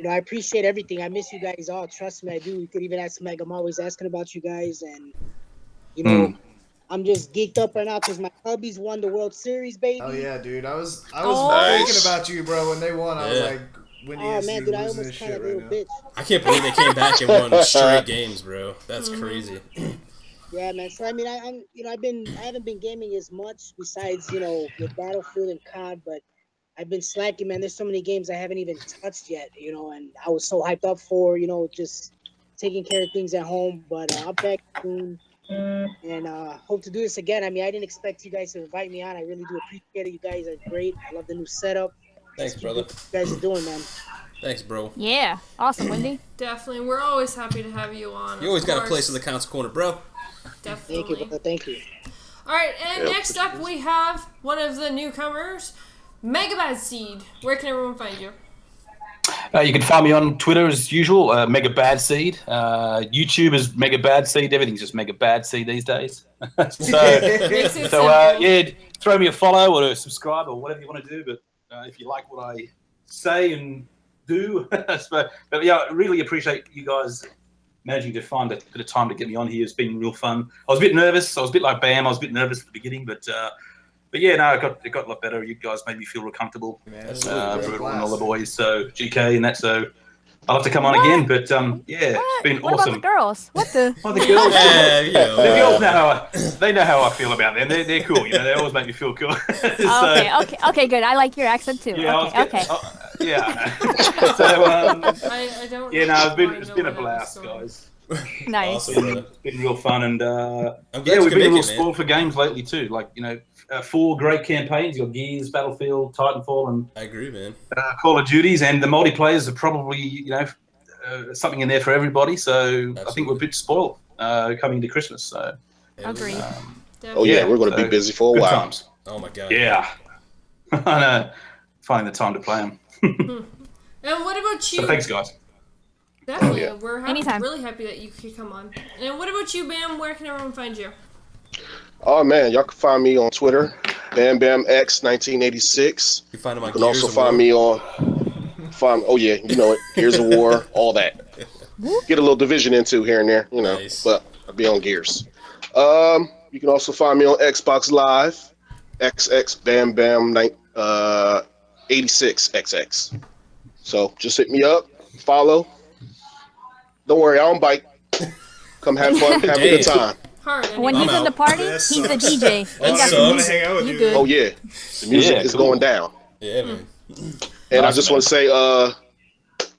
I appreciate everything. I miss you guys all. Trust me, I do. You could even ask Meg. I'm always asking about you guys, and I'm just geeked up right now because my Cubbies won the World Series, baby. Oh yeah, dude. I was Nice. thinking about you, bro, when they won. I was like, Wendy Oh is man, dude, I losing almost this cried shit like a right little now. bitch. I can't believe they came back and won straight games, bro. That's crazy. Yeah, man. So I mean, I'm I haven't been gaming as much besides with Battlefield and COD, but I've been slacking, man. There's so many games I haven't even touched yet, and I was so hyped up for just taking care of things at home. But I'll back soon and hope to do this again. I mean, I didn't expect you guys to invite me on. I really do appreciate it. You guys are great. I love the new setup. Thanks, Just keep brother. doing what you guys are doing, man. Thanks, bro. Yeah. Awesome, Wendy. Definitely. We're always happy to have you on. You always of got a course. place in the council corner, bro. Definitely. Thank you, brother. Thank you. All right, and Yeah, next up we have one of the newcomers, Megabad Seed. Where can everyone find you? You can find me on Twitter as usual, Mega Bad Seed. YouTube is Mega Bad Seed. Everything's just Mega Bad Seed these days. Makes it simple. Yeah, throw me a follow or a subscribe or whatever you want to do. But if you like what I say and do, but yeah, I really appreciate you guys managing to find a bit of time to get me on here. It's been real fun. I was a bit nervous. I was a bit like Bam. I was a bit nervous at the beginning, but yeah, no, it got a lot better. You guys made me feel real comfortable. Brutal and all the boys, so GK and that. So I'll have to come on again. But yeah, it's been What awesome. about the girls? What the? Oh, the girls. Yeah, you know. The girls know how I feel about them. They're cool. They always make me feel cool. Okay, good. I like your accent too. Yeah, Okay. yeah. So I don't. yeah, no, it's been a know blast, story. guys. Nice. Awesome, brother. It's been real fun, and I'm glad yeah, you we've can been make real it, man. spoiled for games lately too. Like 4 great campaigns. You got Gears, Battlefield, Titanfall, and I agree, man. Call of Duties, and the multiplayers are probably something in there for everybody. So I think we're a bit spoiled coming into Christmas. So Agree. Oh yeah, we're going to be busy for a good while. times. Oh my god. Yeah, I know. Finding the time to play them. And what about you? So thanks, guys. Definitely, yeah. we're Anytime. really happy that you could come on. And what about you, Bam? Where can everyone find you? Oh man, y'all can find me on Twitter, BamBamX1986. You find them on You can Gears also of find War? me on oh yeah, you know it, Gears of War, all that. Get a little division into here and there, Nice. but I'll be on Gears. You can also find me on Xbox Live, XX BamBam 86XX. So just hit me up, follow. Don't worry, I don't bite. Come have fun, have a good time. Hard. When Anyway. he's in the party, That he's the sucks. DJ. He That got the sucks. I music. hang out with You you. good? Oh yeah, the music Yeah, is cool. going down. Yeah, man. And I Nice, just man. want to say,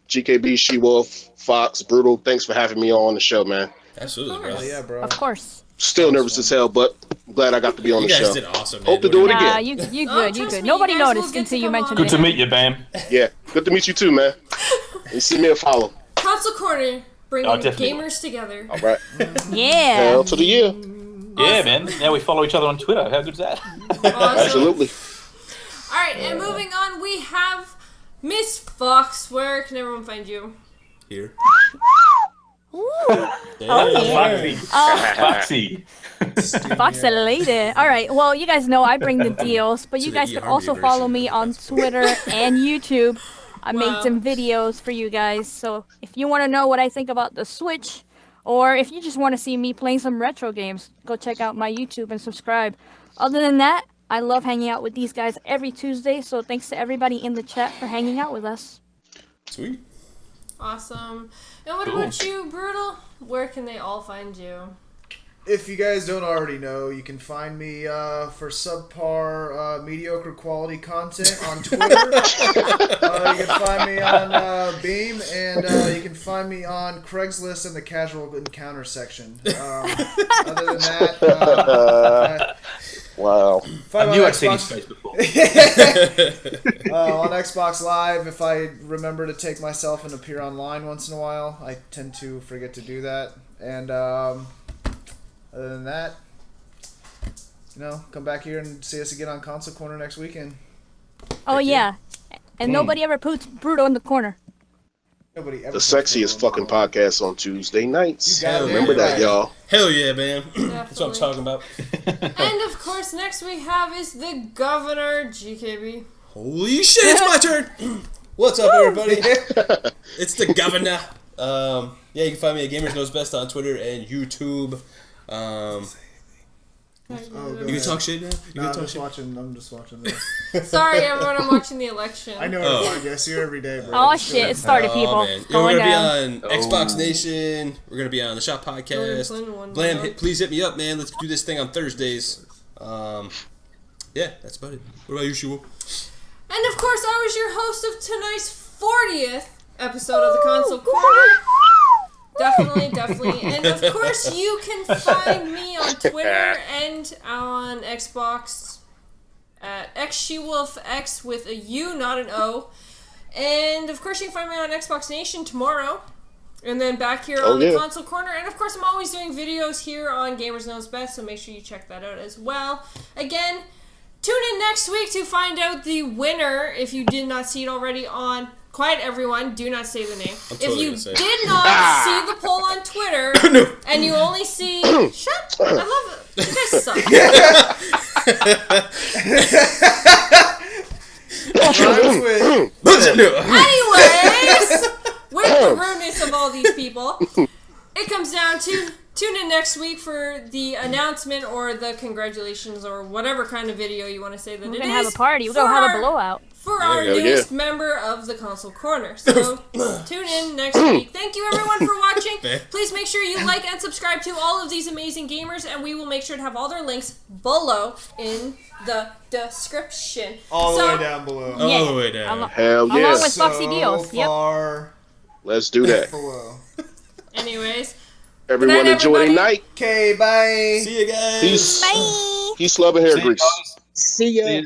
GKB, SheWulf, Fox, Brutal, thanks for having me on the show, man. Absolutely, bro. Oh yeah, bro. Of course. Still nervous as hell, but I'm glad I got to be on You the guys show. did awesome, man. Hope to do it Nah, again. you Oh, good. You trust good. me, Nobody you guys will noticed get until to you come mentioned on. Good to it. meet you, Bam. Yeah, good to meet you too, man. And send me a follow. Console Corner, bringing definitely. gamers together. All right. Yeah. Hell to the year. Yeah, man. Now we follow each other on Twitter. How good's that? Awesome. Absolutely. All right, and moving on, we have Miss Fox. Where can everyone find you? Here. Ooh. Yeah. Foxy. xLAdy. All right. Well, you guys know I bring the deals, but you To the guys can eHarmony also follow version. me on Twitter and YouTube. I Wow. made some videos for you guys. So if you want to know what I think about the Switch, or if you just want to see me playing some retro games, go check out my YouTube and subscribe. Other than that, I love hanging out with these guys every Tuesday. So thanks to everybody in the chat for hanging out with us. Sweet. Awesome. And what Cool. about you, Brutal? Where can they all find you? If you guys don't already know, you can find me for subpar, mediocre quality content on Twitter. You can find me on Beam, and you can find me on Craigslist in the casual encounter section. Other than that, Wow. I knew I'd seen his face before. on Xbox Live, if I remember to take myself and appear online once in a while, I tend to forget to do that. And other than that, come back here and see us again on Console Corner next weekend. Oh, yeah. And nobody ever puts Brutal in the corner. Nobody ever The sexiest fucking podcast on Tuesday nights. You got it. Remember that, y'all. Hell yeah, man. That's what I'm talking about. And of course, next we have is the Governor, GKB. Holy shit, it's my turn. What's up, everybody? It's the governor. Yeah, you can find me at Gamers Knows Best on Twitter and YouTube. You can talk shit now? I'm just watching this. Sorry, everyone, I'm watching the election. I know everyone. I see you every day, bro. Oh shit! It started, people. Man. We're Going going to down. be on Xbox Nation. We're going to be on the Shop Podcast. Blam, please hit me up, man. Let's do this thing on Thursdays. Yeah, that's about it. What about you, Shewulf? And of course, I was your host of tonight's 40th episode of the Console Corner. Definitely. And of course, you can find me on Twitter and on Xbox at xSHEWULFx with a U, not an O. And of course, you can find me on Xbox Nation tomorrow. And then back here on the Console Corner. And of course, I'm always doing videos here on Gamers Knows Best, so make sure you check that out as well. Again, tune in next week to find out the winner, if you did not see it already on... Quiet, everyone. Do not say the name. If you did not see the poll on Twitter, and you only see... Shut up. I love it. You guys suck. Anyways, with the rudeness of all these people, it comes down to... Tune in next week for the announcement or the congratulations or whatever kind of video you want to say that it is. We're gonna have a party. We're gonna have a blowout. For our newest member of the Console Corner. So, tune in next week. Thank you, everyone, for watching. Please make sure you like and subscribe to all of these amazing gamers, and we will make sure to have all their links below in the description. All the way down below. All the way down. Hell yeah. Along with Foxy Deals. Far Let's do that. below. Anyways. Everyone enjoy the night. Okay, bye. See you guys. Peace. Bye. Peace, love, and hair grease. See ya.